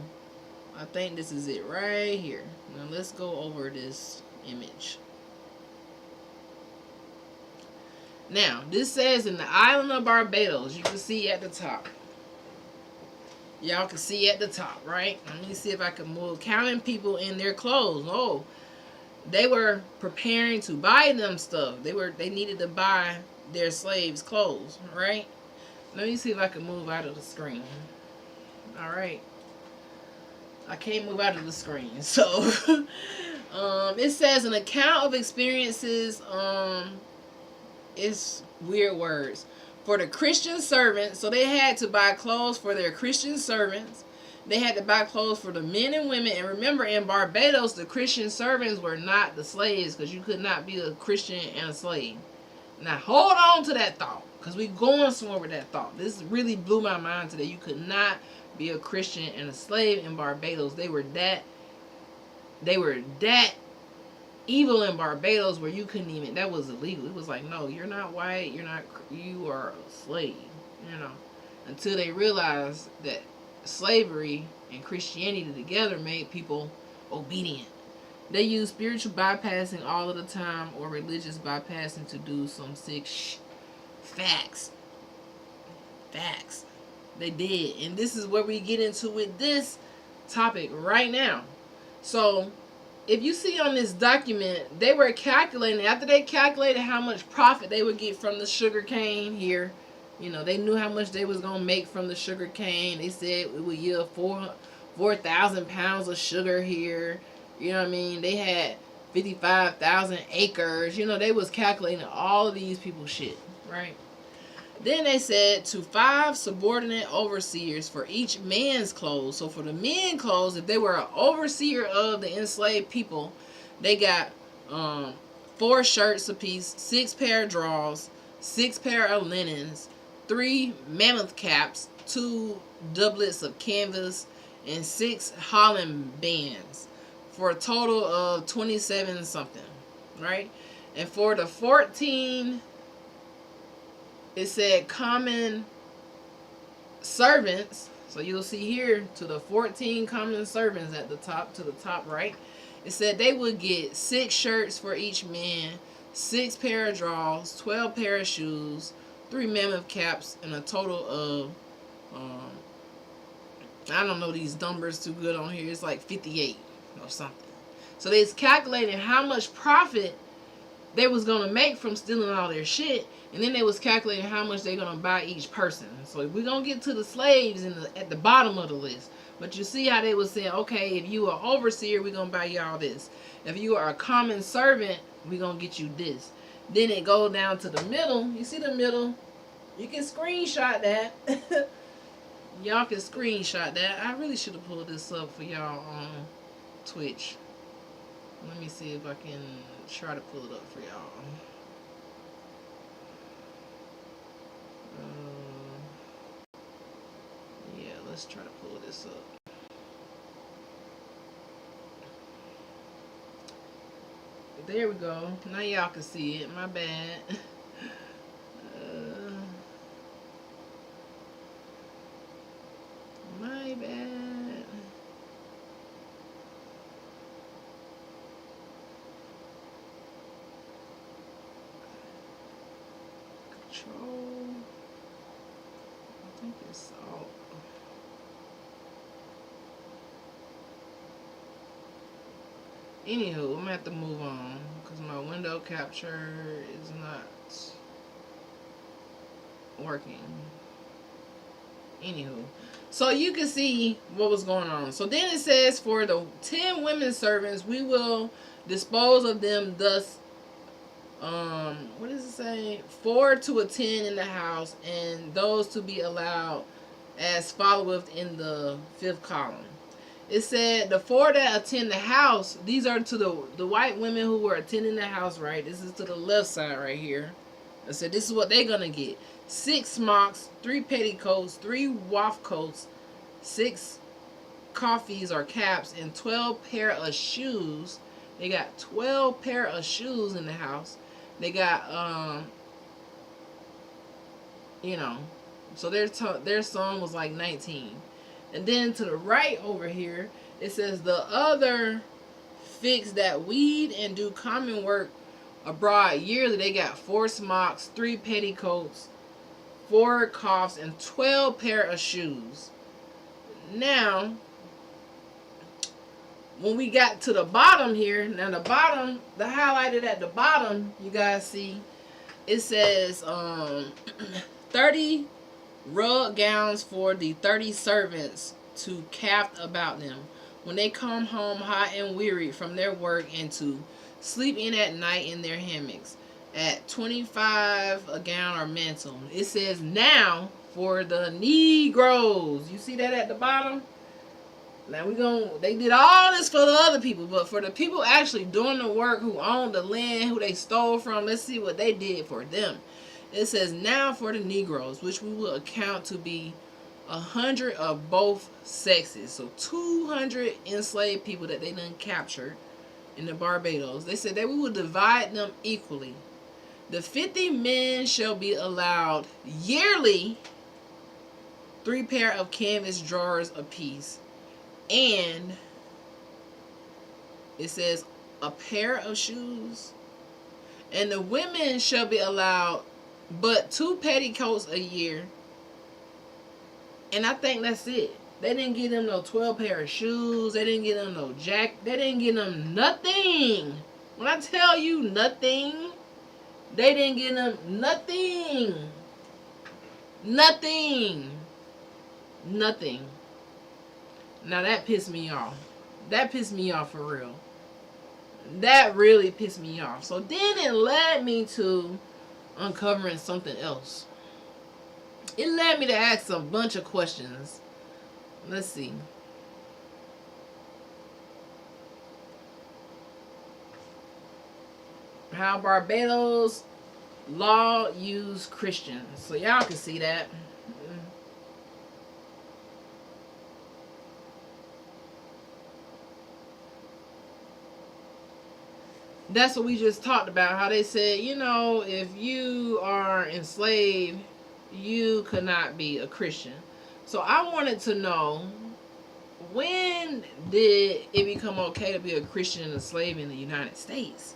I think this is it right here. Now let's go over this image. Now, this says in the island of Barbados, you can see at the top. Y'all can see at the top, right? Let me see if I can move. Counting people in their clothes. Oh, they were preparing to buy them stuff. They needed to buy their slaves clothes, right? Let me see if I can move out of the screen. All right. I can't move out of the screen. So, it says an account of experiences, it's weird words. For the Christian servants, so they had to buy clothes for their Christian servants. They had to buy clothes for the men and women. And remember, in Barbados, the Christian servants were not the slaves, because you could not be a Christian and a slave. Now, hold on to that thought, because we're going somewhere with that thought. This really blew my mind today. You could not be a Christian and a slave in Barbados. They were that evil in Barbados where you couldn't even, that was illegal. It was like, no, you're not white, you are a slave, you know, until they realized that slavery and Christianity together made people obedient. They use spiritual bypassing all of the time, or religious bypassing, to do some sick facts. They did. And this is where we get into with this topic right now. So if you see on this document, they were calculating, after they calculated how much profit they would get from the sugar cane here, you know, they knew how much they was going to make from the sugar cane. They said it would yield 4,000 pounds of sugar here. You know what I mean? They had 55,000 acres. You know, they was calculating all of these people's shit, right? Then they said to 5 subordinate overseers for each man's clothes. So for the men's clothes, if they were an overseer of the enslaved people, they got 4 shirts apiece, 6 pair of drawers, 6 pair of linens, 3 mammoth caps, 2 doublets of canvas, and 6 Holland bands, for a total of 27 something, right? And for the 14, it said common servants. So you'll see here, to the 14 common servants at the top, to the top right, it said they would get 6 shirts for each man, 6 pair of drawers, 12 pair of shoes, 3 mammoth caps, and a total of I don't know these numbers too good on here. It's like 58 or something. So they's calculating how much profit they was going to make from stealing all their shit. And then they was calculating how much they're going to buy each person. So we're going to get to the slaves at the bottom of the list. But you see how they was saying, okay, if you are overseer, we're going to buy you all this. If you are a common servant, we're going to get you this. Then it goes down to the middle. You see the middle? You can screenshot that. Y'all can screenshot that. I really should have pulled this up for y'all on Twitch. Let me see if I can try to pull it up for y'all. Yeah, let's try to pull this up. There we go. Now y'all can see it. My bad. My bad. Control. I think it's all. Anywho, I'm gonna have to move on because my window capture is not working. Anywho, so you can see what was going on. So then it says, for the 10 women servants, we will dispose of them thus. What does it say? 4 to attend in the house, and those to be allowed as followeth in the 5th column. It said the 4 that attend the house, these are to the white women who were attending the house, right? This is to the left side right here. I said this is what they're gonna get: 6 smocks, 3 petticoats, 3 waff coats, 6 coffees or caps, and 12 pair of shoes. They got 12 pair of shoes in the house. They got so their sum was like 19. And then to the right over here, it says the other fix that weed and do common work abroad yearly. They got 4 smocks, 3 petticoats, 4 coffs, and 12 pair of shoes. Now, when we got to the bottom here, now the bottom, the highlighted at the bottom, you guys see, it says 30 rug gowns for the 30 servants to caft about them when they come home hot and weary from their work, and to sleep in at night in their hammocks, at 25 a gown or mantle. It says now for the Negroes. You see that at the bottom? Now they did all this for the other people, but for the people actually doing the work, who owned the land, who they stole from, let's see what they did for them. It says now for the Negroes, which we will account to be 100 of both sexes. So 200 enslaved people that they done captured in the Barbados. They said that we will divide them equally. The 50 men shall be allowed yearly 3 pair of canvas drawers apiece. And it says a pair of shoes. And the women shall be allowed but 2 petticoats a year. And I think that's it. They didn't give them no 12 pair of shoes. They didn't give them no jacket. They didn't give them nothing. When I tell you nothing, they didn't give them nothing. Nothing. Nothing. Now that pissed me off. That pissed me off for real. That really pissed me off. So then it led me to uncovering something else. It led me to ask a bunch of questions. Let's see. How Barbados law used Christians. So y'all can see that. That's what we just talked about. How they said, if you are enslaved, you could not be a Christian. So I wanted to know, when did it become okay to be a Christian and a slave in the United States?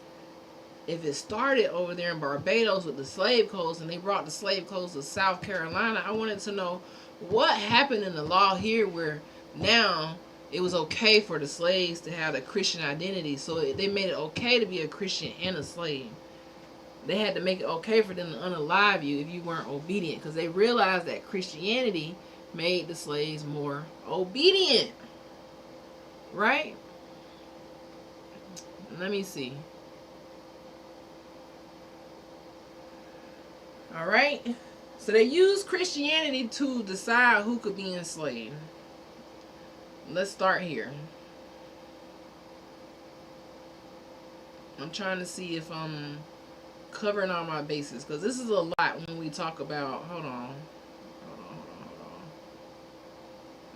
If it started over there in Barbados with the slave codes, and they brought the slave codes to South Carolina, I wanted to know what happened in the law here where now it was okay for the slaves to have a Christian identity. So they made it okay to be a Christian and a slave. They had to make it okay for them to unalive you if you weren't obedient, because they realized that Christianity made the slaves more obedient. Right? Let me see. Alright. So they used Christianity to decide who could be enslaved. Let's start here. I'm trying to see if I'm covering all my bases, because this is a lot when we talk about. Hold on.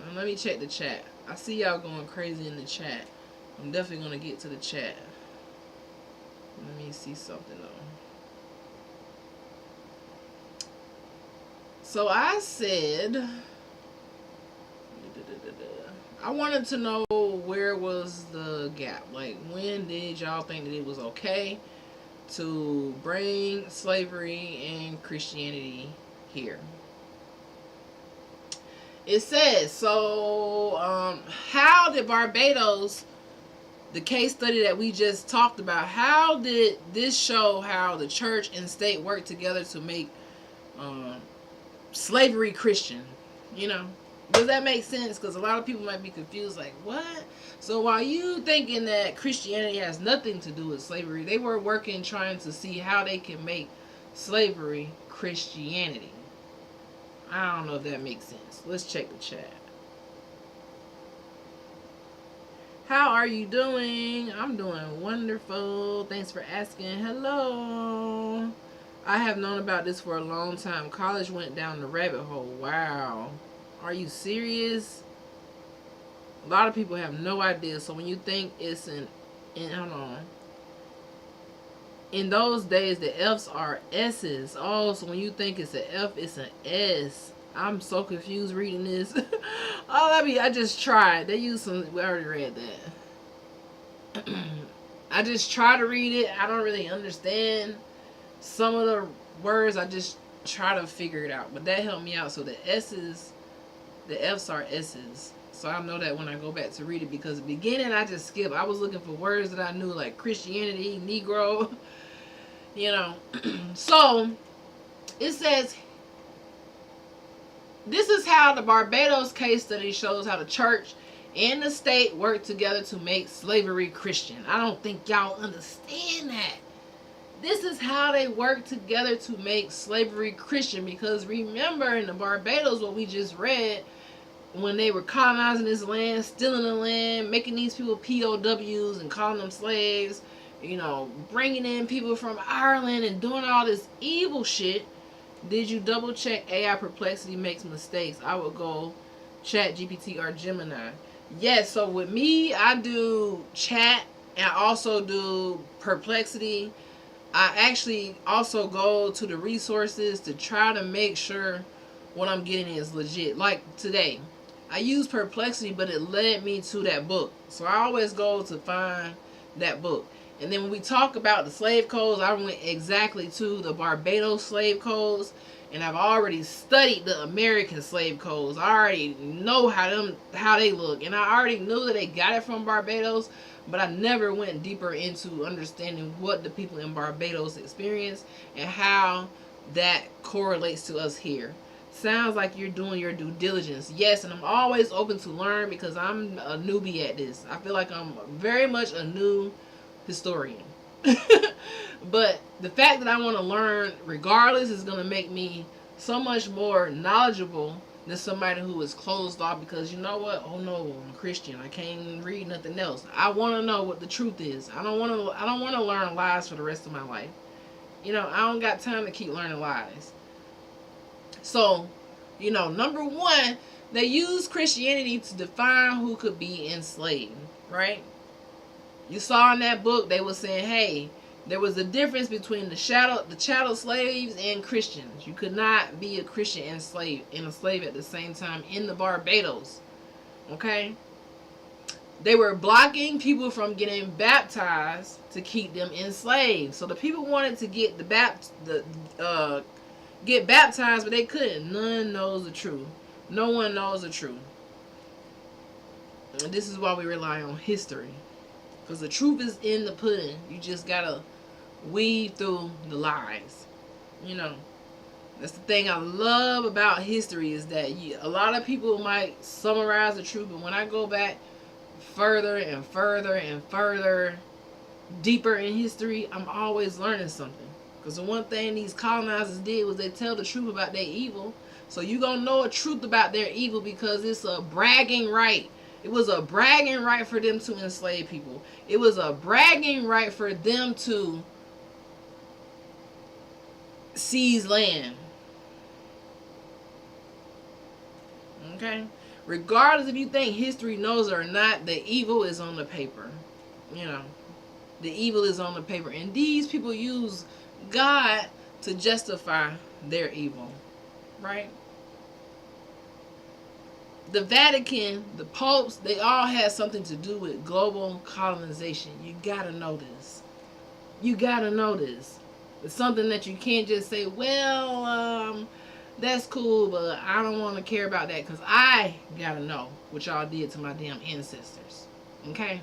And let me check the chat. I see y'all going crazy in the chat. I'm definitely going to get to the chat. Let me see something though. So I said, I wanted to know where was the gap. Like, when did y'all think that it was okay to bring slavery and Christianity here? It says, so how did Barbados, the case study that we just talked about, how did this show how the church and state work together to make slavery Christian? You know, does that make sense? Because a lot of people might be confused, like, what? So while you thinking that Christianity has nothing to do with slavery, they were working trying to see how they can make slavery Christianity. I don't know if that makes sense. Let's check the chat. How are you doing? I'm doing wonderful. Thanks for asking. Hello. I have known about this for a long time. College went down the rabbit hole. Wow. Are you serious? A lot of people have no idea. So when you think it's hold on. In those days, the F's are S's. Oh, so when you think it's an F, it's an S. I'm so confused reading this. I just tried. They used some. We already read that. I just try to read it. I don't really understand some of the words. I just try to figure it out. But that helped me out. So the S's, the F's are S's. So I know that when I go back to read it, because the beginning I just skipped. I was looking for words that I knew, like Christianity, Negro. You know. So it says, this is how the Barbados case study shows how the church and the state work together to make slavery Christian. I don't think y'all understand that. This is how they work together to make slavery Christian. Because remember, in the Barbados, what we just read, when they were colonizing this land, stealing the land, making these people POWs and calling them slaves, you know, bringing in people from Ireland and doing all this evil shit. Did you double check AI Perplexity makes mistakes? I would go Chat GPT or Gemini. Yes, so with me, I do Chat and I also do Perplexity. I actually also go to the resources to try to make sure what I'm getting is legit. Like today, I used Perplexity, but it led me to that book. So I always go to find that book. And then when we talk about the slave codes, I went exactly to the Barbados slave codes. And I've already studied the American slave codes. I already know how they look. And I already knew that they got it from Barbados. But I never went deeper into understanding what the people in Barbados experienced and how that correlates to us here. Sounds like you're doing your due diligence. Yes, and I'm always open to learn because I'm a newbie at this. I feel like I'm very much a new historian. But the fact that I want to learn regardless is going to make me so much more knowledgeable than somebody who is closed off, because you know what? Oh no, I'm a Christian. I can't read nothing else. I want to know what the truth is. I don't want to learn lies for the rest of my life. You know, I don't got time to keep learning lies. So, you know, number one, they use Christianity to define who could be enslaved, right? You saw in that book, they were saying, hey, there was a difference between the chattel slaves and Christians. You could not be a Christian and a slave at the same time in the Barbados. Okay? They were blocking people from getting baptized to keep them enslaved. So the people wanted to get get baptized, but they couldn't. None knows the truth. No one knows the truth. And this is why we rely on history. Because the truth is in the pudding. You just gotta weave through the lies. You know, that's the thing I love about history, is that a lot of people might summarize the truth, but when I go back further and further and further deeper in history, I'm always learning something. Because the one thing these colonizers did was they tell the truth about their evil. So you gonna know a truth about their evil because it's a bragging right. It was a bragging right for them to enslave people. It was a bragging right for them to seize land. Okay? Regardless if you think history knows it or not, the evil is on the paper. You know, the evil is on the paper. And these people use God to justify their evil. Right? The Vatican, the popes, they all had something to do with global colonization. You gotta know this. You gotta know this. It's something that you can't just say, well, that's cool, but I don't want to care about that because I gotta know what y'all did to my damn ancestors. Okay?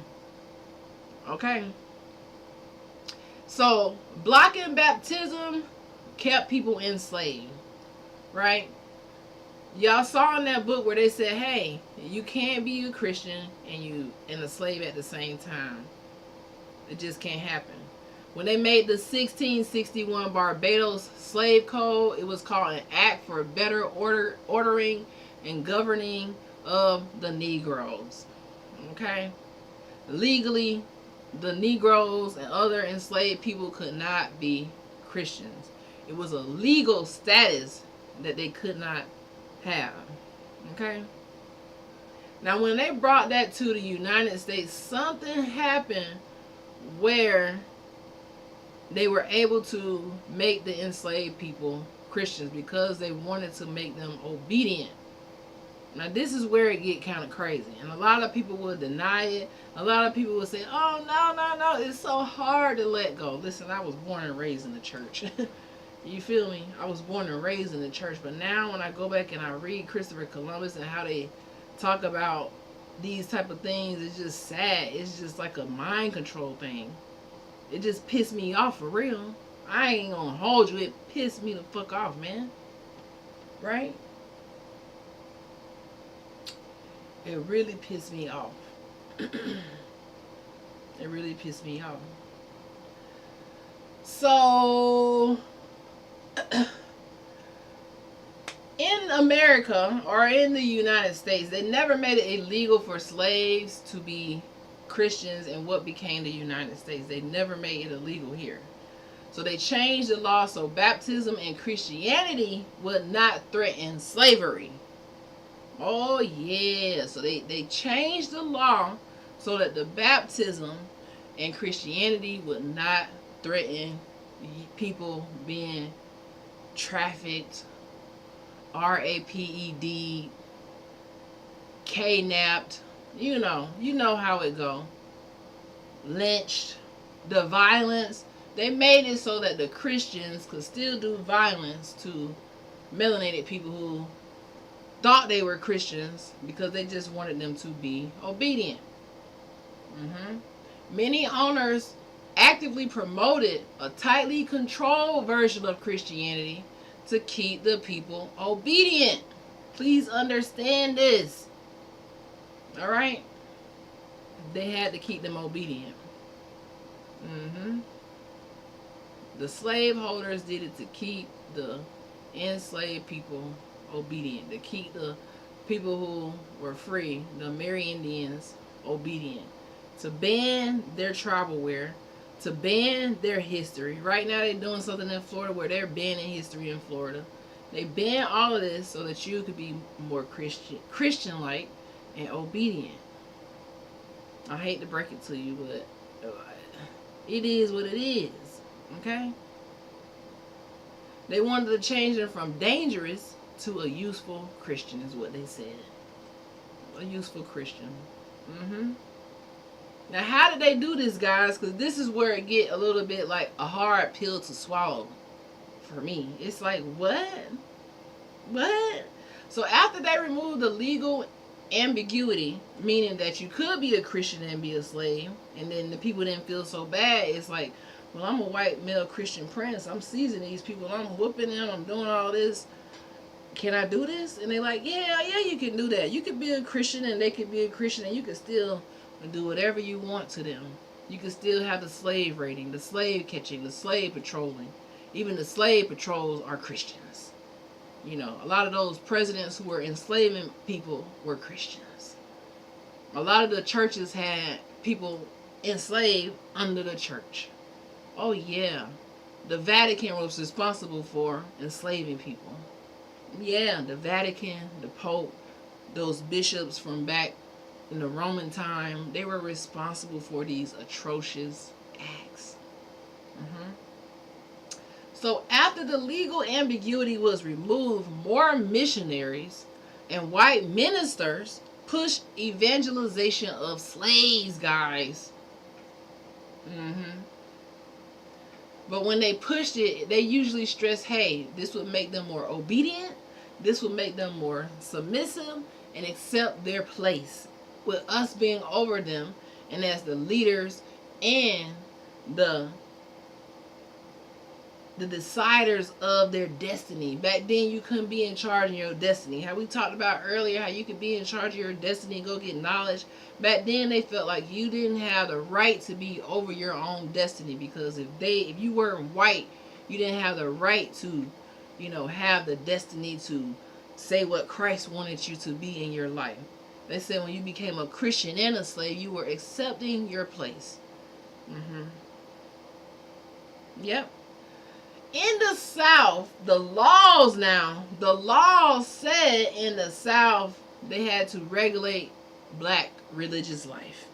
Okay? So, blocking baptism kept people enslaved. Right? Y'all saw in that book where they said, hey, you can't be a Christian and a slave at the same time. It just can't happen. When they made the 1661 Barbados Slave Code, it was called an Act for Better Ordering and Governing of the Negroes. Okay? Legally, the Negroes and other enslaved people could not be Christians. It was a legal status that they could not have. Okay? Now, when they brought that to the United States, something happened where they were able to make the enslaved people Christians because they wanted to make them obedient. Now, this is where it get kind of crazy. And a lot of people will deny it. A lot of people will say, oh, no. It's so hard to let go. Listen, I was born and raised in the church. You feel me? I was born and raised in the church. But now when I go back and I read Christopher Columbus and how they talk about these type of things, it's just sad. It's just like a mind control thing. It just pissed me off for real. I ain't gonna hold you. It pissed me the fuck off, man. Right? It really pissed me off. It really pissed me off. So, in America or in the United States, they never made it illegal for slaves to be Christians in what became the United States. They never made it illegal here. So they changed the law so baptism and Christianity would not threaten slavery. Oh yeah. So they changed the law so that the baptism and Christianity would not threaten people being trafficked, raped, kidnapped. You know how it go. Lynched. The violence. They made it so that the Christians could still do violence to melanated people who thought they were Christians because they just wanted them to be obedient. Many owners actively promoted a tightly controlled version of Christianity to keep the people obedient. Please understand this. Alright? They had to keep them obedient. The slaveholders did it to keep the enslaved people obedient. To keep the people who were free, the Amerindians, obedient. To ban their tribal wear. To ban their history. Right now they're doing something in Florida where they're banning history in Florida. They ban all of this so that you could be more Christian-like and obedient. I hate to break it to you, but it is what it is. Okay? They wanted to change them from dangerous to a useful Christian is what they said. A useful Christian. Now, how did they do this, guys? Because this is where it get a little bit like a hard pill to swallow for me. It's like, what? What? So after they removed the legal ambiguity, meaning that you could be a Christian and be a slave, and then the people didn't feel so bad, it's like, well, I'm a white male Christian prince. I'm seizing these people. I'm whooping them. I'm doing all this. Can I do this? And they're like, yeah, you can do that. You could be a Christian and they could be a Christian and you could still do whatever you want to them. You can still have the slave raiding, the slave catching, the slave patrolling. Even the slave patrols are Christians. You know, a lot of those presidents who were enslaving people were Christians. A lot of the churches had people enslaved under the church. Oh, yeah. The Vatican was responsible for enslaving people. Yeah, the Vatican, the Pope, those bishops from back in the Roman time, they were responsible for these atrocious acts. So after the legal ambiguity was removed, more missionaries and white ministers pushed evangelization of slaves, guys. But when they pushed it, they usually stressed, hey, this would make them more obedient, this would make them more submissive, and accept their place with us being over them and as the leaders and the deciders of their destiny. Back then, you couldn't be in charge of your destiny. How we talked about earlier, how you could be in charge of your destiny and go get knowledge. Back then, they felt like you didn't have the right to be over your own destiny, because if you weren't white, you didn't have the right to, have the destiny to say what Christ wanted you to be in your life. They said when you became a Christian and a slave, you were accepting your place. Yep. In the South, the laws said in the South they had to regulate black religious life.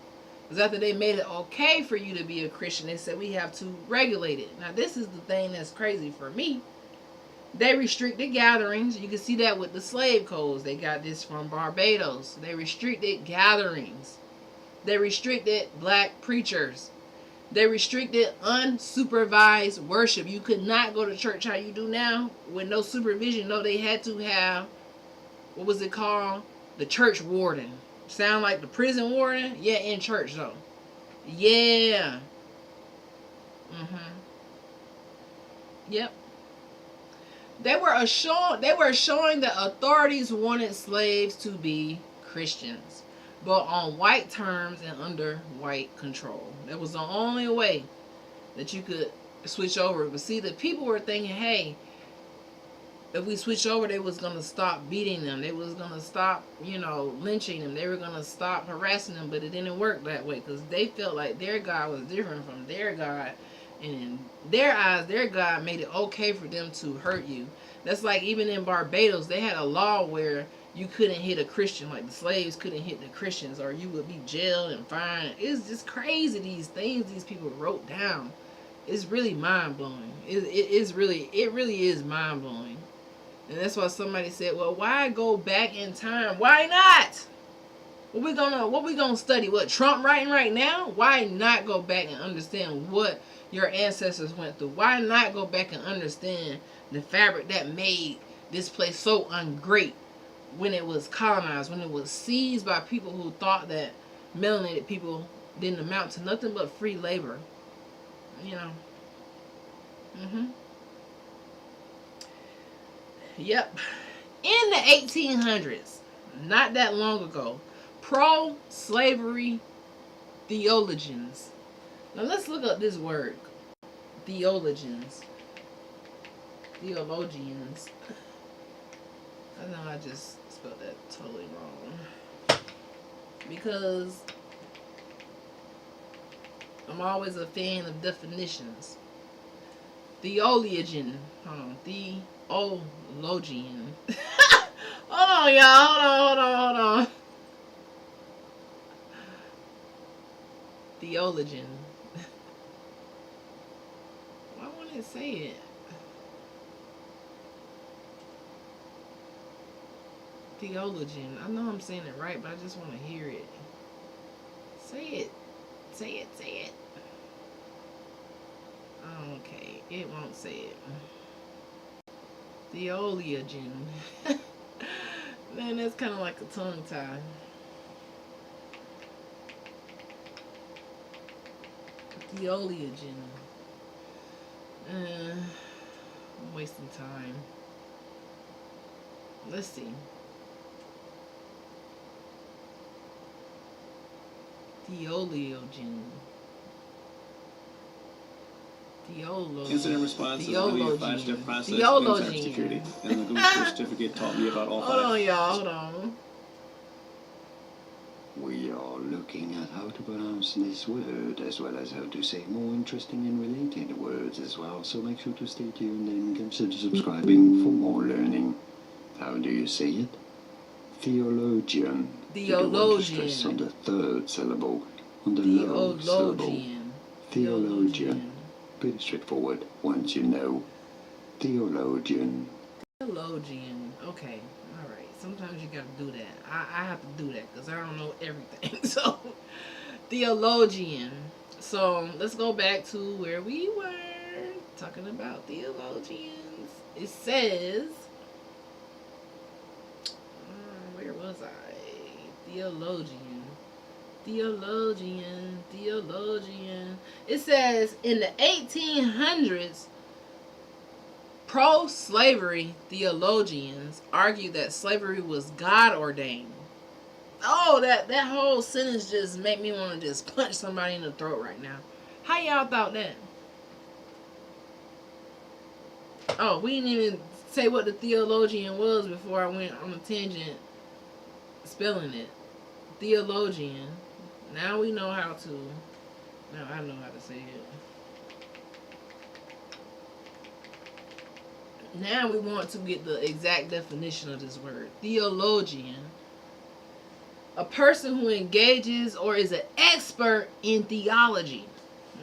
Because after they made it okay for you to be a Christian, they said we have to regulate it. Now, this is the thing that's crazy for me. They restricted gatherings. You can see that with the slave codes. They got this from Barbados. They restricted gatherings. They restricted black preachers. They restricted unsupervised worship. You could not go to church how you do now with no supervision. No, they had to have, what was it called? The church warden. Sound like the prison warden? Yeah, in church though. Yeah. Yep. They were showing that authorities wanted slaves to be Christians, but on white terms and under white control. That was the only way that you could switch over. But see, the people were thinking, hey, if we switch over, they was going to stop beating them. They was going to stop, lynching them. They were going to stop harassing them. But it didn't work that way, because they felt like their God was different from their God. And in their eyes, their God made it okay for them to hurt you. That's like even in Barbados, they had a law where you couldn't hit a Christian, like the slaves couldn't hit the Christians, or you would be jailed and fined. It's just crazy, these things these people wrote down. It's really mind-blowing. It really is mind-blowing. And that's why somebody said, well, why go back in time? Why not? What we gonna study? What Trump writing right now? Why not go back and understand what your ancestors went through? Why not go back and understand the fabric that made this place so ungreat when it was colonized, when it was seized by people who thought that melanated people didn't amount to nothing but free labor? Yep. In the 1800s, not that long ago, pro-slavery theologians. Now let's look up this word. Theologians. Theologians. I know I just spelled that totally wrong. Because I'm always a fan of definitions. Theologian. Theologian. Hold on, y'all. Hold on. Theologian. Why won't it say it? Theologian. I know I'm saying it right, but I just want to hear it. Say it. Say it. Okay, it won't say it. Theologian. Man, that's kind of like a tongue tie. Theologian. I'm wasting time. Let's see. Theologian. Incident response is really a 5-step process in Theologian. cybersecurity, and the Google certificate taught me about all 5. Hold on, y'all. Hold on. We are looking at how to pronounce this word, as well as how to say more interesting and related words as well, so make sure to stay tuned and consider subscribing for more learning. How do you say it? Theologian. You don't want to stress on the third syllable, on the low syllable. Theologian. Pretty straightforward once you know. Theologian. Theologian. Okay. All right. Sometimes you gotta do that. I have to do that because I don't know everything. So, theologian. So, let's go back to where we were talking about theologians. It says, where was I? Theologian. It says in the 1800s, pro-slavery theologians argued that slavery was God ordained. Oh, that whole sentence just made me want to just punch somebody in the throat right now. How y'all thought that? Oh, we didn't even say what the theologian was before I went on a tangent spelling it. Theologian. Now we know how to. Now I know how to say it. Now we want to get the exact definition of this word. Theologian. A person who engages or is an expert in theology.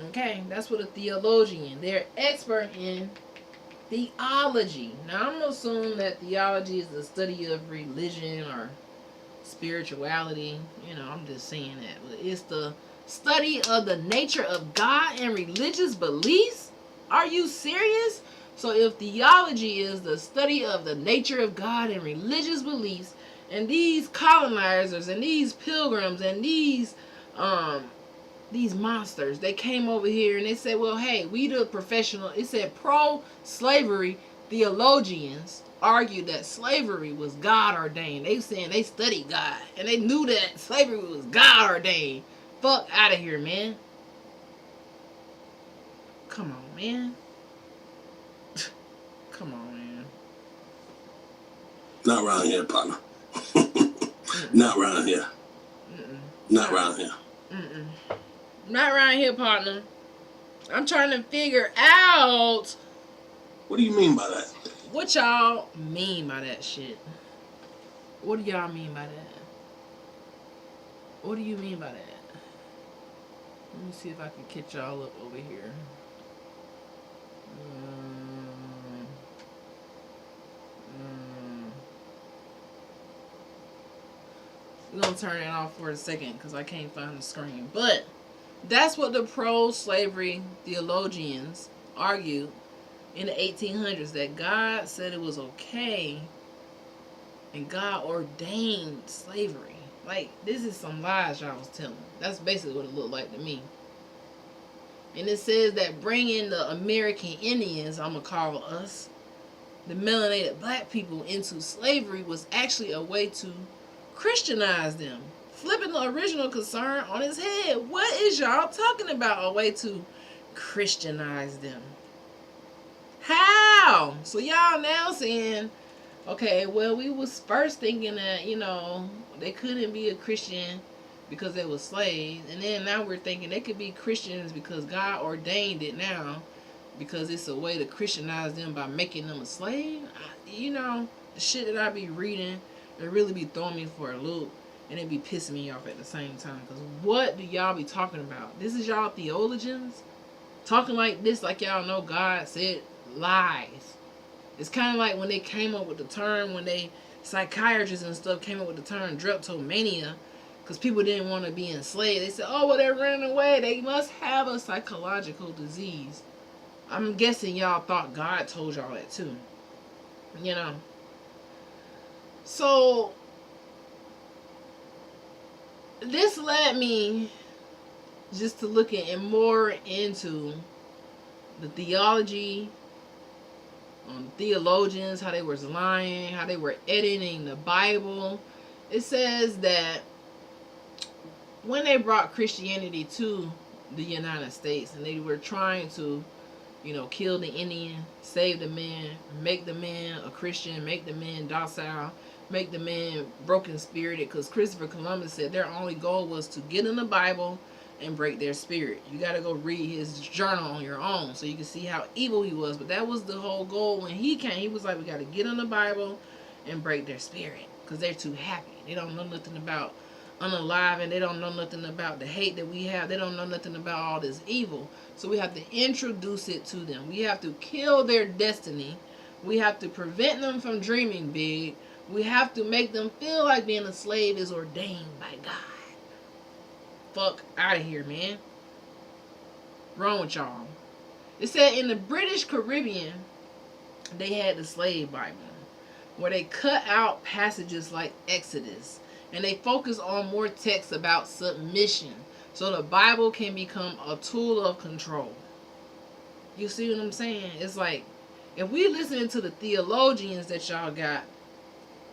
Okay, that's what a theologian. They're expert in theology. Now I'm assuming that theology is the study of religion or spirituality. You know, I'm just saying that. But it's the study of the nature of God and religious beliefs. Are you serious? So if theology is the study of the nature of God and religious beliefs, and these colonizers and these pilgrims and these monsters, they came over here and they said, well, hey, we the professional, it said pro-slavery theologians argued that slavery was God ordained. They saying they studied God and they knew that slavery was God ordained. Fuck out of here, man. Come on, man. Come on, man. Not around here, partner. Not around here. Not around here. Not around here, partner. I'm trying to figure out. What do you mean by that? What y'all mean by that shit? What do y'all mean by that? What do you mean by that? Let me see if I can catch y'all up over here. We're going to turn it off for a second because I can't find the screen. But that's what the pro-slavery theologians argued in the 1800s, that God said it was okay and God ordained slavery. Like, this is some lies y'all was telling. That's basically what it looked like to me. And it says that bringing the American Indians, I'm going to call us, the melanated black people, into slavery was actually a way to Christianize them. Flipping the original concern on his head. What is y'all talking about? A way to Christianize them. How? So y'all now saying, okay, well, we was first thinking that, you know, they couldn't be a Christian because they were slaves. And then now we're thinking they could be Christians because God ordained it now, because it's a way to Christianize them by making them a slave. You know, the shit that I be reading, it really be throwing me for a loop, and it be pissing me off at the same time. Because what do y'all be talking about? This is y'all theologians talking like this, like y'all know God said lies. It's kind of like when they came up with the term, when they psychiatrists and stuff came up with the term drapetomania, because people didn't want to be enslaved. They said, oh, well, they're running away. They must have a psychological disease. I'm guessing y'all thought God told y'all that too. You know. So, this led me just to look at more into the theology, theologians, how they was lying, how they were editing the Bible. It says that when they brought Christianity to the United States and they were trying to, kill the Indian, save the man, make the man a Christian, make the man docile, make the man broken spirited. Because Christopher Columbus said their only goal was to get in the Bible and break their spirit. You got to go read his journal on your own so you can see how evil he was. But that was the whole goal when he came. He was like, we got to get in the Bible and break their spirit because they're too happy. They don't know nothing about unalive, and they don't know nothing about the hate that we have. They don't know nothing about all this evil. So we have to introduce it to them. We have to kill their destiny. We have to prevent them from dreaming big. We have to make them feel like being a slave is ordained by God. Fuck out of here, man. Wrong with y'all. It said in the British Caribbean, they had the slave Bible, where they cut out passages like Exodus, and they focus on more texts about submission, so the Bible can become a tool of control. You see what I'm saying? It's like, if we listen to the theologians that y'all got,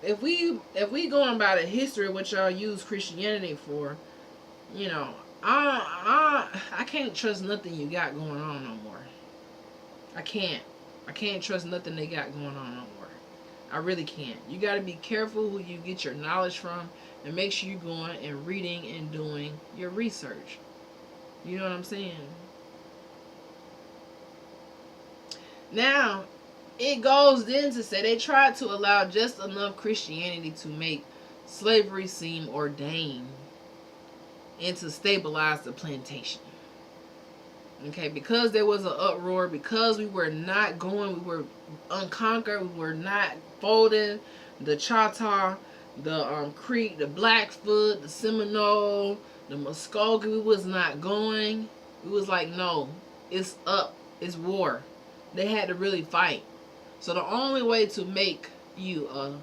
if we going by the history of what y'all use Christianity for, I can't trust nothing you got going on no more. I can't trust nothing they got going on no more. I really can't. You got to be careful who you get your knowledge from, and make sure you're going and reading and doing your research. You know what I'm saying? Now, it goes then to say they tried to allow just enough Christianity to make slavery seem ordained and to stabilize the plantation. Okay, because there was an uproar, because we were not going, we were unconquered, we were not folding, the Choctaw, the Creek, the Blackfoot, the Seminole, the Muskogee, we was not going. We was like, no, it's up, it's war. They had to really fight. So the only way to make you a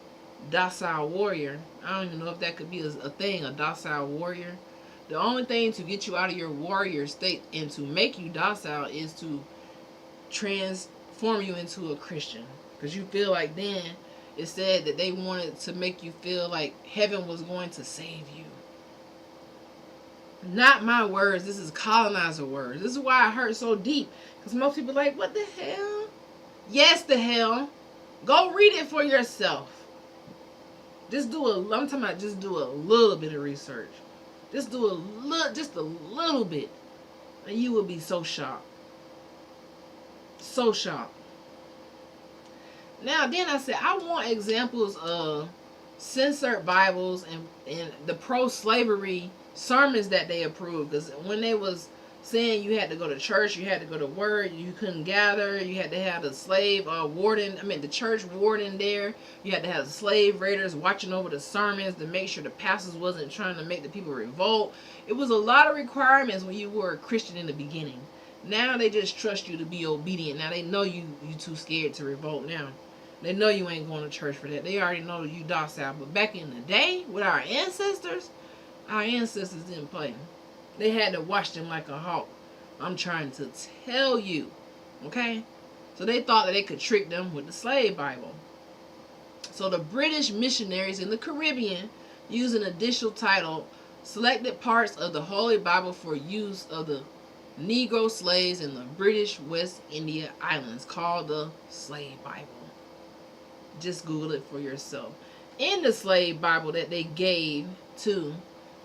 docile warrior, I don't even know if that could be a thing, a docile warrior. The only thing to get you out of your warrior state and to make you docile is to transform you into a Christian. Because you feel like then it said that they wanted to make you feel like heaven was going to save you. Not my words. This is colonizer words. This is why it hurts so deep. Because most people are like, what the hell? Yes, the hell. Go read it for yourself. I'm talking about just do a little bit of research. Just do just a little bit. And you will be so shocked. So shocked. Now, then I said, I want examples of censored Bibles and the pro-slavery sermons that they approved. Because when they was saying you had to go to church, you had to go to word, you couldn't gather, you had to have the the church warden there, you had to have the slave raiders watching over the sermons to make sure the pastors wasn't trying to make the people revolt. It was a lot of requirements when you were a Christian in the beginning. Now they just trust you to be obedient. Now they know you too scared to revolt now. They know you ain't going to church for that. They already know you docile. But back in the day, with our ancestors didn't play. They had to watch them like a hawk. I'm trying to tell you. Okay? So they thought that they could trick them with the slave Bible. So the British missionaries in the Caribbean used an additional title, selected parts of the Holy Bible for use of the Negro slaves in the British West India Islands, called the Slave Bible. Just Google it for yourself. In the slave Bible that they gave to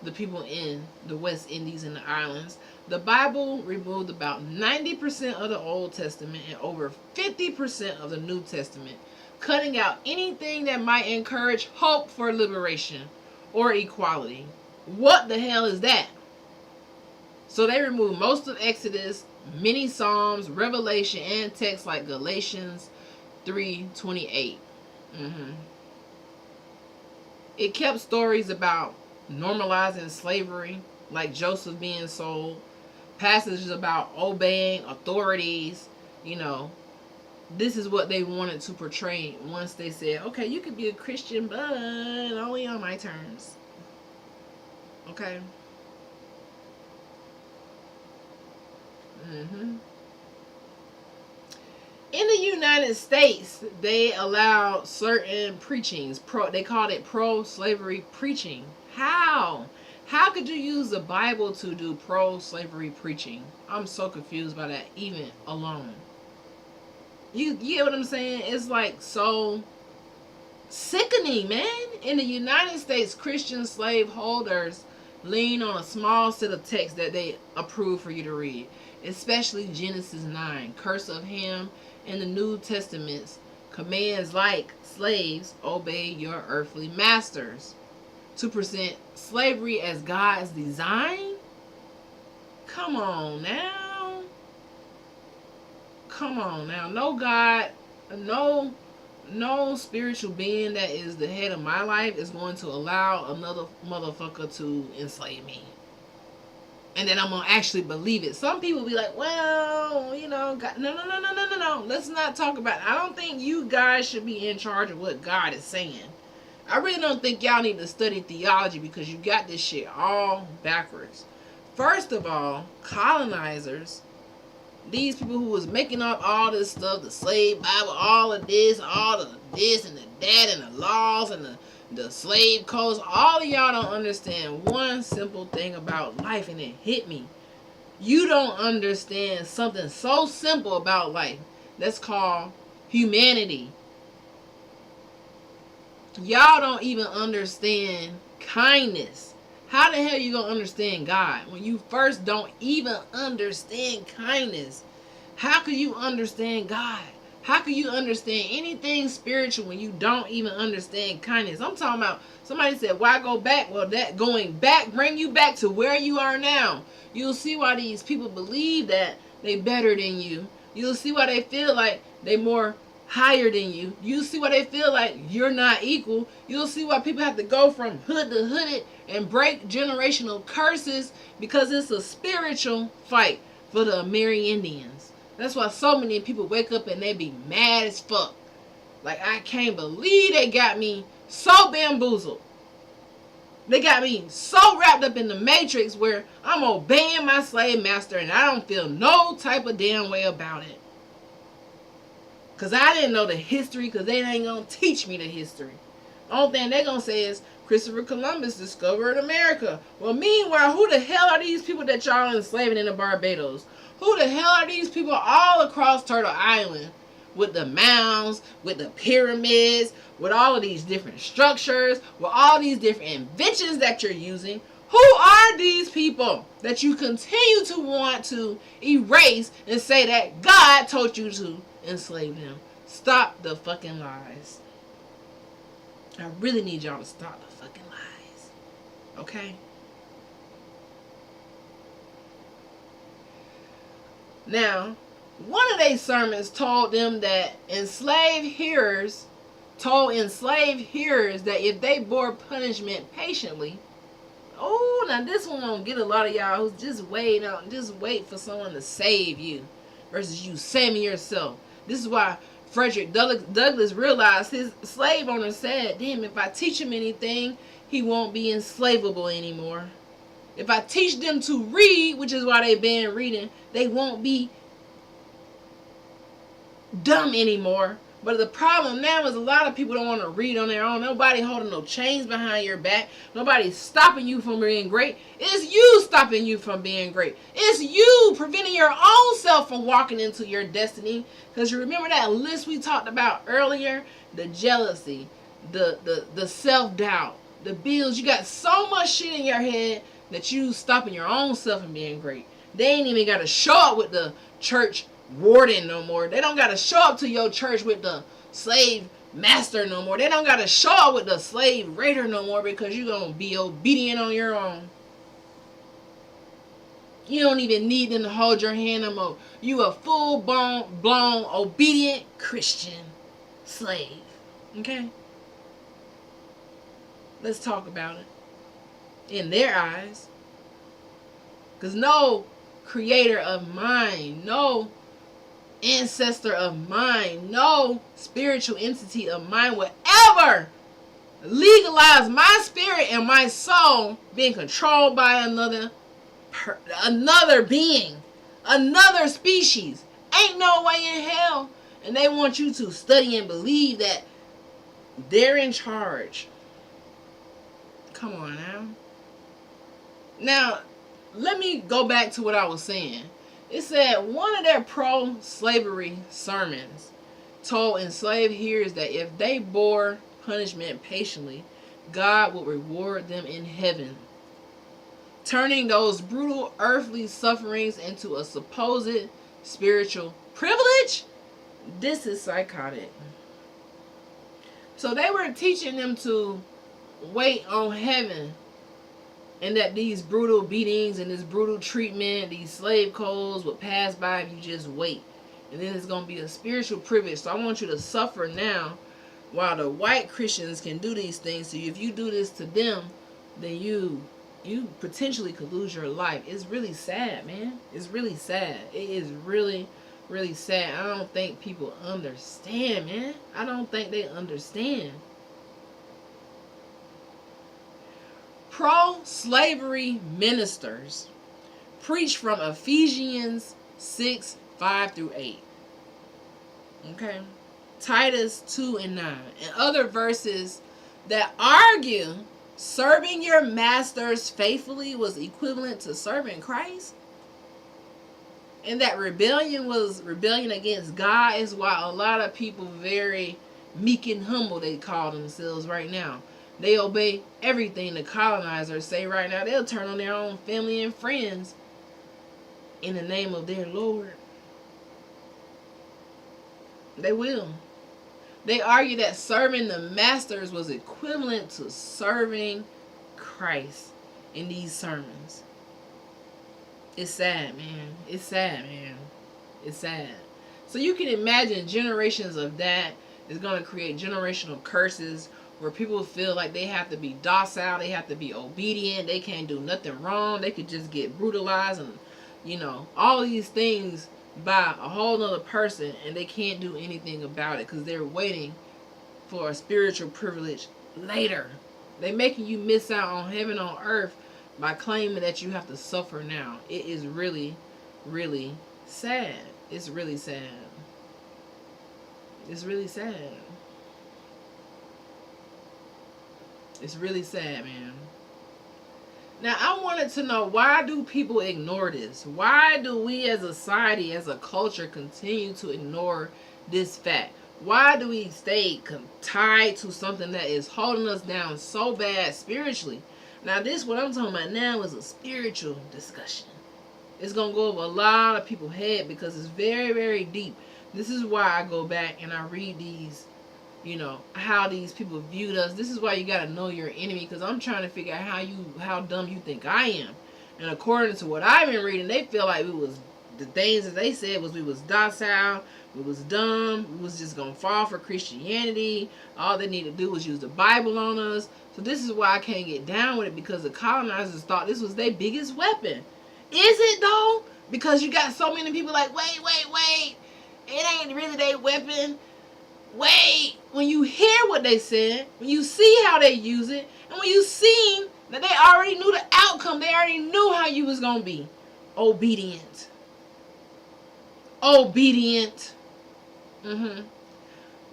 the people in the West Indies and the islands, the Bible removed about 90% of the Old Testament and over 50% of the New Testament, cutting out anything that might encourage hope for liberation or equality. What the hell is that? So they removed most of Exodus, many Psalms, Revelation, and texts like Galatians 3:28. It kept stories about normalizing slavery, like Joseph being sold, passages about obeying authorities. This is what they wanted to portray once they said, okay, you could be a Christian, but only on my terms. Okay? In the United States, they allowed certain preachings. They called it pro-slavery preaching. How? How could you use the Bible to do pro-slavery preaching? I'm so confused by that, even alone. You get what I'm saying? It's like so sickening, man. In the United States, Christian slave holders lean on a small set of text that they approve for you to read, especially Genesis 9, curse of Ham, and the New Testament's commands like slaves, obey your earthly masters. To present slavery as God's design? Come on now. Come on now. No God, no spiritual being that is the head of my life is going to allow another motherfucker to enslave me. And then I'm going to actually believe it. Some people be like, well, you know, God, no. Let's not talk about it. I don't think you guys should be in charge of what God is saying. I really don't think y'all need to study theology because you got this shit all backwards. First of all, colonizers, these people who was making up all this stuff, the slave Bible, all of this and the that and the laws and the slave codes, all of y'all don't understand one simple thing about life, and it hit me. You don't understand something so simple about life. That's called humanity. Y'all don't even understand kindness. How the hell you gonna understand God when you first don't even understand kindness? How could you understand God? How could you understand anything spiritual when you don't even understand kindness? I'm talking about, somebody said, why go back? Well, that going back bring you back to where you are now. You'll see why these people believe that they better than you. You'll see why they feel like they more higher than you. You'll see why they feel like you're not equal. You'll see why people have to go from hood to hood and break generational curses, because it's a spiritual fight for the Amerindians. That's why so many people wake up and they be mad as fuck. Like, I can't believe they got me so bamboozled. They got me so wrapped up in the matrix where I'm obeying my slave master and I don't feel no type of damn way about it. Because I didn't know the history, because they ain't going to teach me the history. The only thing they're going to say is Christopher Columbus discovered America. Well, meanwhile, who the hell are these people that y'all enslaving in the Barbados? Who the hell are these people all across Turtle Island with the mounds, with the pyramids, with all of these different structures, with all these different inventions that you're using? Who are these people that you continue to want to erase and say that God told you to enslave them? Stop the fucking lies. I really need y'all to stop the fucking lies. Okay? Now, one of their sermons told them that enslaved hearers that if they bore punishment patiently, oh, now this one gonna get a lot of y'all who's just wait for someone to save you versus you saving yourself. This is why Frederick Douglass realized his slave owner said, damn, if I teach him anything, he won't be enslavable anymore. If I teach them to read, which is why they banned reading, they won't be dumb anymore. But the problem now is a lot of people don't want to read on their own. Nobody holding no chains behind your back. Nobody's stopping you from being great. It's you stopping you from being great. It's you preventing your own self from walking into your destiny. Because you remember that list we talked about earlier? The jealousy, the self-doubt, the bills. You got so much shit in your head that you stopping your own self from being great. They ain't even got to show up with the church warden no more. They don't got to show up to your church with the slave master no more. They don't got to show up with the slave raider no more, because you're going to be obedient on your own. You don't even need them to hold your hand no more. You a full-blown obedient Christian slave. Okay? Let's talk about it. In their eyes. Because no creator of mine, no ancestor of mine, no spiritual entity of mine would ever legalize my spirit and my soul being controlled by another being, another species. Ain't no way in hell. And they want you to study and believe that they're in charge. Come on now. Now, let me go back to what I was saying. It said one of their pro-slavery sermons told enslaved hearers that if they bore punishment patiently, God would reward them in heaven, turning those brutal earthly sufferings into a supposed spiritual privilege. This is psychotic. So they were teaching them to wait on heaven, and that these brutal beatings and this brutal treatment, these slave codes would pass by if you just wait. And then it's going to be a spiritual privilege. So I want you to suffer now while the white Christians can do these things to you. If you do this to them, then you potentially could lose your life. It's really sad, man. It's really sad. It is really, really sad. I don't think people understand, man. I don't think they understand. Pro-slavery ministers preach from Ephesians 6, 5 through 8. Okay? Titus 2 and 9. And other verses that argue serving your masters faithfully was equivalent to serving Christ. And that rebellion was rebellion against God is why a lot of people very meek and humble, they call themselves right now. They obey everything the colonizers say right now. They'll turn on their own family and friends in the name of their Lord. They will. They argue that serving the masters was equivalent to serving Christ in these sermons. It's sad, man. It's sad, man. It's sad. So you can imagine generations of that is going to create generational curses where people feel like they have to be docile, they have to be obedient, they can't do nothing wrong, they could just get brutalized and, all these things by a whole nother person, and they can't do anything about it because they're waiting for a spiritual privilege later. They're making you miss out on heaven on earth by claiming that you have to suffer now. It is really, really sad. It's really sad. It's really sad. It's really sad, man. Now, I wanted to know, why do people ignore this? Why do we as a society, as a culture, continue to ignore this fact? Why do we stay tied to something that is holding us down so bad spiritually? Now, this, what I'm talking about now, is a spiritual discussion. It's going to go over a lot of people's head because it's very, very deep. This is why I go back and I read these, how these people viewed us. This is why you got to know your enemy, because I'm trying to figure out how dumb you think I am. And according to what I've been reading, they feel like the things that they said was we was docile, we was dumb, we was just going to fall for Christianity. All they need to do was use the Bible on us. So this is why I can't get down with it, because the colonizers thought this was their biggest weapon. Is it though? Because you got so many people like, wait. It ain't really their weapon. Wait. When you hear what they said, when you see how they use it, and when you see that they already knew the outcome, they already knew how you was going to be. Obedient.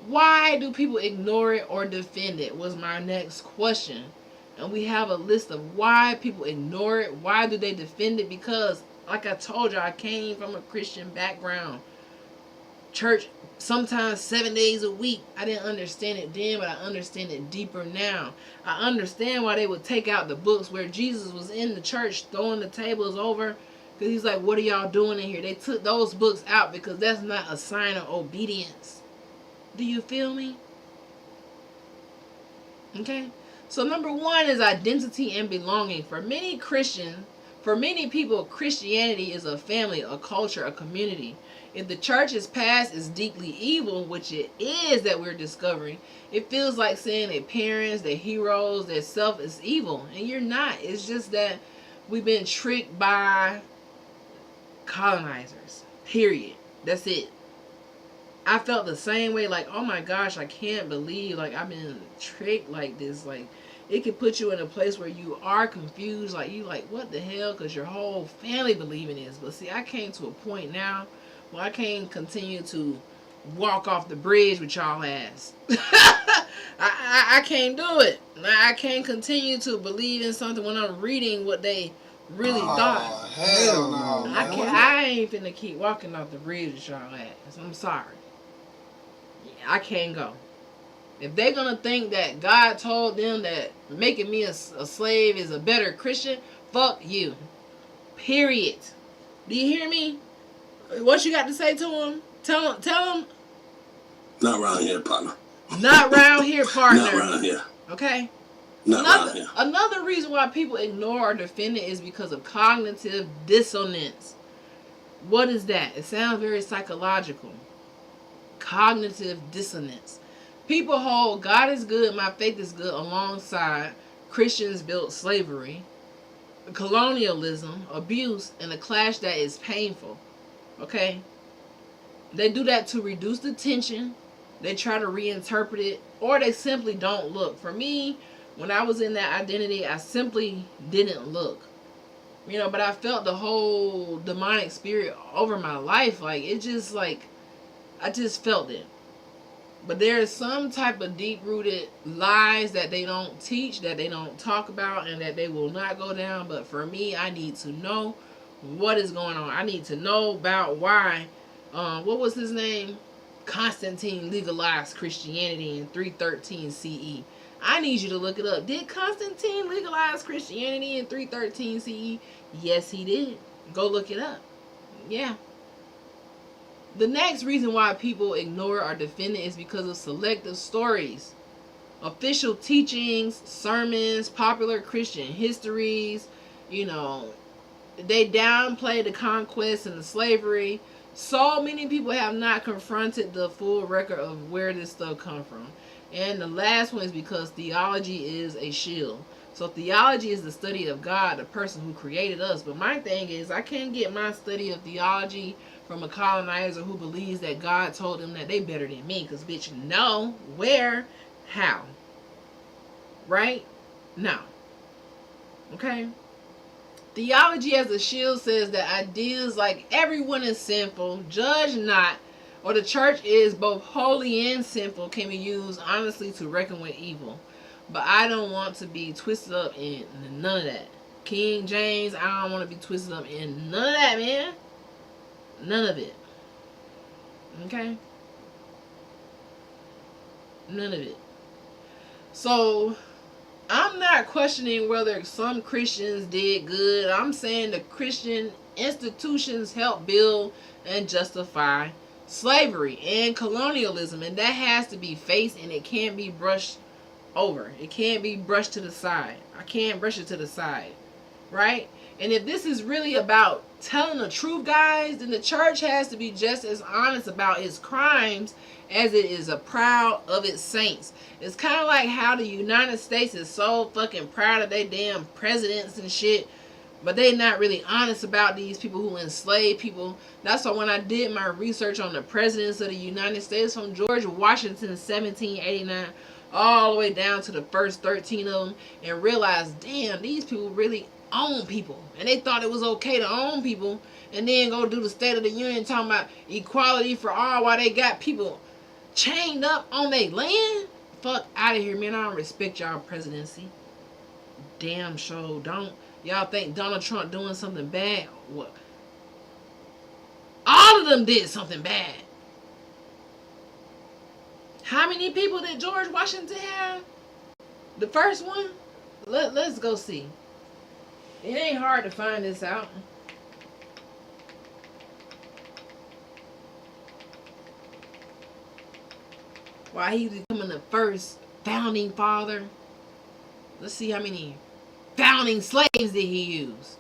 Why do people ignore it or defend it was my next question. And we have a list of why people ignore it. Why do they defend it? Because, like I told you, I came from a Christian background. Church, sometimes 7 days a week. I didn't understand it then, but I understand it deeper now. I understand why they would take out the books where Jesus was in the church throwing the tables over. Because he's like, what are y'all doing in here? They took those books out because that's not a sign of obedience. Do you feel me? Okay. So number one is identity and belonging. For many people, Christianity is a family, a culture, a community. If the church's past is deeply evil, which it is that we're discovering, it feels like saying their parents, their heroes, their self is evil. And you're not. It's just that we've been tricked by colonizers. Period. That's it. I felt the same way, like, oh my gosh, I can't believe, like, I've been tricked like this. Like, it can put you in a place where you are confused, like, you like, what the hell, because your whole family believe in this. But see, I came to a point now where I can't continue to walk off the bridge with y'all ass. I can't do it. I can't continue to believe in something when I'm reading what they really thought. Hell no. I ain't finna keep walking off the bridge with y'all ass. I'm sorry. I can't go. If they're gonna think that God told them that making me a slave is a better Christian, fuck you. Period. Do you hear me? What you got to say to him? Tell him. Not around here, partner. Not around here, partner. Not around here. Okay? Not around here. Another reason why people ignore or defend it is because of cognitive dissonance. What is that? It sounds very psychological. Cognitive dissonance. People hold God is good, my faith is good alongside Christians built slavery, colonialism, abuse, and a clash that is painful. Okay? They do that to reduce the tension. They try to reinterpret it, or they simply don't look. For me, when I was in that identity, I simply didn't look. You know, but I felt the whole demonic spirit over my life. Like, it just, like, I just felt it. But there is some type of deep-rooted lies that they don't teach, that they don't talk about, and that they will not go down. But for me, I need to know what is going on. I need to know about why, what was his name? Constantine legalized Christianity in 313 CE. I need you to look it up. Did Constantine legalize Christianity in 313 CE? Yes, he did. Go look it up. Yeah. The next reason why people ignore or defend it is because of selective stories. Official teachings, sermons, popular Christian histories, you know, they downplay the conquest and the slavery. So many people have not confronted the full record of where this stuff come from. And the last one is because theology is a shield. So theology is the study of God, the person who created us. But my thing is, I can't get my study of theology from a colonizer who believes that God told them that they better than me. Because, bitch, no. Where? How? Right? No. Okay? Theology as a shield says that ideas like everyone is sinful, judge not, or the church is both holy and sinful can be used honestly to reckon with evil. But I don't want to be twisted up in none of that. King James, I don't want to be twisted up in none of that, man. None of it. Okay? None of it. So, I'm not questioning whether some Christians did good. I'm saying the Christian institutions help build and justify slavery and colonialism. And that has to be faced, and it can't be brushed over. It can't be brushed to the side. I can't brush it to the side. Right? And if this is really about telling the truth, guys, then the church has to be just as honest about its crimes as it is proud of its saints. It's kind of like how the United States is so fucking proud of their damn presidents and shit, but they not really honest about these people who enslave people. That's why when I did my research on the presidents of the United States, from George Washington 1789 all the way down to the first 13 of them, and realized, damn, these people really own people. And they thought it was okay to own people and then go do the State of the Union talking about equality for all while they got people chained up on their land. Fuck out of here, man. I don't respect y'all presidency. Damn sure don't. Y'all think Donald Trump doing something bad? What? All of them did something bad. How many people did George Washington have? The first one? Let's go see. It ain't hard to find this out. Why he's becoming the first founding father. Let's see how many founding slaves did he use.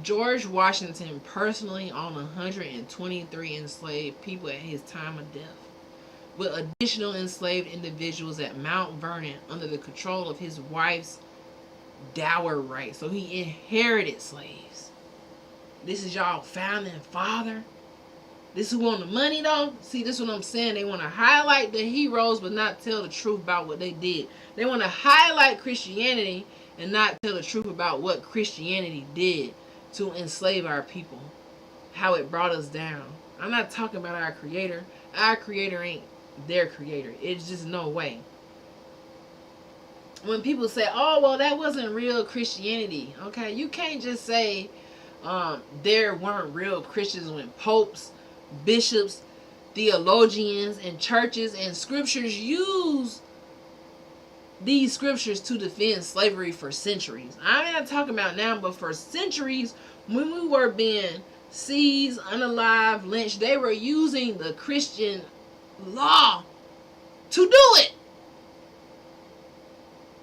George Washington personally owned 123 enslaved people at his time of death, with additional enslaved individuals at Mount Vernon under the control of his wife's dower right. So he inherited slaves. This is y'all founding father. This who want the money though. See, this is what I'm saying. They want to highlight the heroes but not tell the truth about what they did. They want to highlight Christianity and not tell the truth about what Christianity did to enslave our people, how it brought us down. I'm not talking about our creator. Our creator ain't their creator. It's just no way. When people say, oh, well, that wasn't real Christianity. Okay, you can't just say there weren't real Christians when popes, bishops, theologians and churches and scriptures use these scriptures to defend slavery for centuries. I'm not talking about now, but for centuries, when we were being seized, unalive, lynched, they were using the Christian law to do it.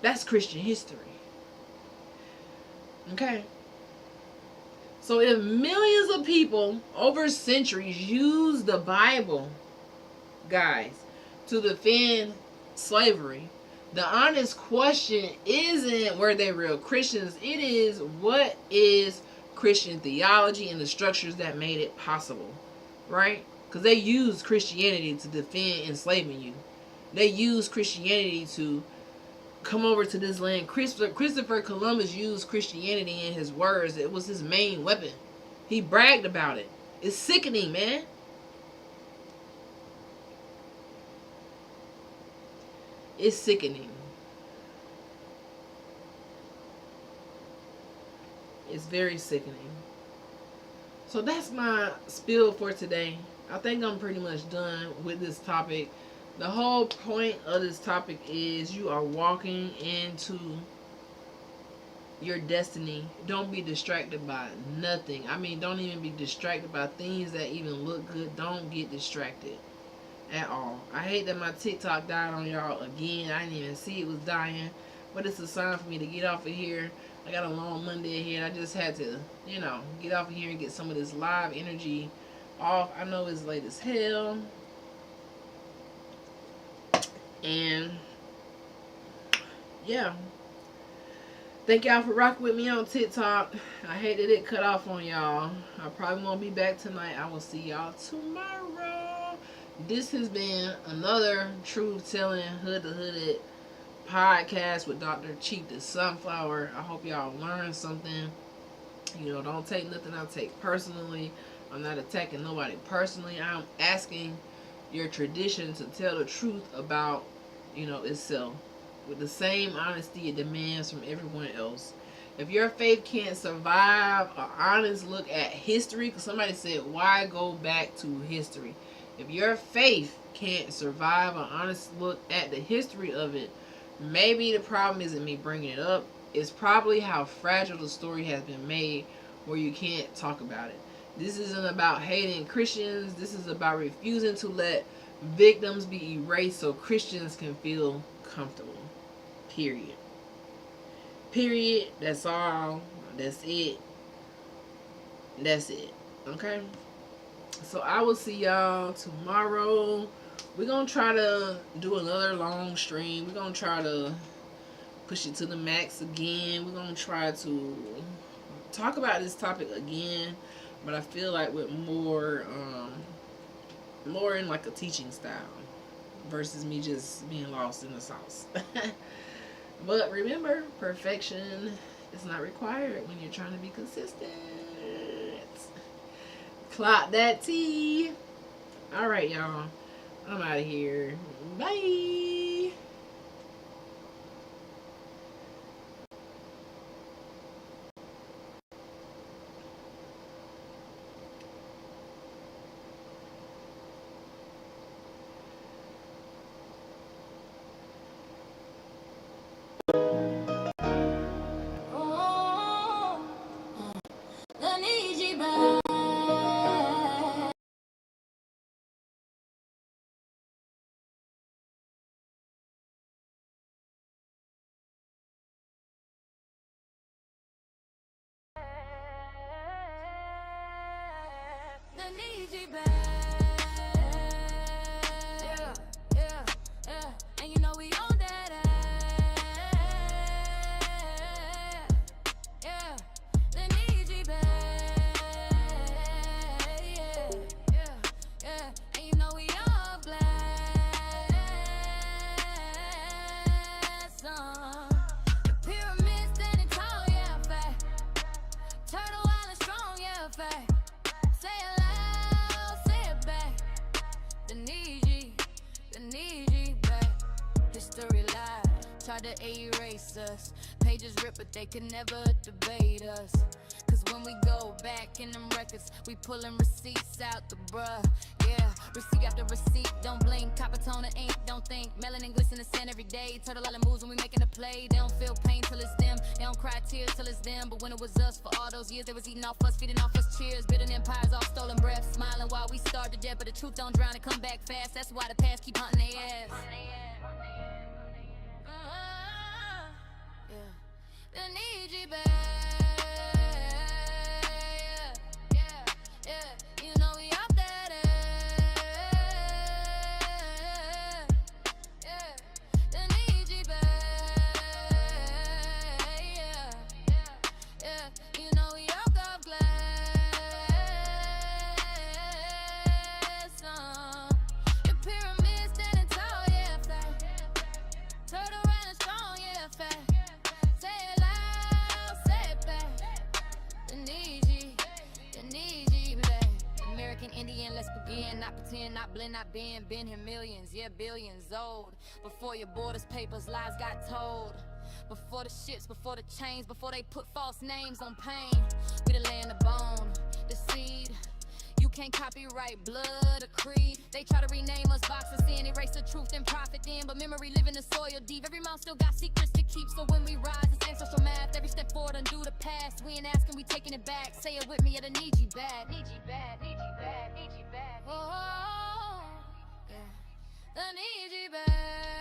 That's Christian history. Okay? So if millions of people over centuries use the Bible, guys, to defend slavery, the honest question isn't were they real Christians. It is, what is Christian theology and the structures that made it possible, right? Because they used Christianity to defend enslaving you. They used Christianity to come over to this land. Christopher Columbus used Christianity in his words. It was his main weapon. He bragged about it. It's sickening, man. It's sickening. It's very sickening. So that's my spiel for today. I think I'm pretty much done with this topic. The whole point of this topic is you are walking into your destiny. Don't be distracted by nothing. I mean, don't even be distracted by things that even look good. Don't get distracted at all. I hate that my TikTok died on y'all again. I didn't even see it was dying, but it's a sign for me to get off of here. I got a long Monday ahead. I just had to, get off of here and get some of this live energy off. I know it's late as hell. And yeah, thank y'all for rocking with me on TikTok. I hate that it cut off on y'all. I probably won't be back tonight. I will see y'all tomorrow. This has been another Truth Telling Hood to Hooded podcast with Dr. Cheap the Sunflower. I hope y'all learned something. Don't take nothing I take personally. I'm not attacking nobody personally. I'm asking your tradition to tell the truth about, itself with the same honesty it demands from everyone else. If your faith can't survive an honest look at history, because somebody said, why go back to history? If your faith can't survive an honest look at the history of it, maybe the problem isn't me bringing it up. It's probably how fragile the story has been made where you can't talk about it. This isn't about hating Christians. This is about refusing to let victims be erased so Christians can feel comfortable. Period. Period. That's all. That's it. That's it. Okay? So I will see y'all tomorrow. We're going to try to do another long stream. We're going to try to push it to the max again. We're going to try to talk about this topic again, but I feel like with more in like a teaching style versus me just being lost in the sauce. But remember, perfection is not required when you're trying to be consistent. Clock that T. Alright, y'all. I'm out of here. Bye. Need you back. Yeah, yeah, yeah. And you know we on that ass. Yeah, they need you back. Yeah, yeah, yeah. And you know we all blessed. The pyramid standing tall, yeah, fact. Turtle Island strong, yeah, fact. Say it loud, say it back. The need you back. History live, tried to erase us. Pages rip, but they could never debate us. Cause when we go back in them records, we pulling receipts out the bruh. Yeah, Receipt after receipt, don't blink. Copper tone of ink, don't think. Melanin glisten the sand every day. Turtle island moves when we making a play. They don't feel pain till it's them. They don't cry tears till it's them. But when it was us for all those years, they was eating off us, feeding off us cheers. Building empires off stolen breath. Smiling while we starve to death. But the truth don't drown and come back fast. That's why the past keep hunting their ass. Yeah. I need you back. Yeah, yeah. You know we out that ass. Yeah. I need you back. Yeah, yeah. You know we all got glass. The pyramid standing tall, yeah, flat. Turtle running strong, yeah, fat. Say it loud, say it back. I need you back. American Indian, let's begin. Not pretend, not blend, not bend. Been here millions, yeah, billions old. Before your borders, papers, lies got told. Before the ships, before the chains, before they put false names on pain. We the land of bone, the seed. You can't copyright blood or creed. They try to rename us, box us in, erase the truth and profit in. But memory live in the soil deep. Every mouth still got secrets to keep. So when we rise, it's ancestral math. Every step forward, undo the past. We ain't asking, we taking it back. Say it with me, I need you bad. Need you bad, need you bad, need you bad. Oh, yeah. I need you bad.